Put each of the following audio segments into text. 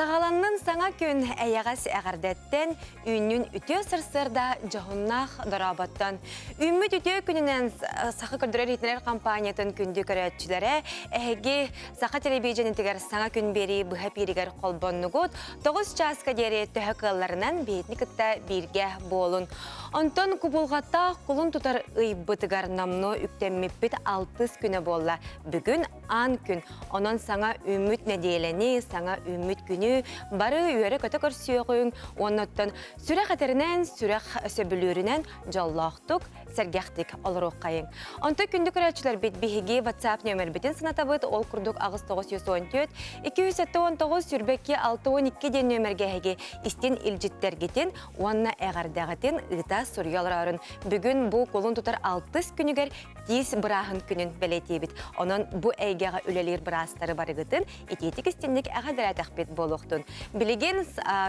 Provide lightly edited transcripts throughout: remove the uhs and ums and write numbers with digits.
Sağalanın sana gün ayagas əğərdetten, ünün ütüyo sırsırda cahunnax darabattan. Ümmüt ütüyo gününen sağı kördürer etkiler kampaniyatın kündü körətçilere, əğəgi sağı televizyonun tigar sana gün beri bıha birigar kolbonnugut, 9 çaska deri töhökıllarından beytnikıtta birge bolun. Ondan kubulgatta kulun tutar ıybıtıgar namno üktemmipit 6 güne bolla. Bugün an gün. Onun sana ümmüt nedeleni, sana ümmüt günü barı üyere kötü körsüyöğün. Ondan süre katerinden, süre söbülürünen jallahtık, sergahtık olur kayın. Ondan kündük öğretçiler bihigi WhatsApp nömer bitin sınatabıt ol kurduk ağız 914 219 sürbeki 612 den nömerge hegi istin ilcitler gitin, onna eğerdağıtın ıta soruyalararın. Bugün bu kolun tutar 6 günüger 10 bırahın günün beletiyebit. Onun bu eygağa ülelir bırasları barıgıtın, itetik istinlik ağadara takbet boluqtun. Bilegen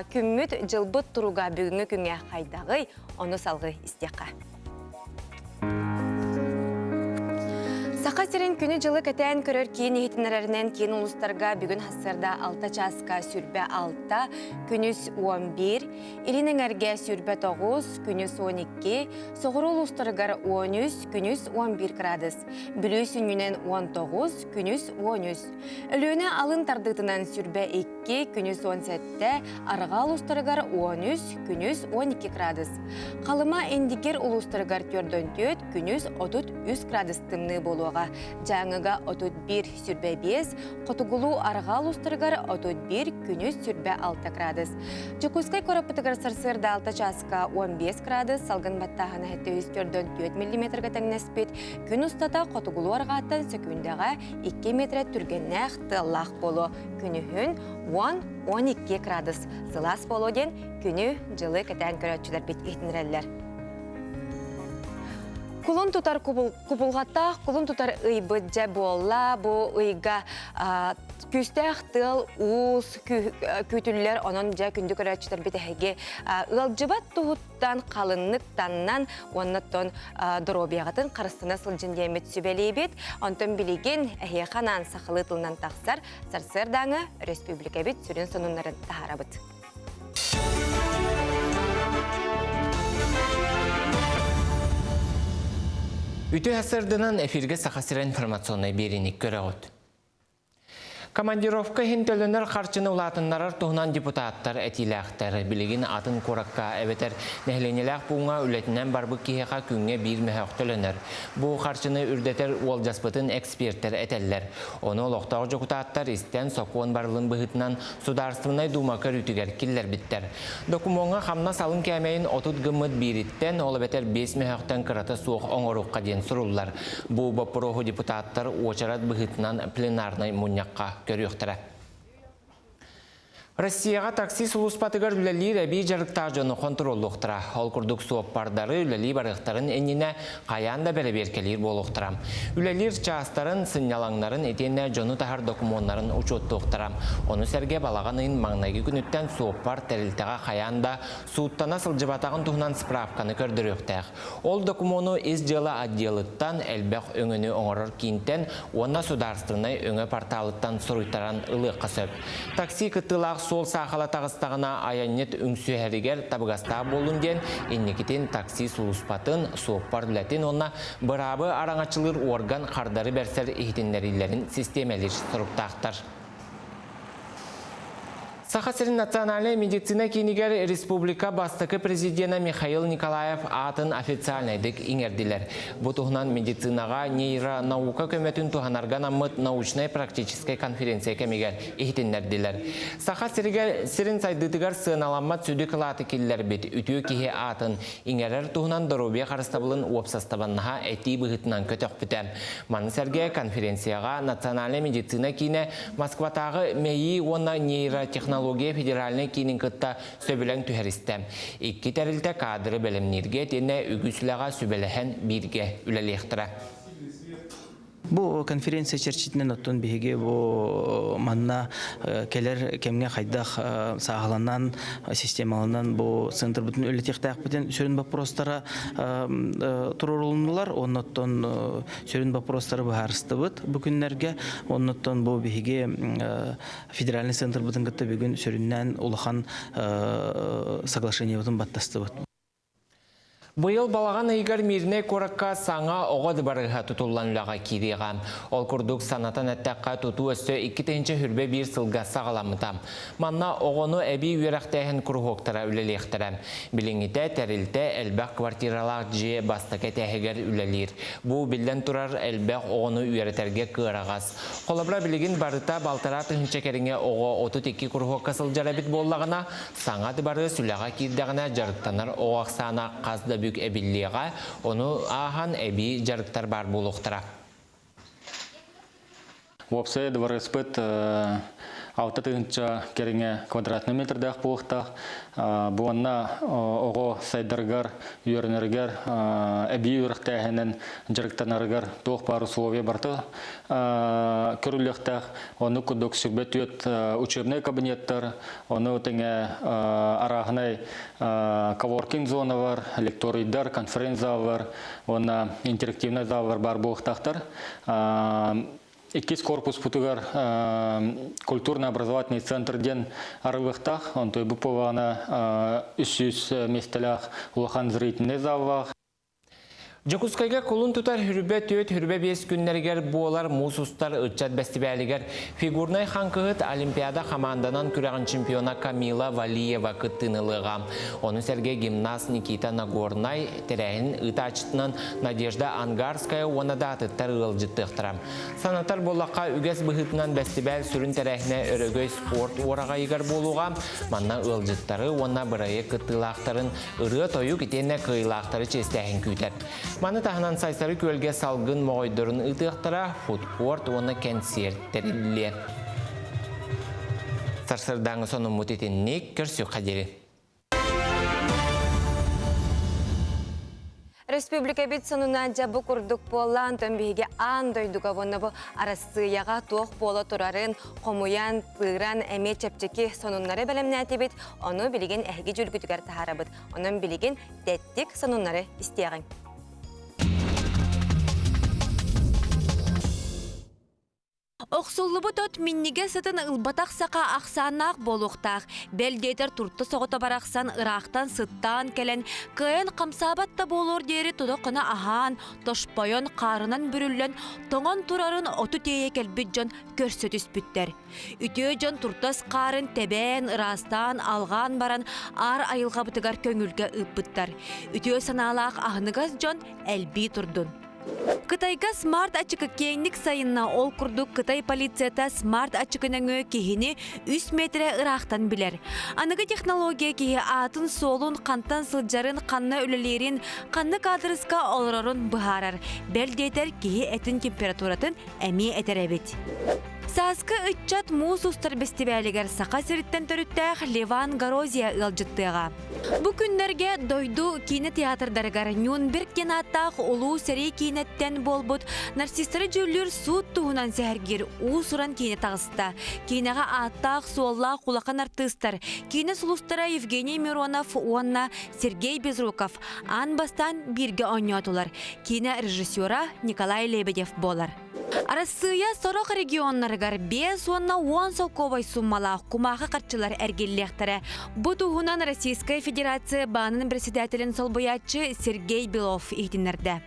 kümmüt jılbıt turuga bugünkü güne haydağı, onu salgı isteqa. Saqasirin günü жылы кәтән көрөр кейін ехетінерерінен кейін ұлыстарға бүгін хасырда 6 часка сүрбе 6, күнүс 11, илінің әрге сүрбе 9, күнүс 12, соғыры ұлыстарығар 13, күнүс 11 градус, бүліс үнінен 19, күнүс 13. Өліні алын тардытынан сүрбе 2, күнүс 17, арыға ұлыстарығар 13, күнүс 12 градус. Қалыма эндигер ұлыстарығар 4, күнүс 33 градус тымны болуға. Жаңыға 31 сүрбе 5, қотугулу арғал ұстырғар 31 күнүс сүрбе 6 градус. Чукускай корапытығар сарсырда 6 часка 15 градус, салғын баттағаны әтті 4 мм тәңнеспет, күн ұстата қотугулу арғаттан сөкіндіға 2 метр түргеннәқ тыллақ болу. Күнігін 10-12 градус. Зылас болу ден күні жылы кәтән көрәтшілер бет ехтінірәлілер. Kulun tutar kubulgatta, kulun tutar ıybıdja bolla, bu ıyga küstəq tıl, uğuz, kütüller, onun ja kündü körətçiler bitəhəgi ılcıbat tuğuttan, qalınlıqtannan, onnaton dorobiyagatın qarısına sılcın demet sübeleybet, ondan bilegen əhiyaxanan saxılı tılından taqsar, sarsırdanı Respublika bit sürün sonunların taharabıt. Ütü hasırdının efirge saqasıra informasyonay berinik görəğüd. Komandirovka hintölünür qarçını ulatınlarar tuğunan deputatlar etiləxtər. Biligin atın korakka eveter nehlenilək buğuna ületindən barbıq kiheqa künge bir mühəqtölünür. Bu qarçını ürdeter olcaspıtın ekspertler eteller. Onu loqtaq jokutatlar isten sokuon barılın bıhıtından sudarstvınay dumaka rütüger killer bitter. Dokumonga xamna salın kəməyin 30 gımıd biritten olabeter 5 mühəqtən kırata soğuk oңoruqqa den surullar. Bu baporohu deputatlar oçarat bıhıtından plenarnay munyaqqa görüyorlar. Россияға такси сулуспатыгар үләли рәбей жарықтажыны контроллуқтыра. Ол күрдік суаппардары үләли барықтарын әніне қаянда бәрі беркелер болуқтыра. Үләлер частарын, сынялаңнарын етенне жоны тахар документарын ұчуттуқтыра. Оны сәрге балағанын маңнайғы күніттен суаппар тәрілтіға қаянда суыттана сылжыбатағын тұғынан справканы көрдіріқтәқ. Ол документы из жылы отделыттан әлбәқ өңіні оңырыр кейінтен, онна сударстырнай өңі порталыттан сұруйтаран ұлы қасып. Такси кыттылақ сол сақала тағыстағына аянет үңсі әрігер табығаста болын ден, еннекетен такси сулуспатын, соқпар үләтен онна бұрабы араңачылыр орган қардары бәрсер ехтенлерілерін системелер сұрыптақтар. Сахасырын национальный медицина кейнігер республика бастықы президенті Михаил Николаев атын официальныйдық иңерділер. Бұтығынан медицинаға нейронаука көметін туғанарған аммыт научной практической конференция кемегер ехтенлерділер. Сахасырыгер сирин сайдытығар сыналанмат сөді қылаты келілер бет үтіу кеге атын иңерер туғынан доробия қарыстабылын уапсастабаннаға әти бұғытынан көтіқ бітер. Манысерге конференцияға национальный медицина кейіне Москватағы мейі онна нейротехнология федеральный кейінің кытта сөбілен түхәрістем. Икки тәрілті кадры бәлімнерге тене үгісіліға сөбіліхен бірге үлелектірі. Бу конференция черчитинен оттон биһиги бу манна келер кемге хайдах сагаланан системаланан бу центр бүтүн өлетектак бүтүн сөрүн вопростара турурулнулар. Оннотон сөрүн вопростары баарыстыбыт бу күннерге. Оннотон бу биһиги федеральный центр бүтүн гытта бүгүн сөрүннән улахан соглашение бүтүн баттастыбыт. Быйыл балаған ыйгар мирне коракка саңа оғады барыға тұтуланлаға киріға. Ол күрдік санатан әттәққа тұту өсті 2-тінші хүрбе бір сылға сағаламытам. Манна оғыны әбі үйерақтайын күрғоқтара үлелектірі. Біліңіте тәрілті әлбәқ квартиралақ же бастықы тәхігер үлелер. Бұл білден тұрар әлбәқ оғыны үйеретерге кырағас. Қолабыра білігін барыта балтара тұхынча кәріңе оғы 32 күрғоққа сылжара бит боллағына, саңады бары сүліға кирдіғына жарықтанар оғақсана қазды büyük ebilliğe, onu ahan ebi jarıktar bar buluqtıra. Вопсе двор испыт 6 кереңе квадратный метрдах болуқтақ. Буанна оғы сайдаргар, үйерінергер, әбей үйріқтәхінен жарықтанаргар тоқ бар условия барты көріліқтақ. Оны күдік сүрбет өт учебный кабинеттер, оны өтіңе арағынай коворкинг зона бар, лекторийдар, конференц-зал бар, оны интерактивный зал бар болуқтақтар. Иккис корпус путугар культурно-образовательный центр ден арылықтақ, он той бұпывана үсіз местелях улахан зрительный залвақ. Жокускайга колун тутар хүрбе төт хүрбе 5 күннергер болар мусустар ытчат бәстибәлигер фигурнай ханкыгыт Олимпиада команданан күрәгән чемпиона Камила Валиева кыттынылыга. Оны сәрге гимнаст Никита Нагорнай терәһин ытачтынан Надежда Ангарская онада тыттар ылжыттыктыра. Санатар боллакка үгәс быһытынан бәстибәл сүрүн терәһне өрөгөй спорт орага игәр болуга, манна ылжыттары онна бырайы кыттылактарын ыры тою китенне кыйлактары честәһин күтәр. Маны тахынан сайсары көлге салгын моғойдырын ытықтыра фудкорт оны концерттері. Сарсырдаңы соны мұтетіннек көрсі қадері. Республика бит сонуна жабы курдук болан төмбеге андойдуга воннабы арасыяга тоқ болы турарын қомуян, тыран, әме чәпчеки сонуннары бәлемнәті бит, оны білеген әхіге жүлгүтігер тахарабыт. Оның білеген тәттік сонуннары істеғын. Оқсуллыбы тот минниге сытын ылбатақ сақа ақсанақ болуқтақ. Бәлдетер туртты соғыта барақсан ырақтан сыттан келен күйен қамсабатта болуыр дері тұдықына ахан, тошпайын қарынан бүрілін, тоңын турарын оту тейе келбіт жон көрсөтіс бүттер. Үтіе жон туртас қарын тәбән, ырастан, алған баран ар айылға бұтығар көңілге ұппыттар. Үтіе саналақ ағынығыз жон әлбей тұрдын. Кытайга смарт ачыкы кейіндік сайынна ол күрдік Кытай полицията смарт ачыкыныңы кейіні 3 метре ырақтан білер. Анығы технология кейі атын солун, қантан сылжарын, қанны өлелерін, қанны кадрыска олырарын бұхарар. Бәлдетер кейі әтін температуратын әме әтер әбет. Саскы ытчат мус устар бестибәлігер сақа сиріттен төріттәқ Леван Горозия ылжыттыға. Бұ күннерге дойду кейіні театрдарығар Нюнберг кенаттақ олу сәрей кейінеттен болбұд нарсистары жүрлер суд туғынан сәргер ұсыран кейіні тағыста. Кейініға аттақ суолла құлақан артыстар. Кейіні сұлыстара Евгений Миронов, онна Сергей Безруков. Анбастан бірге ойнатылар. Кейіні режиссера Николай Лебедев болар. Арасыя сорок регионнарыгар 5-10 солковай суммалақ кумаға қатчылар әргеллектері. Бұ туғынан Российская Федерация банын председателін солбоятчы Сергей Белов ехтінерді.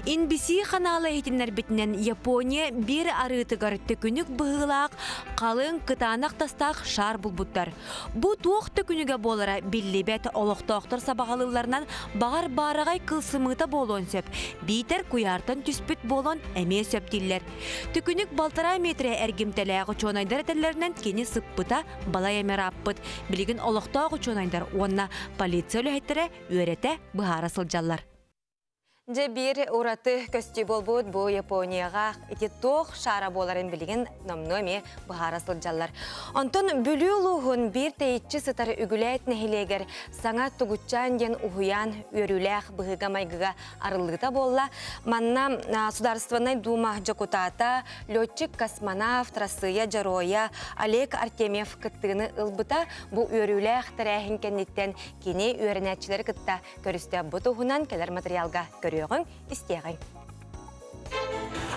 NBC каналы ехтінер бітінен Япония бір арытығар төкінік бұғылақ қалың қытанақ тастақ шар бұлбұттар. Бұ туық төкінігі болыра біллебет олықтақтыр сабағалыларынан бағар барағай қылсымыта болуын сөп. Бейтер куяртан түспіт болуын әме сөптілер. Төкінік балтара метре әргімтеліғі чонайдар әтелерінен кені сыппыта балай әмер аппыт. Білігін олықтағы чонайдар онына полиция өлі өреті бұхара сылжалар. Же bir уратı көстü болбуд bu Японияға ити тоқ шара боларын білген номноме бұхара сылжалар. Онтон бүлі bir тейітші сытары үгіләйт нәхилегер саңа тұгутчан ден ұхуян өріләқ бұғыға майгыға арылығыта болла. Манна Сударственной дума жокутата летчик космонавт Россия Жароя Олег Артемьев кыттыны ылбыта bu өріләқ тәрәхін кәнеттен кене өрінәтчілер кытта көрісті бұтығынан келер материалға көріғын істеғын.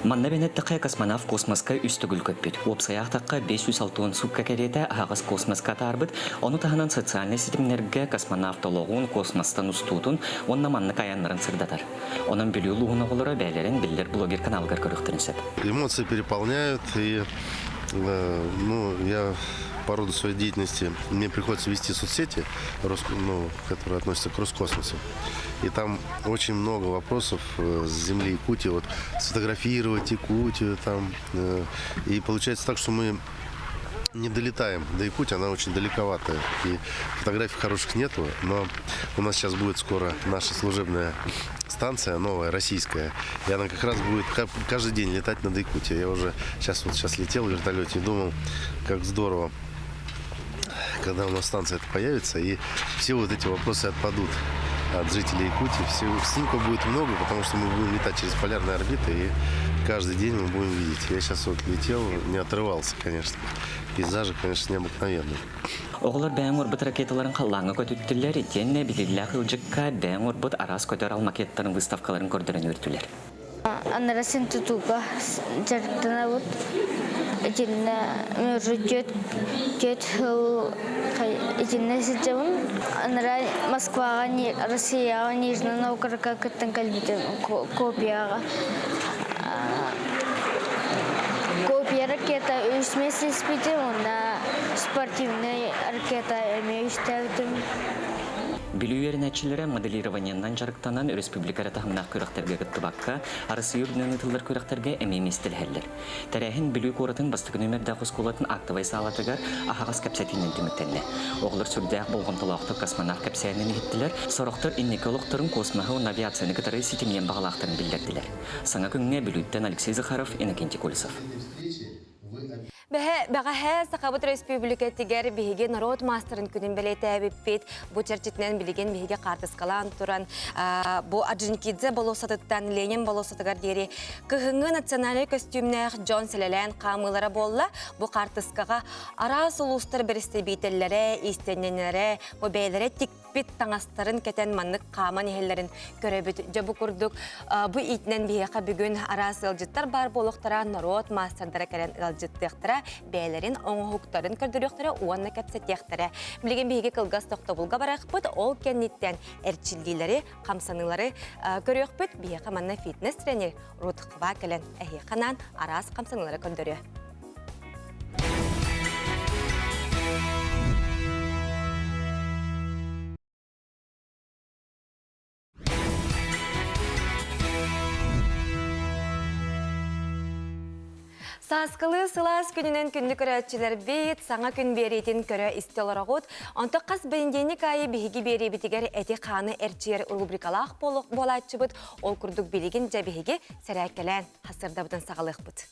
Манна бенеттіқе космонавт космоска үстігіл көппет. Опсаяқтаққа 560 сутка кереті ағыз космоска тарбыт, оны тағынан социальный сетімнерге космонавтологуын космостан ұстутын, онна манны каянларын сырдатар. Оның білі ұлығына қолыры бәлерін білдер блогер каналғар көріқтірінсеп. Эмоции переполняют, и я по роду своей деятельности, мне приходится вести соцсети, которые относятся к Роскосмосу. И там очень много вопросов с земли Якутии, вот сфотографировать Якутию там. И получается так, что мы не долетаем до Якутии, она очень далековатая. И фотографий хороших нету, но у нас сейчас будет скоро наша служебная станция, новая, российская. И она как раз будет каждый день летать над Якутией. Я уже сейчас летел в вертолете и думал, как здорово, когда у нас станция появится, и все вот эти вопросы отпадут от жителей Якутии. Снимков будет много, потому что мы будем летать через полярные орбиты, и каждый день мы будем видеть. Я сейчас вот летел, не отрывался, конечно. Пейзажи, конечно, необыкновенные. Оғылар бәң орбыт ракеталарын қаллаңы көтіттілер, етенне білілілі ұлжыққа бәң орбыт арас көтер ал макеттарын выставкаларын көрдірін өртілер. Анрасын тұтуға жарықтана бұд. Ечінна мөрі жөт хыл ечінна сетжауын. Анра Москваға, Россияға, Нижна Новгородқа күттін кәлбетін копияға. Копия ракета үстмесі спиді, онда спортивный ракета әме үстәвітім. Білу ерінәтчілері моделированияннан жарықтанан республикара тахымнақ көріқтерге күттібаққа, арысы үрдінен ұтылар көріқтерге әмейместіл әлілер. Тәрәхін білу қоратын бастығы нөмерді құсколатын актывай сағалатығар ағағыз кәпсәтінен түміттенлі. Оғылар сүрдәқ болған талақты космонавт кәпсәйінен еттілер, сорықтар иннекологтарын космағы навиацияны кітары сетімнен бағалақтарын білдерділер. Саңа күнне білуттен Алексей Захаров, Иннокентий Колесов. Бәғәһә Сақабыт Республикатигер биһиге народ мастерын күнін бәлейті әбіппет, бұ чәрчетінен білеген биһиге қартысқалан тұран, бұ Аджинкидзе болосатыттан Ленин болосатыгар дері күхіңі национальный костюмнәқ Джон Селелән қамылары болла, бұ қартысқаға арас ұлыстар бірісті бейтеллері, истенненері, бұ бәйлері тикпет таңастарын кәтен маннық қаман ехелерін көребіт жабы күрдік. Бұ итінен биһиға бүгін арас ылжыттар бар болуқтара народ мастerdары кәрен ылжыттықтыра бәйлерин оңғықтарын көрдіріқтірі уанна кәпсеттіқтірі. Білген бейге қылғас тоқтабылға барақ бұд, ол кәнеттен әрчілдейлері, қамсанылары көріқ бұд, бейге қаманна фитнес тренер Рут Қыва кәлін әхе қанан арас қамсанылары көрдірі. Саскалы сылас күнінен күнді көрәтчілер бейт, саңа күн беретін көрі істеларағыд. Онты қас бәйіндені кайы бейгі бері бітігер әті қаны әрчер рубрикалақ болатчы бұд, ол күрдік білеген жәбейге сәрәкелән хасырда бұдан сағалық бұд.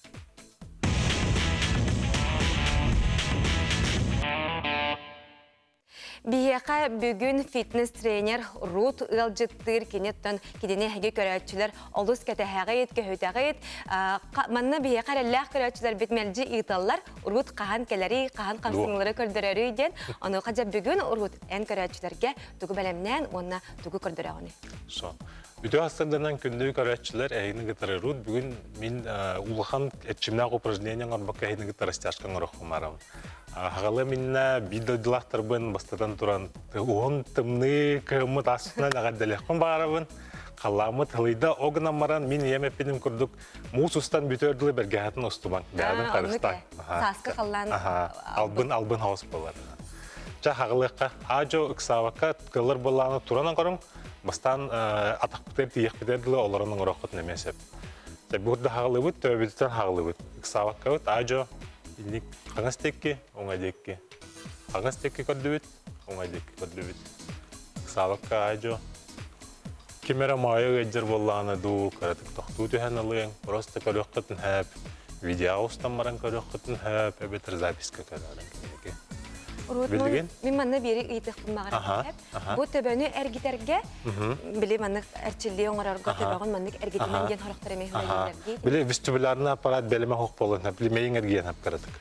Бейеқа бүгін фитнес-тренер Рут Илжыттыр кенеттен кедене әге көрәтчілер олыс кәтәхәға етке хөйтәға ет. Манна бейеқа әлләқ көрәтчілер бетмәлжі италлар Рут қаған кәлері, қаған қамсыңлары көрдірәрі еден. Оны қажа бүгін Рут ән көрәтчілерге түгі бәлемнен онына түгі көрдірәғыны. Үті астырданан күнді көрәтчілер әйіні ғытары Рут бүгін мен ұлыған әтчімнәқ упражнениyan арбаққа әйіні ғытары стяжқан ұрыққымарам. Ағалы менне бидодылақтар бін бастадан тұран оғын тымны кымыт астынан ағаддалықпын бағарабын. Қаламы тылыйда оғынан маран мен емеппенім күрдік мұс ұстан бүтөрділі бір гәтін ұстыман. Гәтін қарыстан. Сасқы қалан албын хауыз болар. Жа ағылыққа ажо ұқсаваққа қылыр болағаны тұранан қорым. Бастан атақ бітер тиек бітерділі оларының ұрақыт немесеп. Бұғырда ағылы бұд, төбедіктен ағылы бұд. Ұқсаваққа бұд, ажо İllik қаңыз текке, оңай декке. Қаңыз текке көрді бүт, оңай декке көрді бүт. Сабаққа айжо. Кемера майы геджер болланы ду, каратык тохту тühän алыйын, просто көрөккөтүн хэп, видео устан баран көрөккөтүн хэп, эбетер записка көрөрүн кенеке. Билген? Мен манна бери ыйтык булмаган хеп. Бу төбөнү эргитерге биле манна эрчилли оңорорго төбөгөн манна эргитемен ген хорохтар эме хөлөндерге. Биле вестибулярный аппарат белеме хок болон, биле мейин эрген хап каратык.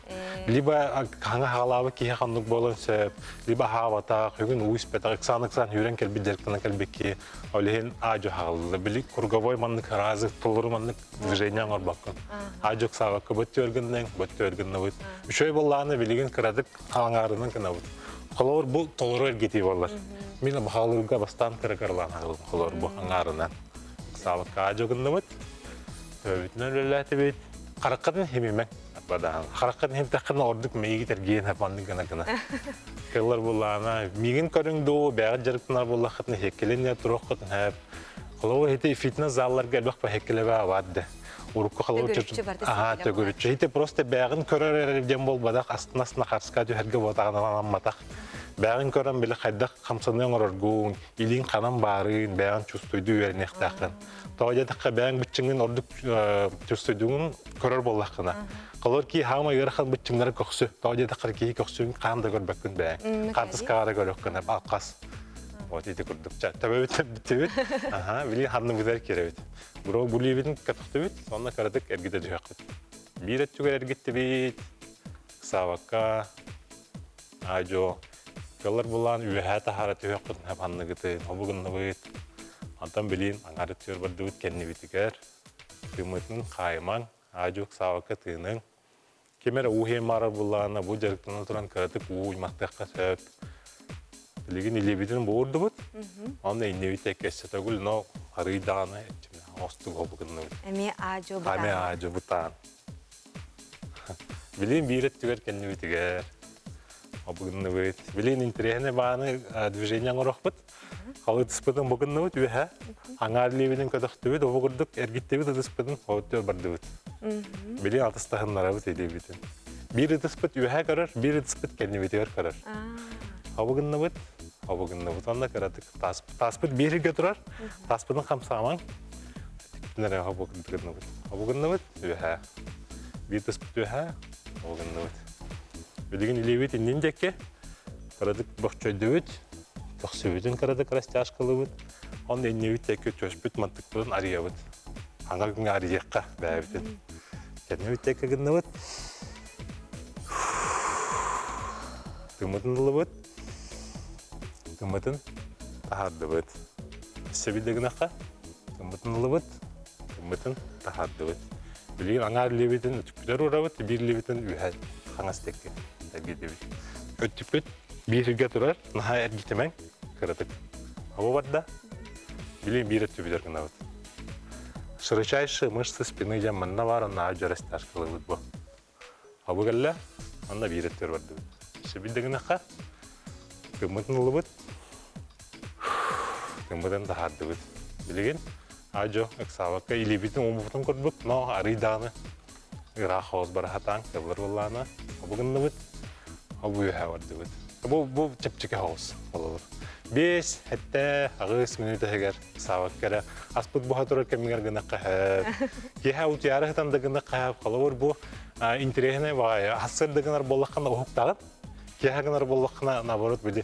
Либо хаңа халабы кие хандык болон сеп, либо хавата, күн уиспета, ксаныксан хүрен кел бидерктен кел беки, олен ажо халды. Биле курговой манны разы толуру манны движение орбаккан. Ажо ксава кыбыт өргөндөн, бөт өргөндөн бут. Үшөй болланы билген каратык алаңарынын кынабыт. Колор бу толуру эргети боллар. Мен бахалырга бастан каракарлан агыл колор бу аңарынан. Ксава ажо гынныбыт. Төбүтнөн өлөтүбүт. Караккатын хемемен. Харакатын hem takın ordık meyi tergiyen hep andık gana. Kıllar bullana migin köründü, beyaz jarıklar bullakatın hekkelenya turokatın hep. Kulağı hete fitness zallar gelbek pa hekkele be vardı. Urukku kalağı çocuk. Aha, tegürücü. Hete proste beyazın körür dem bol badak astınasına karşıka herge batağına anmatak. Beyazın körün bile kaydak kamsanın orgun, ilin kanan barın, beyazın çustuydu yerine ihtakın. Tağıca takka beyazın bütçünün orduk çustuyduğun körür bollakına. Kalor ki hama yarıkan bütçünleri koksu. Tağıca takka ki koksun kan da görbekün beyazın. Kartız kağıda görükken hep alkas. O dedi kurdukça. Tabii bitti. Aha, bilin hanım güzel kerevit. Bro bu lividin katıktı bit. Sonra karadık ergide düşüktü. Bir etçük ergitti bit. Savaka. Ajo. Kallar bulan ühe taharatı düşüktü. Hep hanım gitti. Hobugun bit. Antam bilin angaratıyor bardı bit kendi bitiker. Kıymetinin kayman. Ajo savaka tığının. Kemere uhe mara bulana bu jarıktan oturan karadık uğuy mahtakka söp. Bilgin ilebidin boğurdu bud. Onda innevi tekkesi tagul no harıydağına etçimde. Ostu gobukunu. Emi ajo butan. Emi ajo butan. Bilin bir ettiver kendi bitiger. Obukunu bud. Bilin interehine bağını движение ngorok bud. Kalı tıspıdın bugunu bud ühe. Hangar ilebidin kadıktı bud. Obukurduk ergitti bud tıspıdın. Otuyor bardı bud. Bilin atыстahınlara bud ilebidin. Bir tıspıd ühe karar, bir tıspıd kendi bitiger karar. Hobugunu bud. Hobugunu bud. Onda karadık. Taspıd bir hige durar. Taspıdın kamsaman. Nere hobugunu bud. Hobugunu bud. Ühe. Bir tıspıd ühe. Hobugunu bud. Bilgin ilebid indin dekke. Karadık bakçaydı bud. Toksübüdün karadık rastyaşkalı bud. Onda innebid dekke çöşbüt mantıklıdan arıya bud. Hangar gün arıyakka bäbidin. Kendi bud dekke gını bud. Tımıdın dılı bud. Tımıdın tahardı bud. Sebide gınakka. Tımıdın dılı bud. Tımıdın tahardı bud. Bilgin angar lebidin tüpüler uğra bud. Bir lebidin ühe hangas tekke. Ergide bud. Ötüpüt bir hırga durar. Naha ergitemen karadık. Hava badda. Bilgin bir ötüpüler gına bud. Широчайшие мышцы спины яманна бар, ана ажарасташ кылыбыт бу. Абы галла, анда биреттер барды. Себиддегинакка кымытын ылыбыт. Кымытын тахарды бит. Билген ажо эксавакка илибитин омбутун көрбүк, но арыданы. Ира хоз барахатан кылыр боллана. Абыгынны бит. Абы юха барды бит. Бу чепчеке хоз болор. 5 hatta ağız minüte heger savakkara asput bu hatırlar keminger gına kahab kiha utiyara tan da gına kahab qalor bu interehne vay hasır da gına bollakana huktagat kiha gına bollakana naborot bili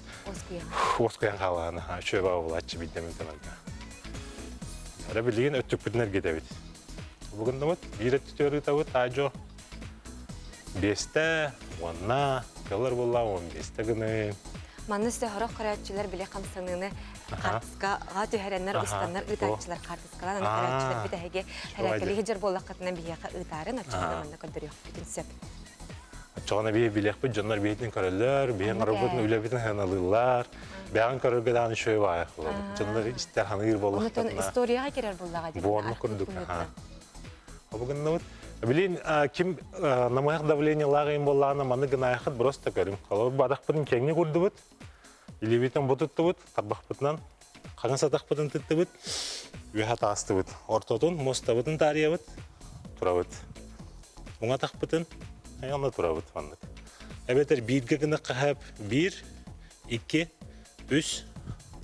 oskuyan qalana ha şöba olaçı bidemen tananka ara bilgin ötüp bitner gidebit bugün namut bir ettiyordu tavut ajo 5'te wanna kalır bolla 15'te gına Манысты хорох караатчылар биле камсаңыны картыска гату хәрәннәр устаннар ытаачылар картыскалар аны караатчылар битәһеге хәрәкәли хәҗер боллакытына бияка ытарын ачыгында мында көдөрүк битинсеп. Ачыгына бие билек бу җаннар биетен каралар, биен арбытны үләбитен ханалылар. Бәгән карагыдан шөй вай. Җаннар истәр ханыр боллакытына. Аны историяга керер буллага дип. Буны күрдүк. Абыгын нәүт Билин ким намаяк давление лагын болланы маны гына яхат просто көрүм. Калар бадак бутун кеңне күрдү бут. Илебитен бутутту бут, тарбак бутунан каган сатак бутун тытты бут. Үһә тасты бут. Ортотун моста бутун тария бут. Тура бут. Уңа так бутун, аяна тура бут фандык. Эбетер бирге гына кахап 1 2 3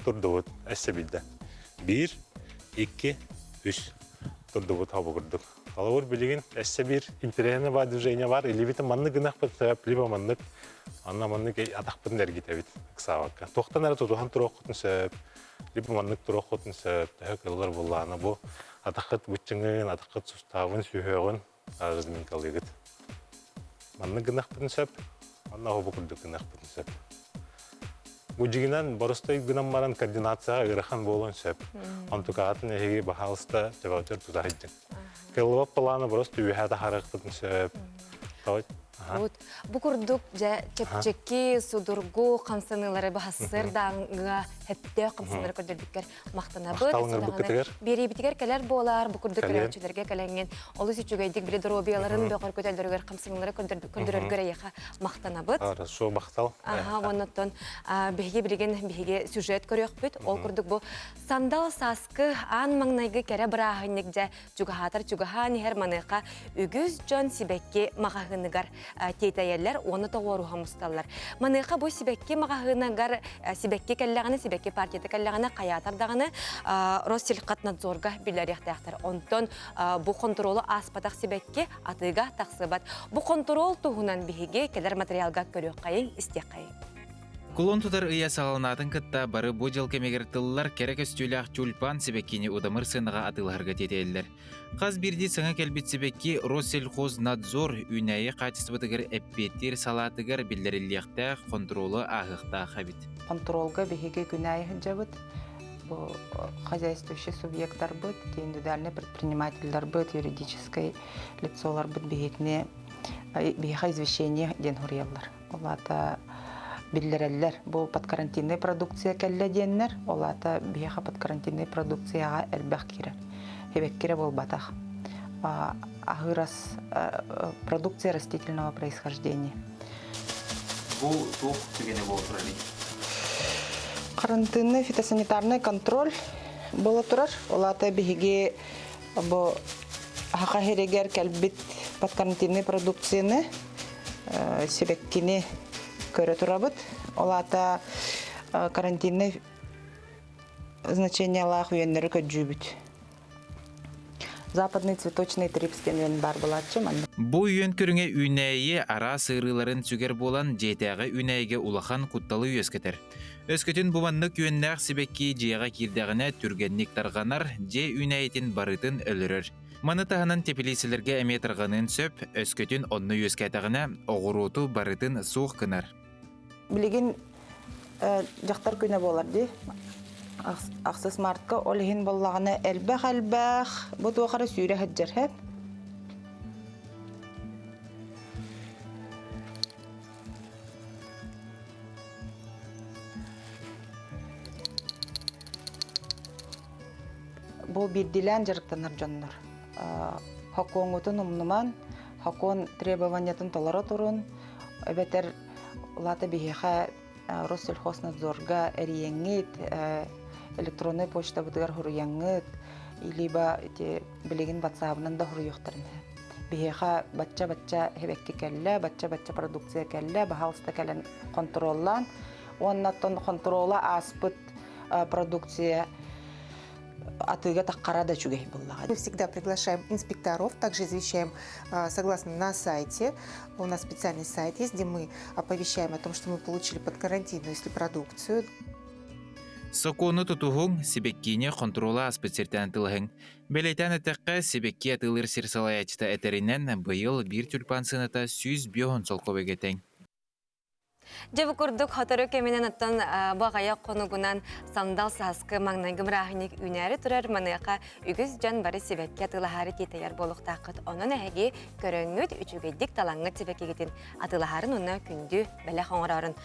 турду бут. Эсе билде. 1 2-3 турдубут хабы курдук. Алавыр билигин эссе бир интернет бар движение бар, или бит манны гынах бит, либо манны анна манны атакпын дергитебит ксавакка. Токтан ара тутухан турокутун сөп, либо манны турокутун сөп, тәкыллар булланы бу атакыт бүтчүңүн, атакыт суставын сүйөгөн арызмин калыгыт. Манны гынах бит сөп, анна хабы курдук гынах бит сөп. Мужигинан боростой гынан маран координацияга ырахан болон сөп. Антукатын эги бахалыста жабатыр тутайдын. Кылып планы просто үйәдә характын сөп. Вот бу курдук жа чепчеки судургу камсанылары баһассыр даңга хәттә камсанылары көдөрдүккер мактанабыт. Бери битигер келер болар бу курдук көрәчүләргә кәләнгән. Олы сичүгәйдик биле дробияларын бакыр көтөлдөргөр камсанылары көдөргөргә яха мактанабыт. Ара, шо мактал. Оннан биге билген биге сюжет көрөк бит. Ол курдук бу сандал саскы ан маңнайгы кере брахынник жа чугахатар чугахан херманыка үгүз жон сибекке магагыныгар тейтәйәлләр, оны тоғыру мусталлар. Маныға бұл сибекке мағағынағар, сибекке кәлләғаны, сибекке партияты кәлләғаны, қаятардағаны Россельхознадзорға білер яқтаяқтар. Онтон бұл контролы аспатақ сибекке атыға тақсыбат. Бұл контрол тұғынан бігі кәлер материалға көрі қайын, істе қайын. Кулон тутар ыя сағалынатын кытта бары бу жыл кемегер тыллар керек өстүлях тюльпан себеккини удамыр сыныға атыларга тетелдер. Қаз бирди саңа келбет себекки Россельхознадзор үнәйі қатысыбытыгер әппеттер салатыгер білдерілияқта контролы ағықта қабит. Контролга бігеге күнәйі жабыт. Бұл хозяйствующий субъекттар бұд, индивидуальный предпринимательдар бұд, юридическое лицолар бұд бігеге извещение ден хұриялар. Олата биллереллер бу подкарантинный продукция келле деннер, олата бияха подкарантинный продукцияга элбах кире. Хебек кире болбатах. Агырас продукция растительного происхождения. Бу тух тигене болтурали. Карантинный фитосанитарный контроль было турар. Олата бихиге бу хака херегер келбит подкарантинный продукцияны себеккини көрө турабыт. Олата карантинный значение лах үйеннері көджүбіт. Западный цветочный трипскен үйен бар болатчы. Бу үйен көріңе үнәйі ара сырыларын сүгер болан жетәғі үнәйге улахан құтталы үйескетер. Өскетін бұманлық үйеннәқ себекки жеға кирдәғіне түргенник тарғанар, же үнәйетін барытын өлірір. Маны тағынан тепелесілерге әметірғанын сөп, өскетін онны үйескетағына оғыруту барытын суық кынар. Билеген жақтар көне болар де. Ақсыз мартқа олығын болағына әлбәқ, бұд оғары сүйре хаджар хәп. Бұл бірділән жарықтанар жоннар. Хакон ұтын ұмныман, хакон требованиятын толара тұрын, өбәтер лата бихеха Россельхознадзорга эрияңет, электронный почта бұдығар хұрыяңет, илиба білеген ватсабынан да хұрыяқтарын. Бихеха бачча-бачча хебекке кәлі, бачча-бачча продукция кәлі, бағалыста кәлін контроллан, оннаттан контрола аспыт продукция атыга таққара да чугей боллага. Мы всегда приглашаем инспекторов, также извещаем согласно на сайте. У нас специальный сайт есть, где мы оповещаем о том, что мы получили подкарантинную продукцию. Сокону тутуғың себеккине контрола аспецертен тылғың. Белейтен әтіққа себекке атылыр сирсалаячыта әтерінен бұйыл бір тюльпан сыныта 100 биоғын солқовегетен. Жабы күрдік хотыры кемінен ұттан бағая қонуғынан сандал сасқы маңнайгым рахиник үнәрі тұрар маныяқа үгіз жан бары себекке атылахары кетейер болуқтақыт. Оның әге көріңіт үчігейдік талаңғы себеккегетін атылахарын оны күнді бәлі қоңырарын.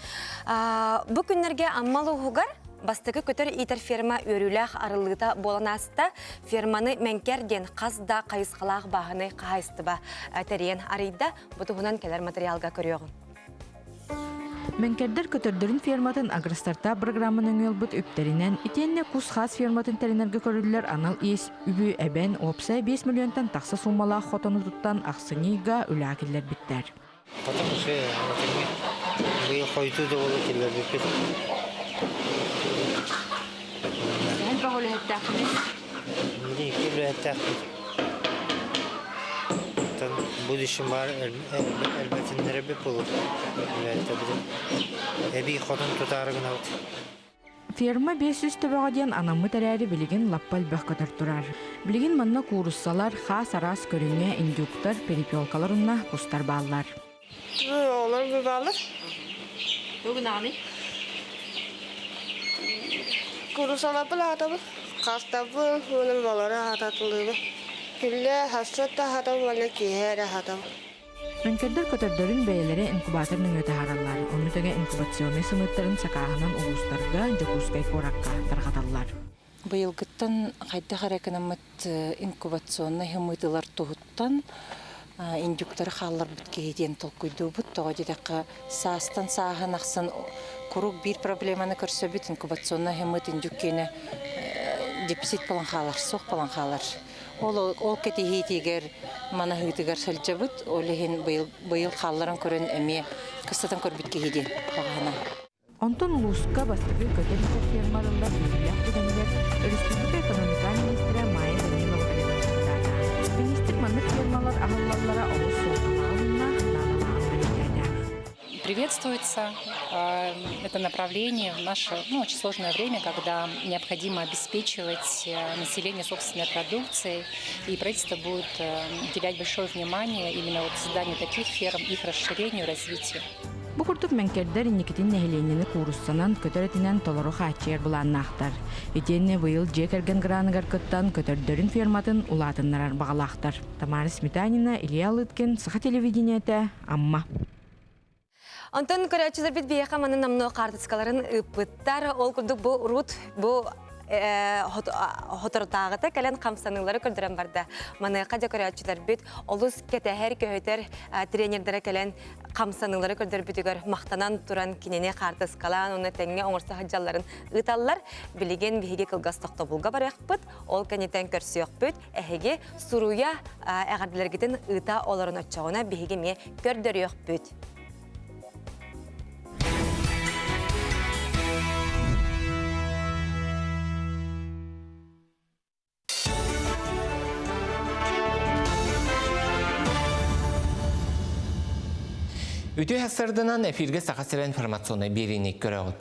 Бұл күнлерге аммал ұғығар бастығы көтір итер ферма өріләқ арылыта болан аста ферманы мәнкерден қазда қайысқалақ бағыны қайысты ба тәрен арыйда бұтығынан келер материалға көріоғын. Мәнкердер көтөрдөрүн ферматын агростарта программының өлбіт өптерінен итенне кус хас ферматын тәрінерге көрілілер анал ес үбі әбән опса 5 миллионтан тақсы суммала хотону туттан ақсыниға үләкілер біттер. Потому что вы қойты да олы келер бітпет. öğretecektir. Bu işin var elbettinlere bir bulup öğretebilir. Bir kodun tutarına ot. Ферма 500 töböğe anamı tereri bilgin lappal böhkötör turar. Bilgin manna kurussalar xas aras körüngä induktar peripyolkalarına kustar ballar. Olur bir balır. Bugün ani? Kurusalar bile hatabı. Kastabı bunun baları hatatılığı. Gülle hasrata hatabı bana kihere hatabı. Önkerder kötördörün beyeleri inkubatorunun öte harallar. Onu töge inkubasyonu sınıtların sakahынан uluslarga jokuskay korakka tarxatallar. Быйылгыттан хайда хараканамат инкубационный хымытылар тухуттан индюктар халлар бүткеһиден толкуйдубут тоҕодидакка саастан саахан ахсан курук бир проблеманы көрсөбүт инкубационный хымыт индюккене деписит балан халар сох балан халар ол кетихитигер мана хытыгар сылжабыт олехин быйыл халларын көрөн эми кыстатан көрбүткеһиден багана. Онтон улуска бастыгы көтөрүлөр фермаларында бийлик түгөнлөр Республика экономика министри Майя Данилова кыймылдады. Министр маннык фермалар ахыллаллара олус соолуна Приветствуется это направление в наше очень сложное время, когда необходимо обеспечивать население собственной продукцией, и правительство будет уделять большое внимание именно созданию таких ферм, их расширению, развитию. Bu kurtuk menkerder inikitin nehilenini kurussanan kötöretinden toloro xaçer bulannaxtar. Etenne bıyıl jekergen granıgar kıttan kötördörün fermatın ulatınlarar bağlaxtar. Tamara Smetanina, Илья Лыткин, Саха телевидениете, Амма. Антон көрәтчілер бит бейеқа манын намны қартыскаларын ұпыттар. Ол күрдік бұл рут, бұл хотордағыты кәлін қамсанылары көрдірен барды. Маны қадя көрәтчілер бит олыс кетәхер көйтер тренердері кәлін қамсанылары көрдір бүтігер мақтанан тұран кенене қартыскалан, оны тәңге оңырса хаджаларын ұталар. Білеген бейге қылғастықта бұлға барық бұд, ол кәнетен көрсіяқ бұд, әхеге сұруя әғарділергетін ұта оларын өтчағына бейге ме көрдіріяқ бұд. Үтü hasırdınan efirge sakasıra informasyonu birinik görüyoruz.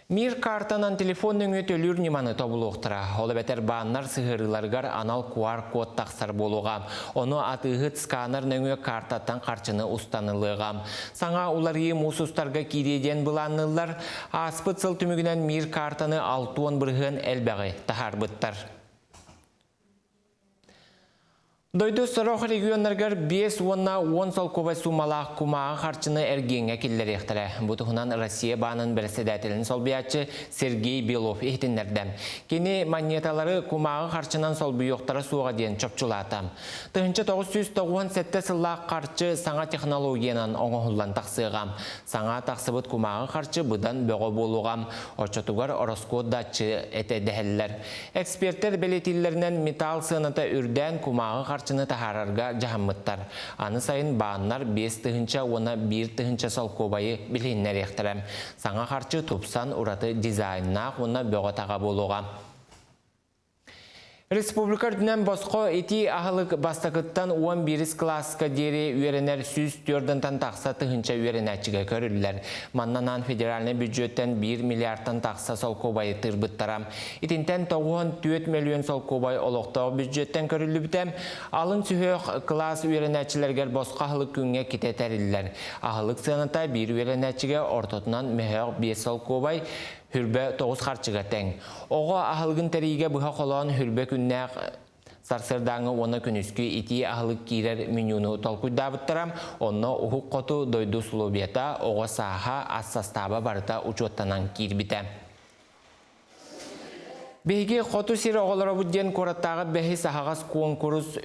Mir kartanan telefonun ötölür nimanı tabuluqtıra. Ola beter bağınlar sıhırılargar anal QR kod taqsar boluğam. Onu atıhıt skaner nöngö kartatan qarçını ustanılığam. Sana ularıyı musustarga kireden bulanırlar. Aspıt sıl tümügünen mir kartanı 6-10 bırhın elbəği tahar bıttar. Doydu Sorok regionlargar 5-10 solkova sumalaq kumağı qarçını ergenge killer ektire. Butuğunan Rossiya bağının bersedetilin solbiyatçı Sergey Belov ehtinlerden. Keni manyetaları kumağı qarçınan solbiyoqtara suğa diyen çöpçulatam. Tığınca 997 sılaq qarçı sana texnologiyanan oğuhullan taqsığam. Sana taqsıbıt kumağı qarçı bıdan böğü boluğam. Orçotugar orosko datçı ete deheller. Ekspertler beletillerinden metal sığınata ürden kumağı qarçı tahararga jahammıttar. Anı sayın bağınlar 5 tığınca ona 1 tığınca solkobayı bilinler ektirem. Sana qarçı tupsan uratı dizaynına ona böğatağa boluğa. Respublikar dünen bosqo eti ahılık bastakıttan 11 klaska deri üyerener süs dördünden taqsa tığınca üyerenetçiga körürler. Mannanan federalne büdjetten 1 milyardan taqsa solkobayı tırбыттарам. Itinten 4 milyon solkobay oloqtağı büdjetten körüllü bitem. Alın sühök klas üyerenetçilerger bosqa ahılık günge kiteteriller. Ahılık sınıta bir üyerenetçiga ortotunan mehök 5 solkobay hürbe 9 qarçıga teң. Oğa ahılgın teriге buha qolan hürbe künnäq sarsırdağı ona künüskü iti ahılık kirer minyonu tolkuydabıttaram. Onna uhuk qotu doydu sulubiyata oğa saha assastaba barıta uçottanan kirbitem. Beygi qotu siri oğalara budyen korattağı behi sahağas konkurus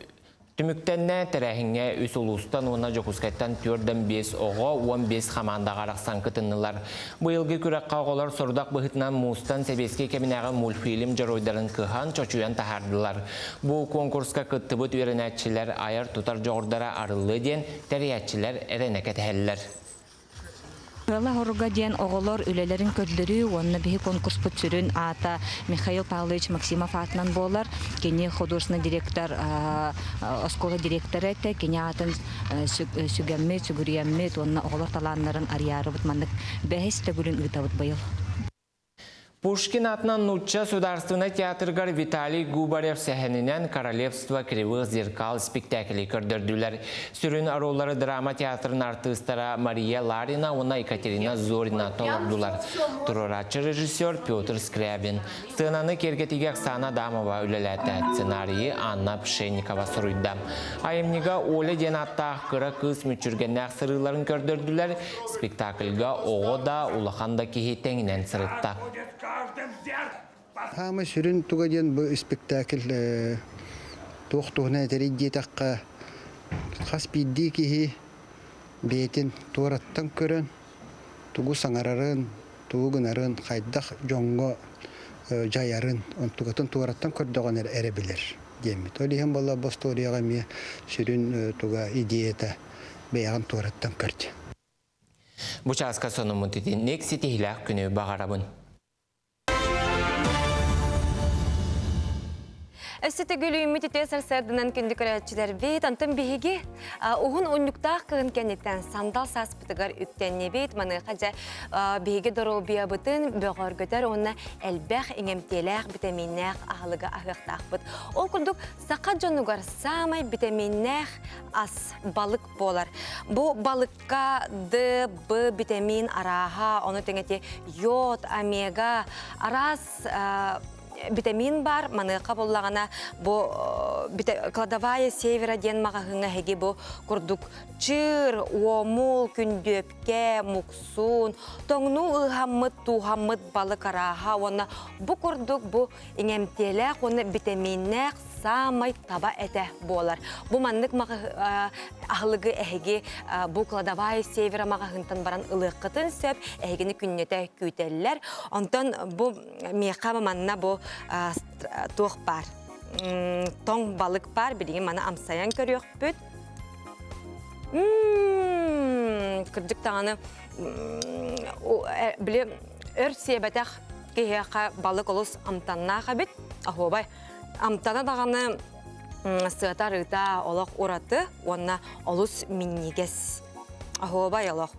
tümüktenne terehine üs ulustan ona jokuskaytan 4-5 oğa 15 hamanda qaraqsan kıtınlılar. Bu yılgı kürekka oğalar sordaq bıhıtnan muustan sebeske keminağı multfilm jaroydarın kıhan çoçuyan tahardılar. Bu konkurska kıttıbıt ürenetçiler ayar tutar joğurdara arılı den teriyatçiler ereneket heller. Кыла хоруга диэн оголор үлелерин көрдөрү, онна биһи конкурс бүтсүрүн ата Михаил Павлович Максимов атынан болар. Кени художественный директор, оскола директоры эте, кени атын сүгәмме, сүгүриямме, онна оголор таланнарын арьярыбыт маннык бәһис төгүлүн ыытабыт быйыл. Пушкин атынан Нучча Сударственный театргар Виталий Губарев сәхенінен «Королевство кривых зеркал» спектакли көрдірділер. Сүрін аролары драма театрын артыстара Мария Ларина, она Екатерина Зорина толабдулар. Туруратчы режиссер Петр Скрябин. Сценаны кергетігек Сана Дамова үлеләті. Сценарийі Анна Пшенникова сұруйда. Айымнига Оля Денаттақ кыра кыз мүчіргеннәк сырыларын көрдірділер. Спектакльга оғода улаханда кехи тәңінен сырытта. Хама сүрін тугаден бұл спектакль тоқтуғына тәрейде таққа қас бидді кехи бетін туараттан көрін, тугу саңарарын, тугу гынарын, қайдақ жоңғы жайарын, тугатын туараттан көрдіған әрі білер. Олиген бала бұл сторияға ме сүрін туга идеята бәяған туараттан көрді. Бұчасқа соны мұнтетін нек сетейләк күні бағарабын. Өссеті гүлі үміт үте сарсардынан күнді көрәтшілер бейт, антын бейге ұғын ұннықтақ қығын кәнеттен сандал саспытығар үктенне бейт, маны қажа бейге дұру бия бұтын бөғар көтер, онына әлбәқ еңемтеләқ витаминнәқ ағылыға ағықтақ бұт. Ол күрдік сақа жонуғар самай витаминнәқ ас балық болар. Бұл балыққа Д, Б витамин араға, оны тәңете йод, омега, арас витамин бар, манықа боллағана кладовая севера ден мағағыңа хеге бұл күрдік чыр, омул, күндөпке, мұқсун, тоңну ұғамыт, туғамыт балық араға, оны бұл күрдік бұл еңемтеләқ, оны витаминнәқ самай таба әті болар. Бұл маннык ағылығы әйге бұл кладовая севера мағағынтан баран ұлыққытын сөп, әйгені күннеті күйтелілер. Онтан бұл меқамы манна бұл тоқ бар. Тоң балық бар, білеген мана амсаян көріөк бүт. Күрдік тағаны біле өр себәтәқ кейеқа балық олыс амтаннаға бүт. Ахуабай. Амтана дағаны сыата рыта олық ураты, онна олыс миннигес. Ахуабай олық.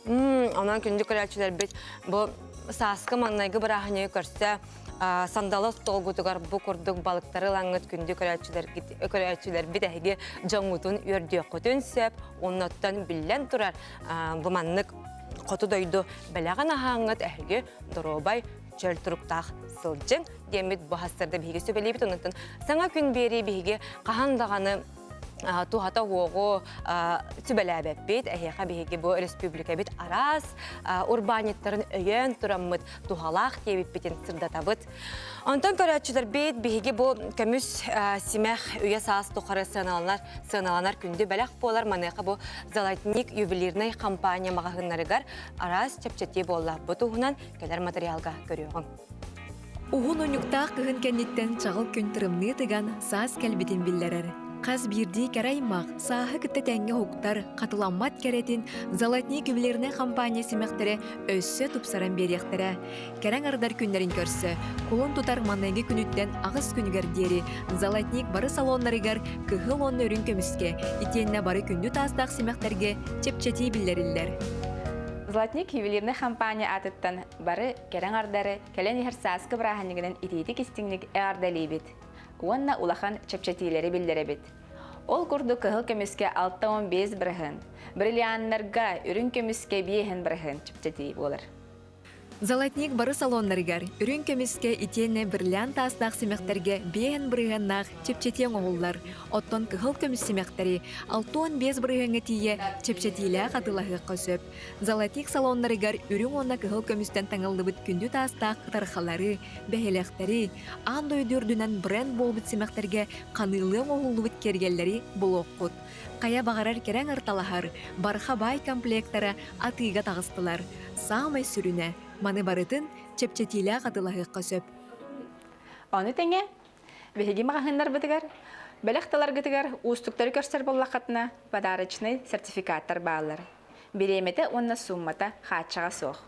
Онан күнді көрәтшілер бет, бұл сасқы маннайғы бірағыне көрсе, сандалы толғытығар бұл күрдік балықтары лаңыт күнді көрәтшілер бет әйге жаңғытын өрді құтын сөп, оннаттан білен тұрар. Бұл маннық құты дойды бәліған ағаңыт әйге дұробай чөл тұрықтақ сылжың демет бұхастырды бейге сөбелейбет онытын. Саңа күн бері бейге қағандағаны тухата оғы түбәләбәп бет, әйеға бейге бұл республика бет арас, урбаниттарын өйен тұрамыд тухалақ дебет бетен сырдатабыд. Онтан көрәтшілер бет бейге бұл көміс семәқ өйе саас тұқары сыналанар күнді бәләқ болар, манайға бұл Золотник ювелирный компания мағағынларығар арас чәпчәте болла. Бұл тұғынан кәлер материалға көріоғын. Уғын онюқтақ кығын кәнеттен чағыл күн тұрымны тыған саас кәлбетін білдерер. Қаз бірді кәраймақ, сағы күтті тәңге хуқтар, қатыламмат кәретін Золотник ювелирный компания семәқтері өссі тұпсаран беректері. Кәрәң ардар күндерін көрсі, құлын тұтар манайғы күніттен ағыз күнігердері Золотник бары салонларығар кығыл онны өрін көміске, итеніне бары күнді тастақ семәқтерге чепчети білдерілдер. Золотник ювелирный компания атыттан бары кәрәң ардары кәлен ехерсаскы бірағанығынан итейді кестіңлік әғардалейбет. Уанна улахан чепчетилері білдеребет. Ол күрді кығыл көміске 6-15 бірігін, бриллианнарға үрін көміске 5 бірігін чепчети болыр. Золотник бары салонларығар, үрін көміске итені бірлян тастақ семәқтерге 5 бірігіннақ чепчетен оғылар. Оттон кығыл көміс семәқтері 6-15 бірігіңі тие чепчетилі қатылағы қосып. Золотник салонларығар үрін онна кығыл көмістен таңылды бұд күнді тастақ тарқалары, бәхелектері, андой дүрдінен бренд бол бұд семәқтерге қанылың оғылды бұд кергелері бұл оққұд. Қая бағарар керен арталағар, барха бай комплекттары атыға тағыстылар. Самай сүріне, маны барытын чепчетилі қатылағы қосып. Оны тәңе, бәхеге мағағындар бұтығар, бәліқталар ғытығар, ұстықтары көрсер боллақатына подарочный сертификаттар бағалар. Биремете онна суммата хатчаға соқ.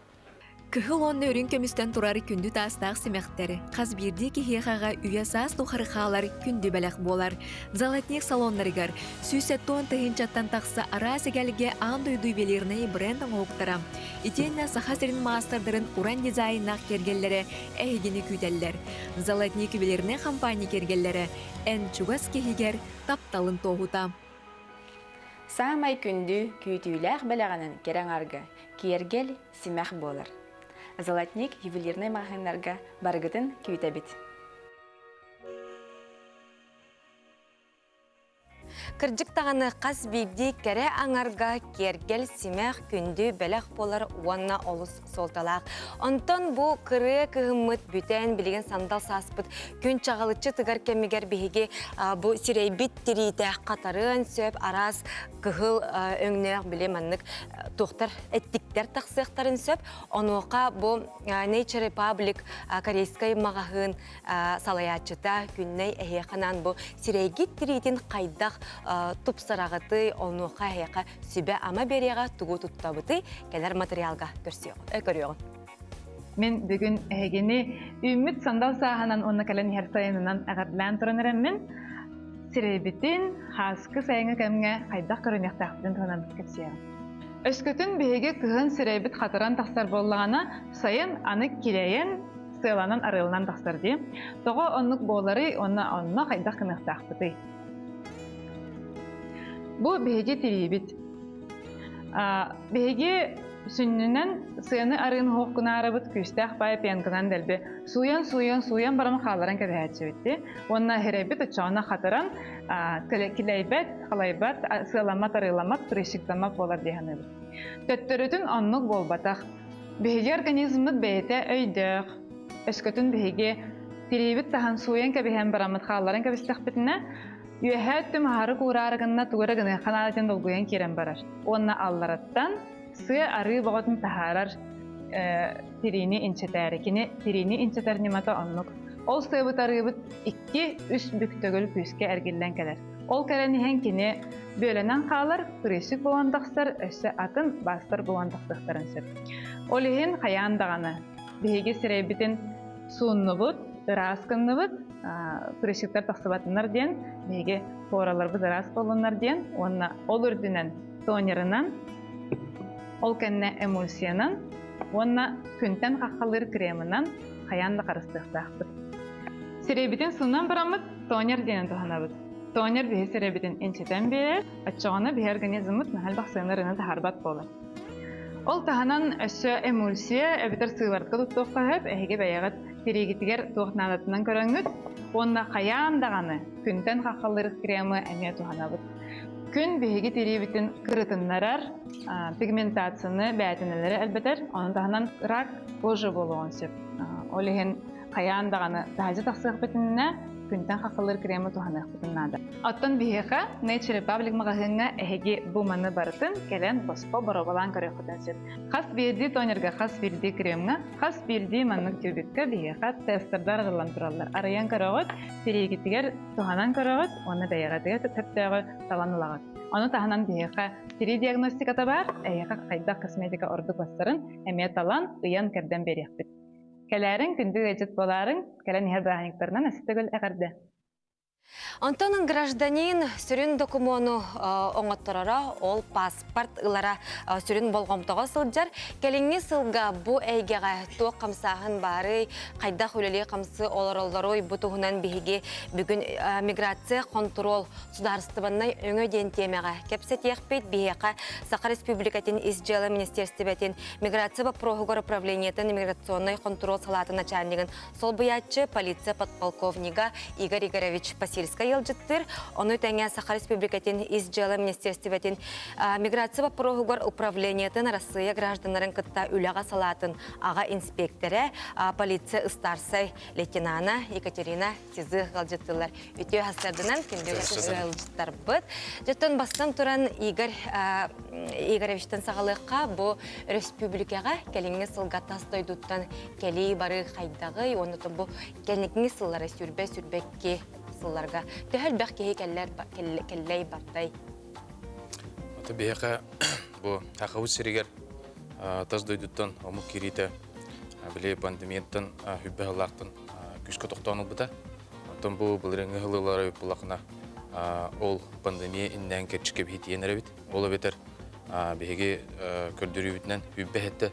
Кыхыл онны өрін көмістен турары күнді тастақ семектері. Қаз бірді кехеғаға үйасас тухарықалар күнді бәләқ болар. Золотник салонларыгар сүйсеттон тыхынчаттан тақсы арасы гәлге андойдуй белеріне брендін оқтарам. Итенна сахасырын мастардарын уран дизайнақ кергеллері әйгені күйтеллер. Золотник белеріне компания кергеллері ән чугас кехегер тапталын тоғута. Саамай күнді күйтүйләқ бәләғанын керен арғы, кергел симәқ болар. Золотник ювелирный магазинларга баргытын күйтәбит. Кырджык тағаны қас бейді кәрі аңарға кергел симәқ күнді бәләқ болар уанна олыс солталақ. Онтон бұл кыры кығымыт бүтән білген сандал саспыт күн чағалычы тығар кәмігер бейге бұл сирейбит тирейті қатарын сөп арас кығыл өңнәқ білеманнық тоқтар әттіктер тақсықтарын сөп. Онуға бұл Nature Republic корейскай мағағын салаячыта күнней әйеқанан бұл сирейгит тирейтін қайдақ тупсарағыты онуға әйеқа сүбе ама береға тугу туттабыты кәлер материалға көріоғын. Мен бүгін әйгені үміт сандал сағанан оны кәлен херсайынынан әғадлән тұрын әріммен сирейбітін хасқы сайыңы кәмге қайдақ көрінектақтың тұғынан кәпсияғын. Өскөтін бейге күхін сирейбіт қатыран тақсар болағына сайын аны келейін сыйланан арылынан тақсар де. Тоғы онлық болары онына қайдақ кінықтақпыды. Бұл бейге терейбіт. Бейге сүннінен сыйыны арын хоққына арабыт күстәқ байып янғынан дәлбе. Суян барамы қаларан кәбәйәтші бітті. Онына херейбіт ұчағына қатыран келейбет, қалайбат, сыйламат, арыламат, тұрышықтамат болар дейханы бұд. Төттөрүтін онлық болбатақ. Бейге организмыд бейте өйдіқ. Өскөтін бейге терейбіт таған суян кәбейен барамыд қаларан кәбістәқ бітіне үйәхәттім ары курарығына туғыры гыны қаналатын долгуян керен барар. Онына аллараттан сыя ары бағытын тахарар терейні инчетәрі. Терейні инчетәр немата онлық. Ол сыйбыт арыбыт 2-3 бүктөгіл пүйіске әргелден кәлер. Ол кәрәніген кені бөлінен қалар, күресік боландақсар, өсі атын бастыр боландақтықтарын сөп. Ол ехен қаяндағаны. Бейге сірейбітін суынны бұд, ырасқынны бұд, күресіктер тақсыбатынар ден, бейге поралар бұд ырас болынар ден, ол үрдінен тонерынан, ол кәнне эмульсиянан, онна күнтен қаққалыр кремынан қаянды қарыстықтақпыд. Сірейбітін суынан барамыд, тонер денен тұхана бұд. Тонер бейе сірейбітін инчетен берер, атчағаны бей организмыд мәхәл бақсыңырыны тахарбат болар. Ол таханан өссө эмульсия әбітір сыйлардқа тұттуққа хөп, әйге бәйеғат терегетігер туғытнадатынан көріңгіт, онна қаяндағаны күнтен қаққалыр кремы әме тұхана бұд. Күн бейге теребітін кырытынларар, пигментацияны бәтінелері әлбетер, оның тағынан рак кожа болуын сөп. Олеген қаяндағаны тәжі тақсық бітініне күнтен қақылыр кремі туғанық бітіннады. Оттан бейге Nature Republic мағағыңа әйге бұманы барытын кәлен боспо барабалан көрі құтын сөп. Қас берді тонерға, қас берді кремға, қас берді манның тюбетке бейге тестердар ғылан тұралар. Араян көріғыт, терегетігер туғанан көріғыт, оны бәйеғатыға тәптәғы таланылағыт. Оны тағынан бейге тери диагностиката бар, әйге қайдақ косметика орды бастарын әме талан ұян кәрден берек біт. Кәләрің күнді ғайжет боларың, кәлән ехер бағаниктарынан әсітігіл әғарды. Антонын гражданин сүрін документы оңоттырара, ол паспорт ылара сүрін болғымтыға сылджар. Кәліңі сылға бұ әйгеға тоқ қамсағын бары, қайдақ өлелі қамсы олар-оларой бұтығынан бейге бүгін миграция контрол сударыстыбаннай өңі ден темеға. Кепсет еқпейт бейеқа Сақа Республикатын изжелі министерстібетін миграция вопроғығыр управлениетін миграционный контрол салаты начальнигін сол бұятчы полиция подполковнига Игорь Игоревич Пасильская елжіттір. Оны тәңе Сақа Республикатын изжелі министерстібетін миграция вопроғығыр управлениетін Россия гражданларын кытта үліға салатын аға инспекторы полиция ұстарсай лейтенана Екатерина Сизы ғалжыттылар. Үтеу хастардынан кендегі ғалжыттар бұд. Жеттен бастан тұран Игорь Игоревичтен сағалыққа бұл республикаға кәліңі сылға тастойдуттан кәлей бары қайдағы, онытын бұл кәлінікіңі сыллары сүрбекке сылларға. Төхіл бәқ кейі кәлләй бардай. Бияқа бұл ақауыз серегер таз дойдуттан омық керейті біле пандемияттан хүббе ғалақтан күшкі тоқтауын бұта. Онтан бұл реңі ғылылары бұлақына ол пандемия иннән кәрчіке бейті енер әбет. Ол әбетер бейге көрдірі бүтінен хүббе әтті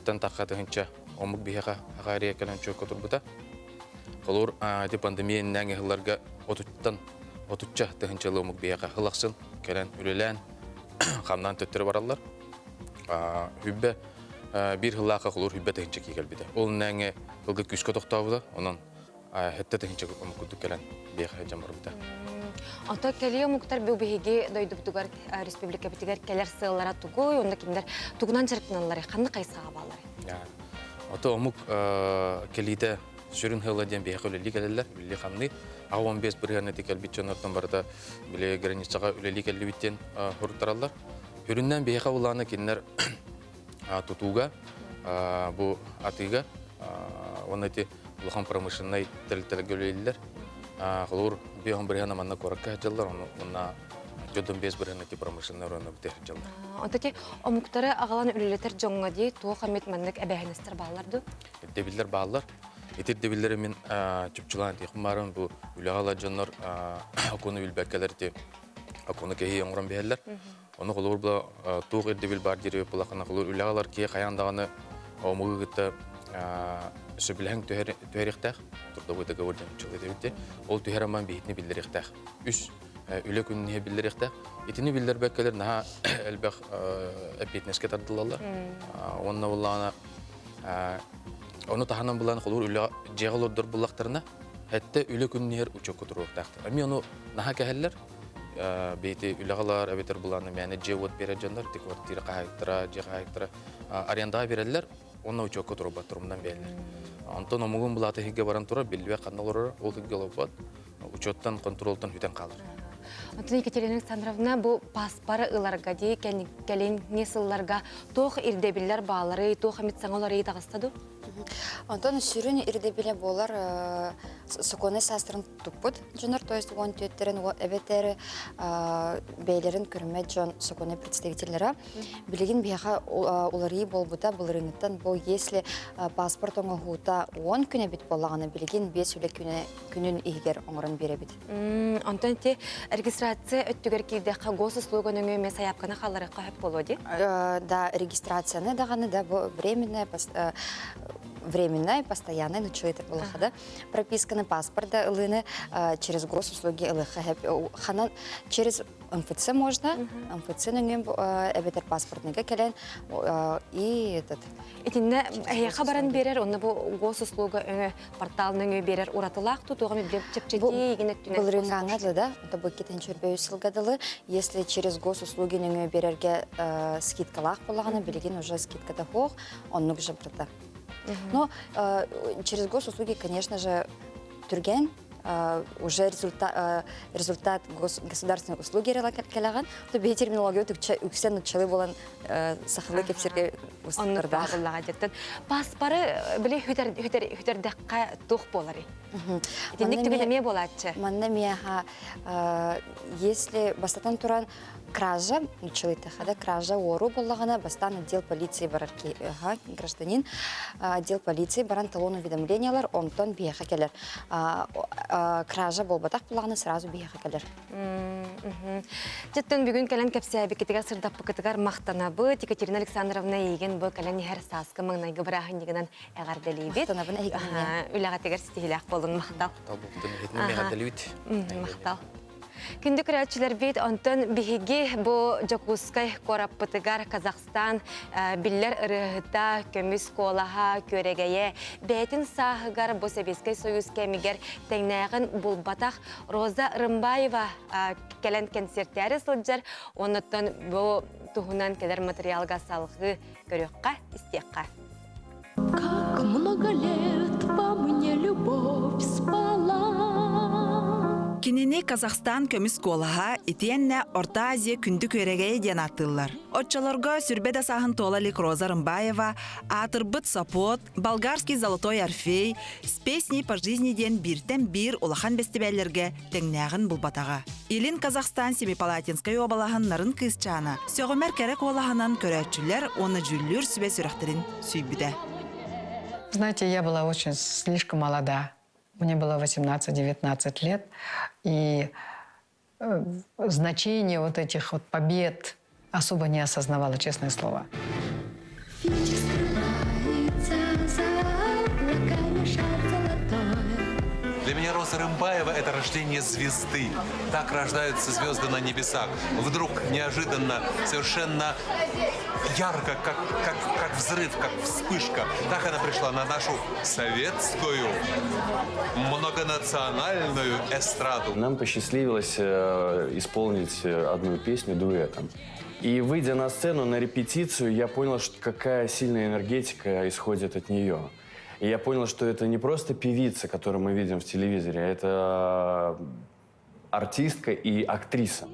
тан таққатығынша омық бияқа ағария кәлін чөк отыр бұта. Қолыр пандемия иннән ғыларға отутча тығынчалы омық бияқа ғылақсын кәлін үлелән қамнан төттері баралар. Хүббе bir hıllaqa qulur hübbə təhincə gəlbidə. Ol nəngə qılğı küskə toxtavıda, onun həttə təhincə qılmıquddu gələn beyxə jamar bida. Ата келия муктар бу беге дойду тугар республика битигер келер сыллара тугу, онда кимдер тугунан чыркыналар, канды кайсага балар. Ата омук келиде сүрүн хылладен бейхе үлели келелер, үлели ханны. Аван без биргәне текел битчоннардан барда биле границага үлели келбиттен хуртаралар. Хүрүннән бейхе уланы киннер тутуга, бу атыга, оннати улахан промышленный тел-телегөлелер. Холур бион биргәне манна коракка хаҗаллар, онна жодон без биргәне ти промышленный районна битер хаҗаллар. Онтати омуктары агалан үлелетер жоңга ди, тоо хамет маннык әбәһенестер балларду. Дебиллер баллар. Этер дебиллер мен чүпчулан ти хумарын бу үләгала жоннор аконы билбәккәләр ти аконы кеһи яңгыран бәһәлләр. Оны қолыр бұла туғы ердебіл бар дері бұлақына қолыр үләғалар кей қаяндағаны оңығы ғытта сөбіләң түйеректәқ, тұрда бұйда ғавырден ұчылы дебітте, ол түйераман бейітіні білдеректәқ. Үш үлі күніне білдеректәқ. Етіні білдер бәккелер наға әлбәқ әпетінеске тардылалар. Онына бұлағына, оны таханан бұлағына қолыр үлі жеғал ордар бұлақтарына әтті үлі күніне ұчық күтіруқтәқтір. Әме оны наға кәхәллер, бейті үліғалар, әбетер бұланы мәне жеуот бере жандар, тек квартира қайықтыра, же қайықтыра, арендаға берелер, онна учок көтіру бат тұрымдан бәлілер. Антон омығын бұлаты хигге баран тұра, білбе қандалыр, ол хигге лопат, учеттан, контролтан хүтен қалыр. Антон Екатерина Александровна, бұл паспары ыларға дей, кәлен несылларға тоқ ирдебілер бағалары, тоқ амет саңылары етағыстаду? Антон сүрін ирдебіле болар соқоны састырын тұппыд жонар, то есть он түйеттерін, әбеттері бәйлерін көрмет жон соқоны представителері. Білеген бияға олары болбыда бұл рынықтан, бұл если паспорт оңы ғута 10 күн әбет болағаны білеген 5 үлі күнін егер оңырын бере бет. Антон, те регистрация өттігер кейдеққа госуслугын өңі саяпқаны қалары қағып болуды? Да, регистрацияны дағаны да бұл временная, постоянная, но что это было, да? Прописка на паспорта, через госуслуги, через МФЦ можно, МФЦ на нем эбетер паспортный кален и этот. Итинне хабаран берер, он бу госуслуга порталның берер уратылак тутугы билеп чепчети игене түнө. Бул рынгаңа да, это бу кетен чөрбөй сылгадылы, если через госуслуги нөңө берерге скидкалак болганы билген уже скидкада хох, он уже брата. Но через госуслуги, конечно же, түрген уже результат государственной услуги келаган, то бе терминология үксен учалы болан сахалы кепсерге устарда. Паспары биле хүтердәккә тух болары. Динник түгенеме болатчы. Манна мияха, если бастатан туран кража, училите хада кража ору боллагана, бастан отдел полиции барарки гражданин, отдел полиции баран талон уведомлениялар, онтон бияха келер. Кража болбатак боллагана сразу бияха келер. Жеттен бүгін кәлен кәпсәбі кетігер сырдап бұкытығар мақтанабы, Екатерина Александровна еген бұл кәлен ехер сасқы маңнайғы бірағын дегенен әғарделейбет. Мақтанабына еген. Үліға тегер стихиләқ болын мақтал. Мақтал. Күнді күрәтшілер бейт, онтын бігеге бұл Жокускай Кораппытыгар Казахстан биллер ұрығыта, көміс қолаға, көрегeye, бәйтін сағығар бұл Советский Союз кәмігер тәңнәғін бұл батақ Роза Рымбаева кәлін концерттері сылджар, оныттын бұл тұғынан кәдер материалға салғы көрекқа, истеққа. Как много лет во мне любовь спала. Кинене Кини Казахстан көміс колаға итиенне Орта Азия күнді көрегейі ден аттылар. Отчаларға сүрбеда сахын толалик Роза Рымбаева, Атырбыт Сапот, Болгарский Золотой Орфей, с песней по жизни ден биртен бир улахан бестебәлерге тәңнәғын бұлбатаға. Илин Казахстан Семипалатинскай обалағын нарын кызчана. Сөгімер керек олағынан көрәтчілер оны жүллүр сүбе сүрәхтерін сүйбіде. Знаете, я была очень слишком молода. Мне было 18-19 лет. И значение вот этих вот побед особо не осознавала, честное слово. Для меня Роза Рымбаева — это рождение звезды. Так рождаются звезды на небесах. Вдруг, неожиданно, совершенно ярко, как взрыв, как вспышка. Так она пришла на нашу советскую многонациональную эстраду. Нам посчастливилось исполнить одну песню дуэтом. И выйдя на сцену, на репетицию, я понял, какая сильная энергетика исходит от нее. И я понял, что это не просто певица, которую мы видим в телевизоре, это артистка и актриса.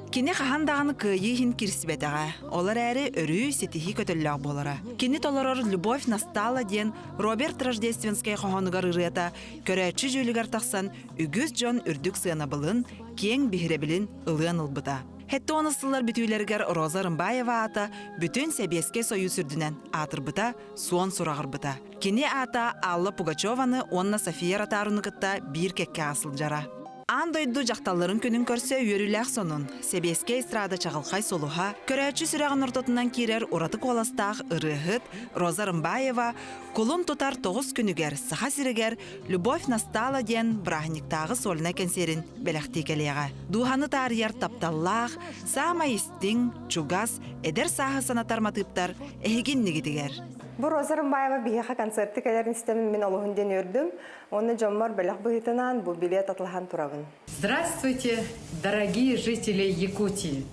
Кини хахандағаны күйейін кирсібетіға, олар әрі үрі сетихи көтілләқ болара. Кини толарар «Любовь настала» ден Роберт Рождественский қоғанығар ұрыята көрәтші жөлігар тақсан үгіз жон үрдік сыяна білін, кең бігіребілін ылыан ұлбыта. Хетті онысылар бүтүйлергер Роза Рымбаева ата бүтін Себеске сою сүрдінен атырбыта, суон сұрағырбыта. Кини ата Алла Пугачеваны онна София Ратарунықытта бір кекке асыл жара. Андойду жақталарын күнін көрсе үйеріләқ сонын. Себеске эстрада чағылқай солуға, көрәтші сүрәғын ұртотынан керер ұраты қоластақ ұрығыт Роза Рымбаева құлым тұтар 9 күнігер сыға сірігер «Любовь настала» ден брахниктағы солына кәнсерін бәліқті келеға. Духаны тарияр тапталлақ, сама истің, чугас, әдер сағы санатарматыптар әйген негетігер. Бұл Роза Рымбаева бейеқа концерті кәлерін істемін мен олығынден өрдім. Оны жоммар бәліқ бұғытынан бұл билет атылған тұрағын. Здравствуйте, дорогие жители Якутии.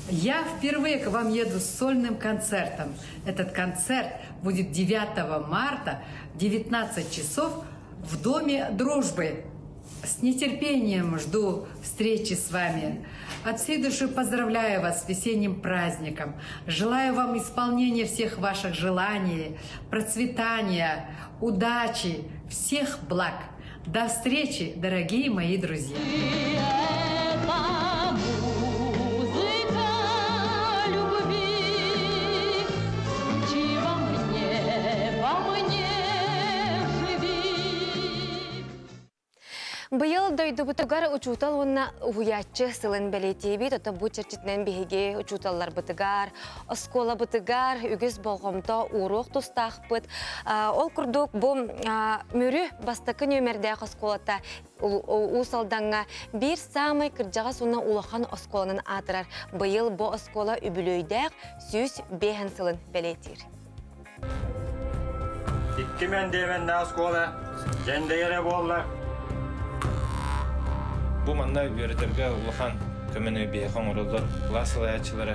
Я впервые к вам еду с сольным концертом. Этот концерт будет 9 марта в 19 часов в Доме дружбы. С нетерпением жду встречи с вами. От всей души поздравляю вас с весенним праздником. Желаю вам исполнения всех ваших желаний, процветания, удачи, всех благ. До встречи, дорогие мои друзья. Быйыл дойдубутугар учутал онна уятчы сылын бәлетейбит, ота бу чәрчетнен беге учуталлар бытыгар, оскола бытыгар, үгіз болғымта уруқ тустақ быт. Ол күрдік бу мөрі бастықы нөмердәқ осколата усалданға бір самай кірджаға сонна улахан осколанын атырар. Быйыл бу оскола үбілөйдәқ сүз бейін сылын бәлетейр. Иккімен демен оскола, жәндегері болла. Бу манда үйретерге улахан көмені бейхан орылдар классылы әтчілері.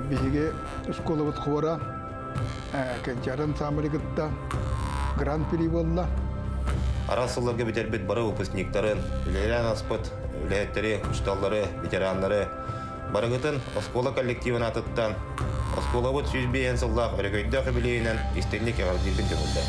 Бейге школа бұт қуара, кәнчарын самырығытта гран-при болла. Арасыларға бітербет бары выпускниктарын, үлелен аспыт, үләттері, ұшталары, ветеранлары. Барығытын оскола коллективін атыттан, оскола бұт сүйізбейен сыллақ өрігөйді қыбілейінен истерлік яғардилбін жығылды.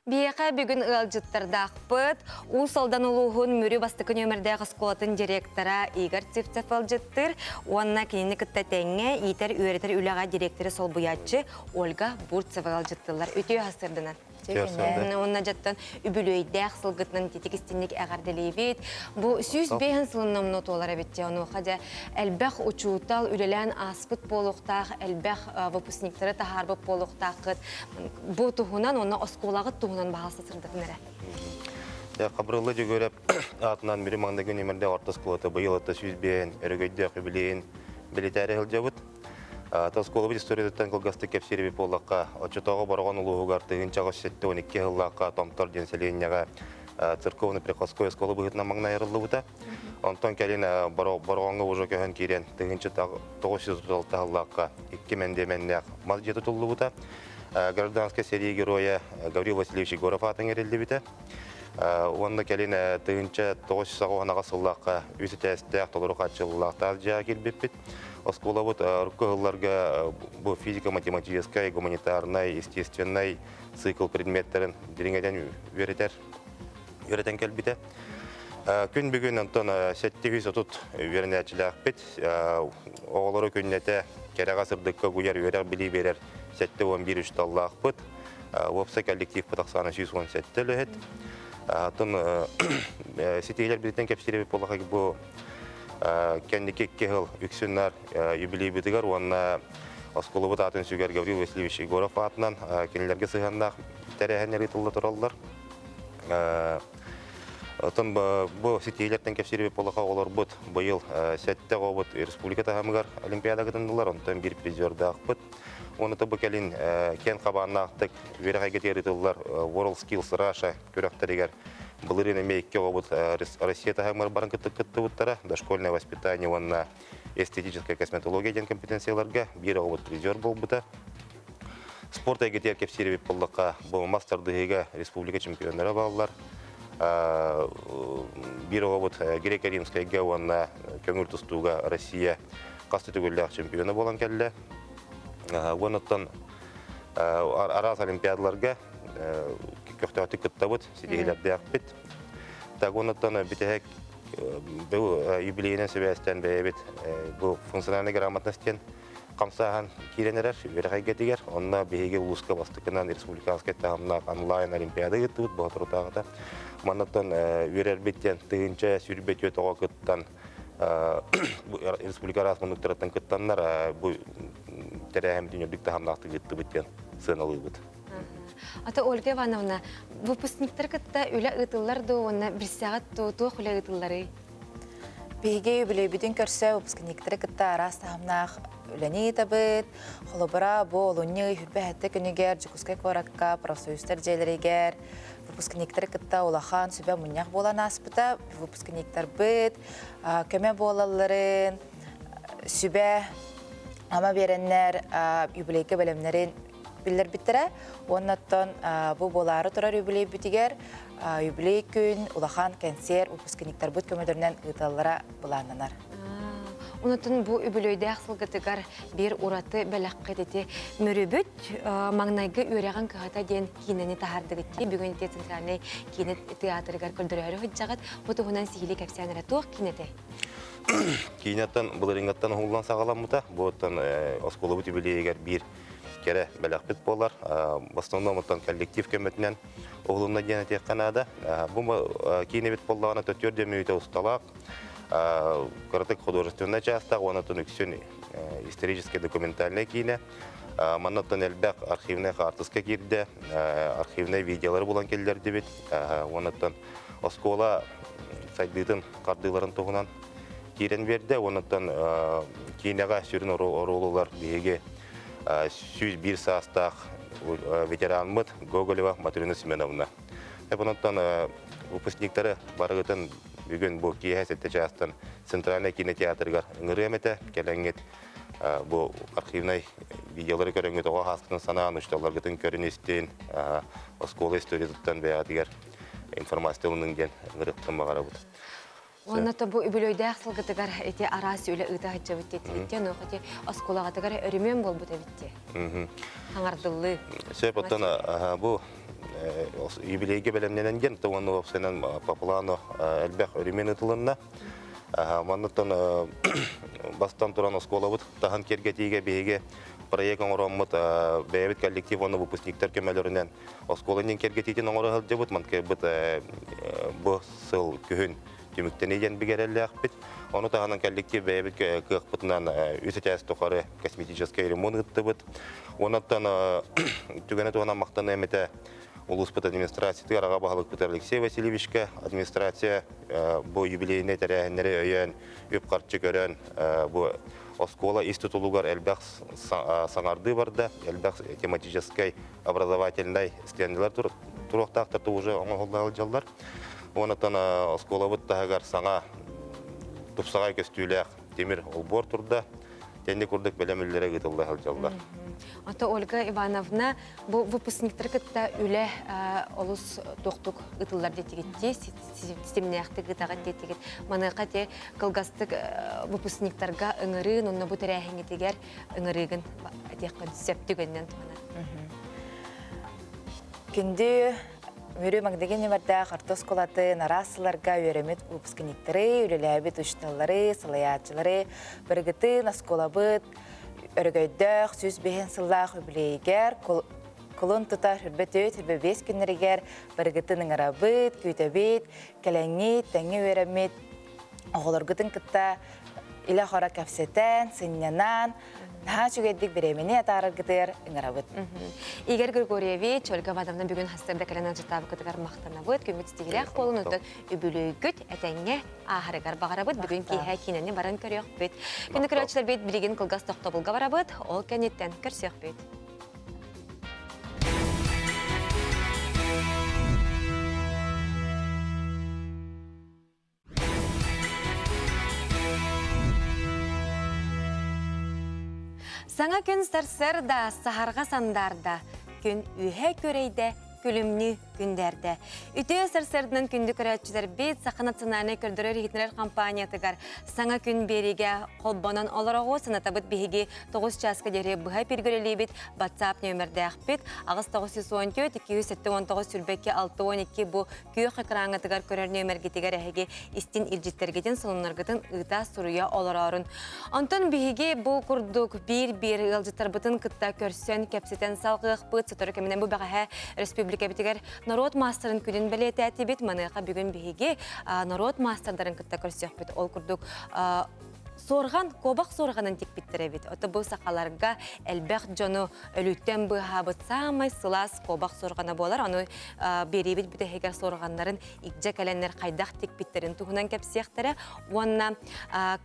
Бияқа бүгін ылжыттырдақ бұд, ұсалдан ұлуғын мүрі бастықы нөмірдегі сколатын директора Игорь Цивцев ылжыттыр. Онна кейіні күтті тәңе, етер үйретер үліға директоры сол бұятчы Ольга Бурцева ылжыттылар. Өтеу хасырдынан. Онна жаттан үбілөйдәқ сылғытның тетекістінік әғарделейбет. Бұл сүйіз бейін сылынна мұнот олар әбетте. Оны қада әлбәқ ұчуытал үлелән аспыт болуқтақ, әлбәқ выпускниктары тахарбып болуқтақ. Бұл тұғынан, оны осколағыт тұғынан бағалсы сырдығын әрі. Қабырылы жүгөріп, атынан мүрі маңдагын емірде ортас қылыты, бұйыл ұтты сүйіз бейін, өрігөйді қыбілейін, білетәрі ғылжабыт. Тосколы историяттан кылгасты кепсири боллакка, очотого барган улуугар тыгынчагы 7-12 жыллакка томтор денселенияга церковно-приходской школы быгытна маңна айрылыбыта. Онтон келин барганга уже көхөн кирен тыгынчы 906 жыллакка 2 мендеменнек мал жети туллыбыта. Гражданский серия героя Гаврил Васильевич Егоров атын эрилдибите. Онда келин тыгынча 9 сағуанаға сыллаққа үсі тәстәк толыру қатшылылақтар жа келбеппет. Оскола вот руколарга бу физико-математическая, гуманитарная, естественная цикл предметтерин диреңеден веретен келбите. Күн бүгін антон сеттегіз отут вернәчілі ақпет. Оғылары күннете кереға сырдыққа көйер верер білі берер 7-11 талла ақпет. Опса коллектив пытақсаны 117 лөхет. Атын сетейлер білеттен кәпсіребі болаға бұл кәндеке кеғыл үксінлер юбилей бітігер. Онына Осколы бұт атын сүгер Гаврил Васильевич Егоров атынан кенелерге сығаннақ тәрәхәнер етілді тұралылар. Атын бұл сетейлерден кәпсіребі болаға олар бұт бұйыл сәтті ғобыт республика тағамығар олимпиада қытындылар. Онтан бір призерді ақпыт. Оны табы кәлін кен қабанына ақтық веріға кетер етілділар World Skills Russia көріқтерігер. Бұлырын әмейікке ғобыт Россия тағамығар барын күтті бұттара. Дошкольное воспитание, онына эстетическая косметология ден компетенцияларға бір ғобыт призер бол бұта. Спорт әгетер кәпсіребі болаққа бұл мастардығыға республика чемпионлары бағылар. Bir ovut Greko-Rimskayga ona köngül tustuğga Россия qasты tügüllük çempionu bolan kelle. Ondan araz olimpiadalarga köktəti qıttabıt sidihlərdə yapbit. Ta ondan bitəhək bu yubileyinə səbəstən bəyət bu funksionalni gрамотностен qamsahan kirenerer verəyə getiger. Onna behege uluska bastıqından respublikanskə tamamlaq onlayn olimpiada gitdibit bu turtağda. Manattan verer bitten tığınca sürbet yotağa kıttan Respublika Rasmanlıklarından kıttanlar bu terəhem dünyadық tamamlaqtı gitti bitten sınalı bit. Ата Ольга Ивановна, выпускниктер кытта үлә ытыллар да оны bir сәгать тух үлә ытыллары. Беге юбилей бүтін көрсө выпускниктер кытта арас тамнах үләне табыт, холобара бу олунны хүрбәһәтте күнүгер жукускай коракка профсоюзтер жээлеригер выпускниктер кытта улахан сүбә муньяк болан аспыта выпускниктер бит көмө болаларын сүбә ама береннер юбилейге белемнерин билер биттере оннаттан бу болары турар юбилей бүтигер юбилей күн улахан концерт выпускниктер бит көмөдөрнөн ыталлара булананар. Онотун бу үбүлөйдө аксылгытыгар бир ураты белаккетети мөрүбүт маңнайгы үрөгөн кыгата ден кинени тахардыгытти бүгүн центральный кинет театрыгар көрдөрөрү хөджагат бутугунан сихили кепсянера тук кинете. Кинеттен булырингаттан хуллан сагаламыта бутан осколу юбилейгер бир кере белакпет болар. В основном отан коллектив көмөтүнөн оглунна ден тек канада. Бу кинебит боллагана төтөрдө мөйтө усталак. Короток художественная часть, он это историческое документальное кино, манатан элбек архивная артистка кирде, архивные видеолар булан келдер дебит, он это оскола сайдытын кардыларын тугунан кирен берде, он это кинога сүрүн оролулар биге сүз бир састах ветеранмыт Гоголева Матрина Семеновна. Эпонаттан выпускниктары барыгытын бүгін бұл кейхәсетті жастан центральный кинотеатргар ыңырыметі келеңет бұл архивнай видеолары көріңгет оға хастын санаан ұшталарғытын көрінестен осколы историятыттан бәядығар информациялының ден ыңырықтың мағара бұд. Оннато бу үбүлөйдө аксылгытыгар эти арасы үле ыта хачабыт тетилиттен охоти осколагатыгар өрүмөн болбут эбитте. Аңардыллы. Сөйпаттан бу юбилейге белемненген тоғаны опсенен по плану әлбәқ өрімен ұтылынна. Маннаттан бастан туран осколабыт тағын кергетиге бейге проект оңырамыт бәйбіт коллектив оны выпускниктер көмелерінен осколынен кергетийтін оңыры ғылдебіт. Манке бұт бұ сыл күхін түміктен еден бігерелі ақпет. Оны тағынан коллектив бәйбіт кықпытынан үсі тәс тоқары косметический ремонт ғыттыбыт. Онаттан түгені туғынан мақтаны әметі Улуспыт администрация араға бағылық бұтар Алексей Васильевичке администрация бұл юбилейіне тәрәхінлері өйен, өп қартчы көрен бұл оскола институтулугар әлбәқ саңарды барды, әлбәқ тематической образовательный стенділер тұрықтақтырды уже оңғылдағы жалдар. Онытан оскола бұт тағығар саңа тұпсағай көстүйләқ темір олбор тұрды, тәнде күрдік бәлемілері ғытылдағы жалдар. Ата Ольга Ивановна, bu выпускниктер кытта үле олус доктук ытыллар детигетти, системнияқты гытагат детигет. Маныка те кылгастык выпускниктерга ыңырын, онна бу терәһиңетигер ыңырыгын теккан септүгеннен тумана. Күнді Мөрі маңдеген емерді қартос қолаты нарасыларға өремет выпускниктері, үлеләбет ұшталары, салаятчылары, біргіті насколабыт, өргөйдік, сөз бейін сыллақ өбілейгер, қолын тұтар үрбет-өт, үрбе-бес күннерігер, біргітінің арабыт, көйтәбет, кәләңет, тәңе өремет, оғылыргытын кітта, илі қора кәпсетен, сыннянан, Наha çügeddik biremini atarır gider ыңарабыт. Игорь Григорьевич, Ольга Ивановна бүгін хастырда кәләнен жытабы кытыгар мақтанабыт, көмет стигілек қолын өтін үбілігіт әтәңе ахырыгар бағарабыт, бүгін кейхә кейнені барын көріяқ бет. Күнді көрәтшілер бет білеген қылғас тоқтабылға барабыт, ол кәнеттен көрсіяқ бет. Саңа күн сарсырда, сахарға сандарда, күн үйе көрейді, күлімні күндерді. Үте сарсырдың күнді көрәтшілер бет сақы национальный көрдірер хитнер компаниятығар саңа күн береге қолбанан оларығы сынатабыт бейге 9 часқа дере бұға пергөрелей бет WhatsApp нөмірді ақпет ағыз 914-219 сүрбекке 612 бұ күйі қықыраңытығар көрер нөміргетігер әйге істен илжеттергеден солынарғытын ұйта сұруя оларарын. Онтын бейге бұл күрдік бір ғылжыттар бұтын күтта көрсен кәпсетен салғық бұт сұтыры кәмінен бұл баға республика бітігер народ мастарын күнін білеті әті бет маныға бүгін бейге народ мастардарын күтта көрсек бет. Ол күрдік сорған, кобақ сорғанын тек біттірі бет. Оты бұл сақаларға әлбәқ жону өліттен бұға бұт самай сылас кобақ сорғаны болар. Оны бері бет бүті хегер сорғандарын икжа кәләнлер қайдақ тек біттерін тұғынан кәпсияқтары. Онна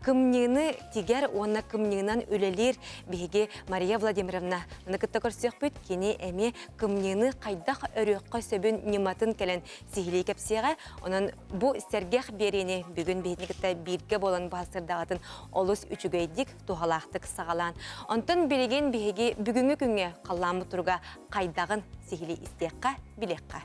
кімнені тегер, онна кімненінен өлелер бейге Мария Владимировна. Оны күтті көрсек бет, кені әме кімнені қайдақ өріққа сөбін нематын кәлін сихілей кәпсияға. Онын бұл сәргеқ берені бүгін бейіне күтті бірге болан басырдағатын олыс үчүгейдик тухалақтық сағалан. Онтын береген бейге бүгінгі күнге қалламы тұрға қайдағын сихили истеққа білекқа.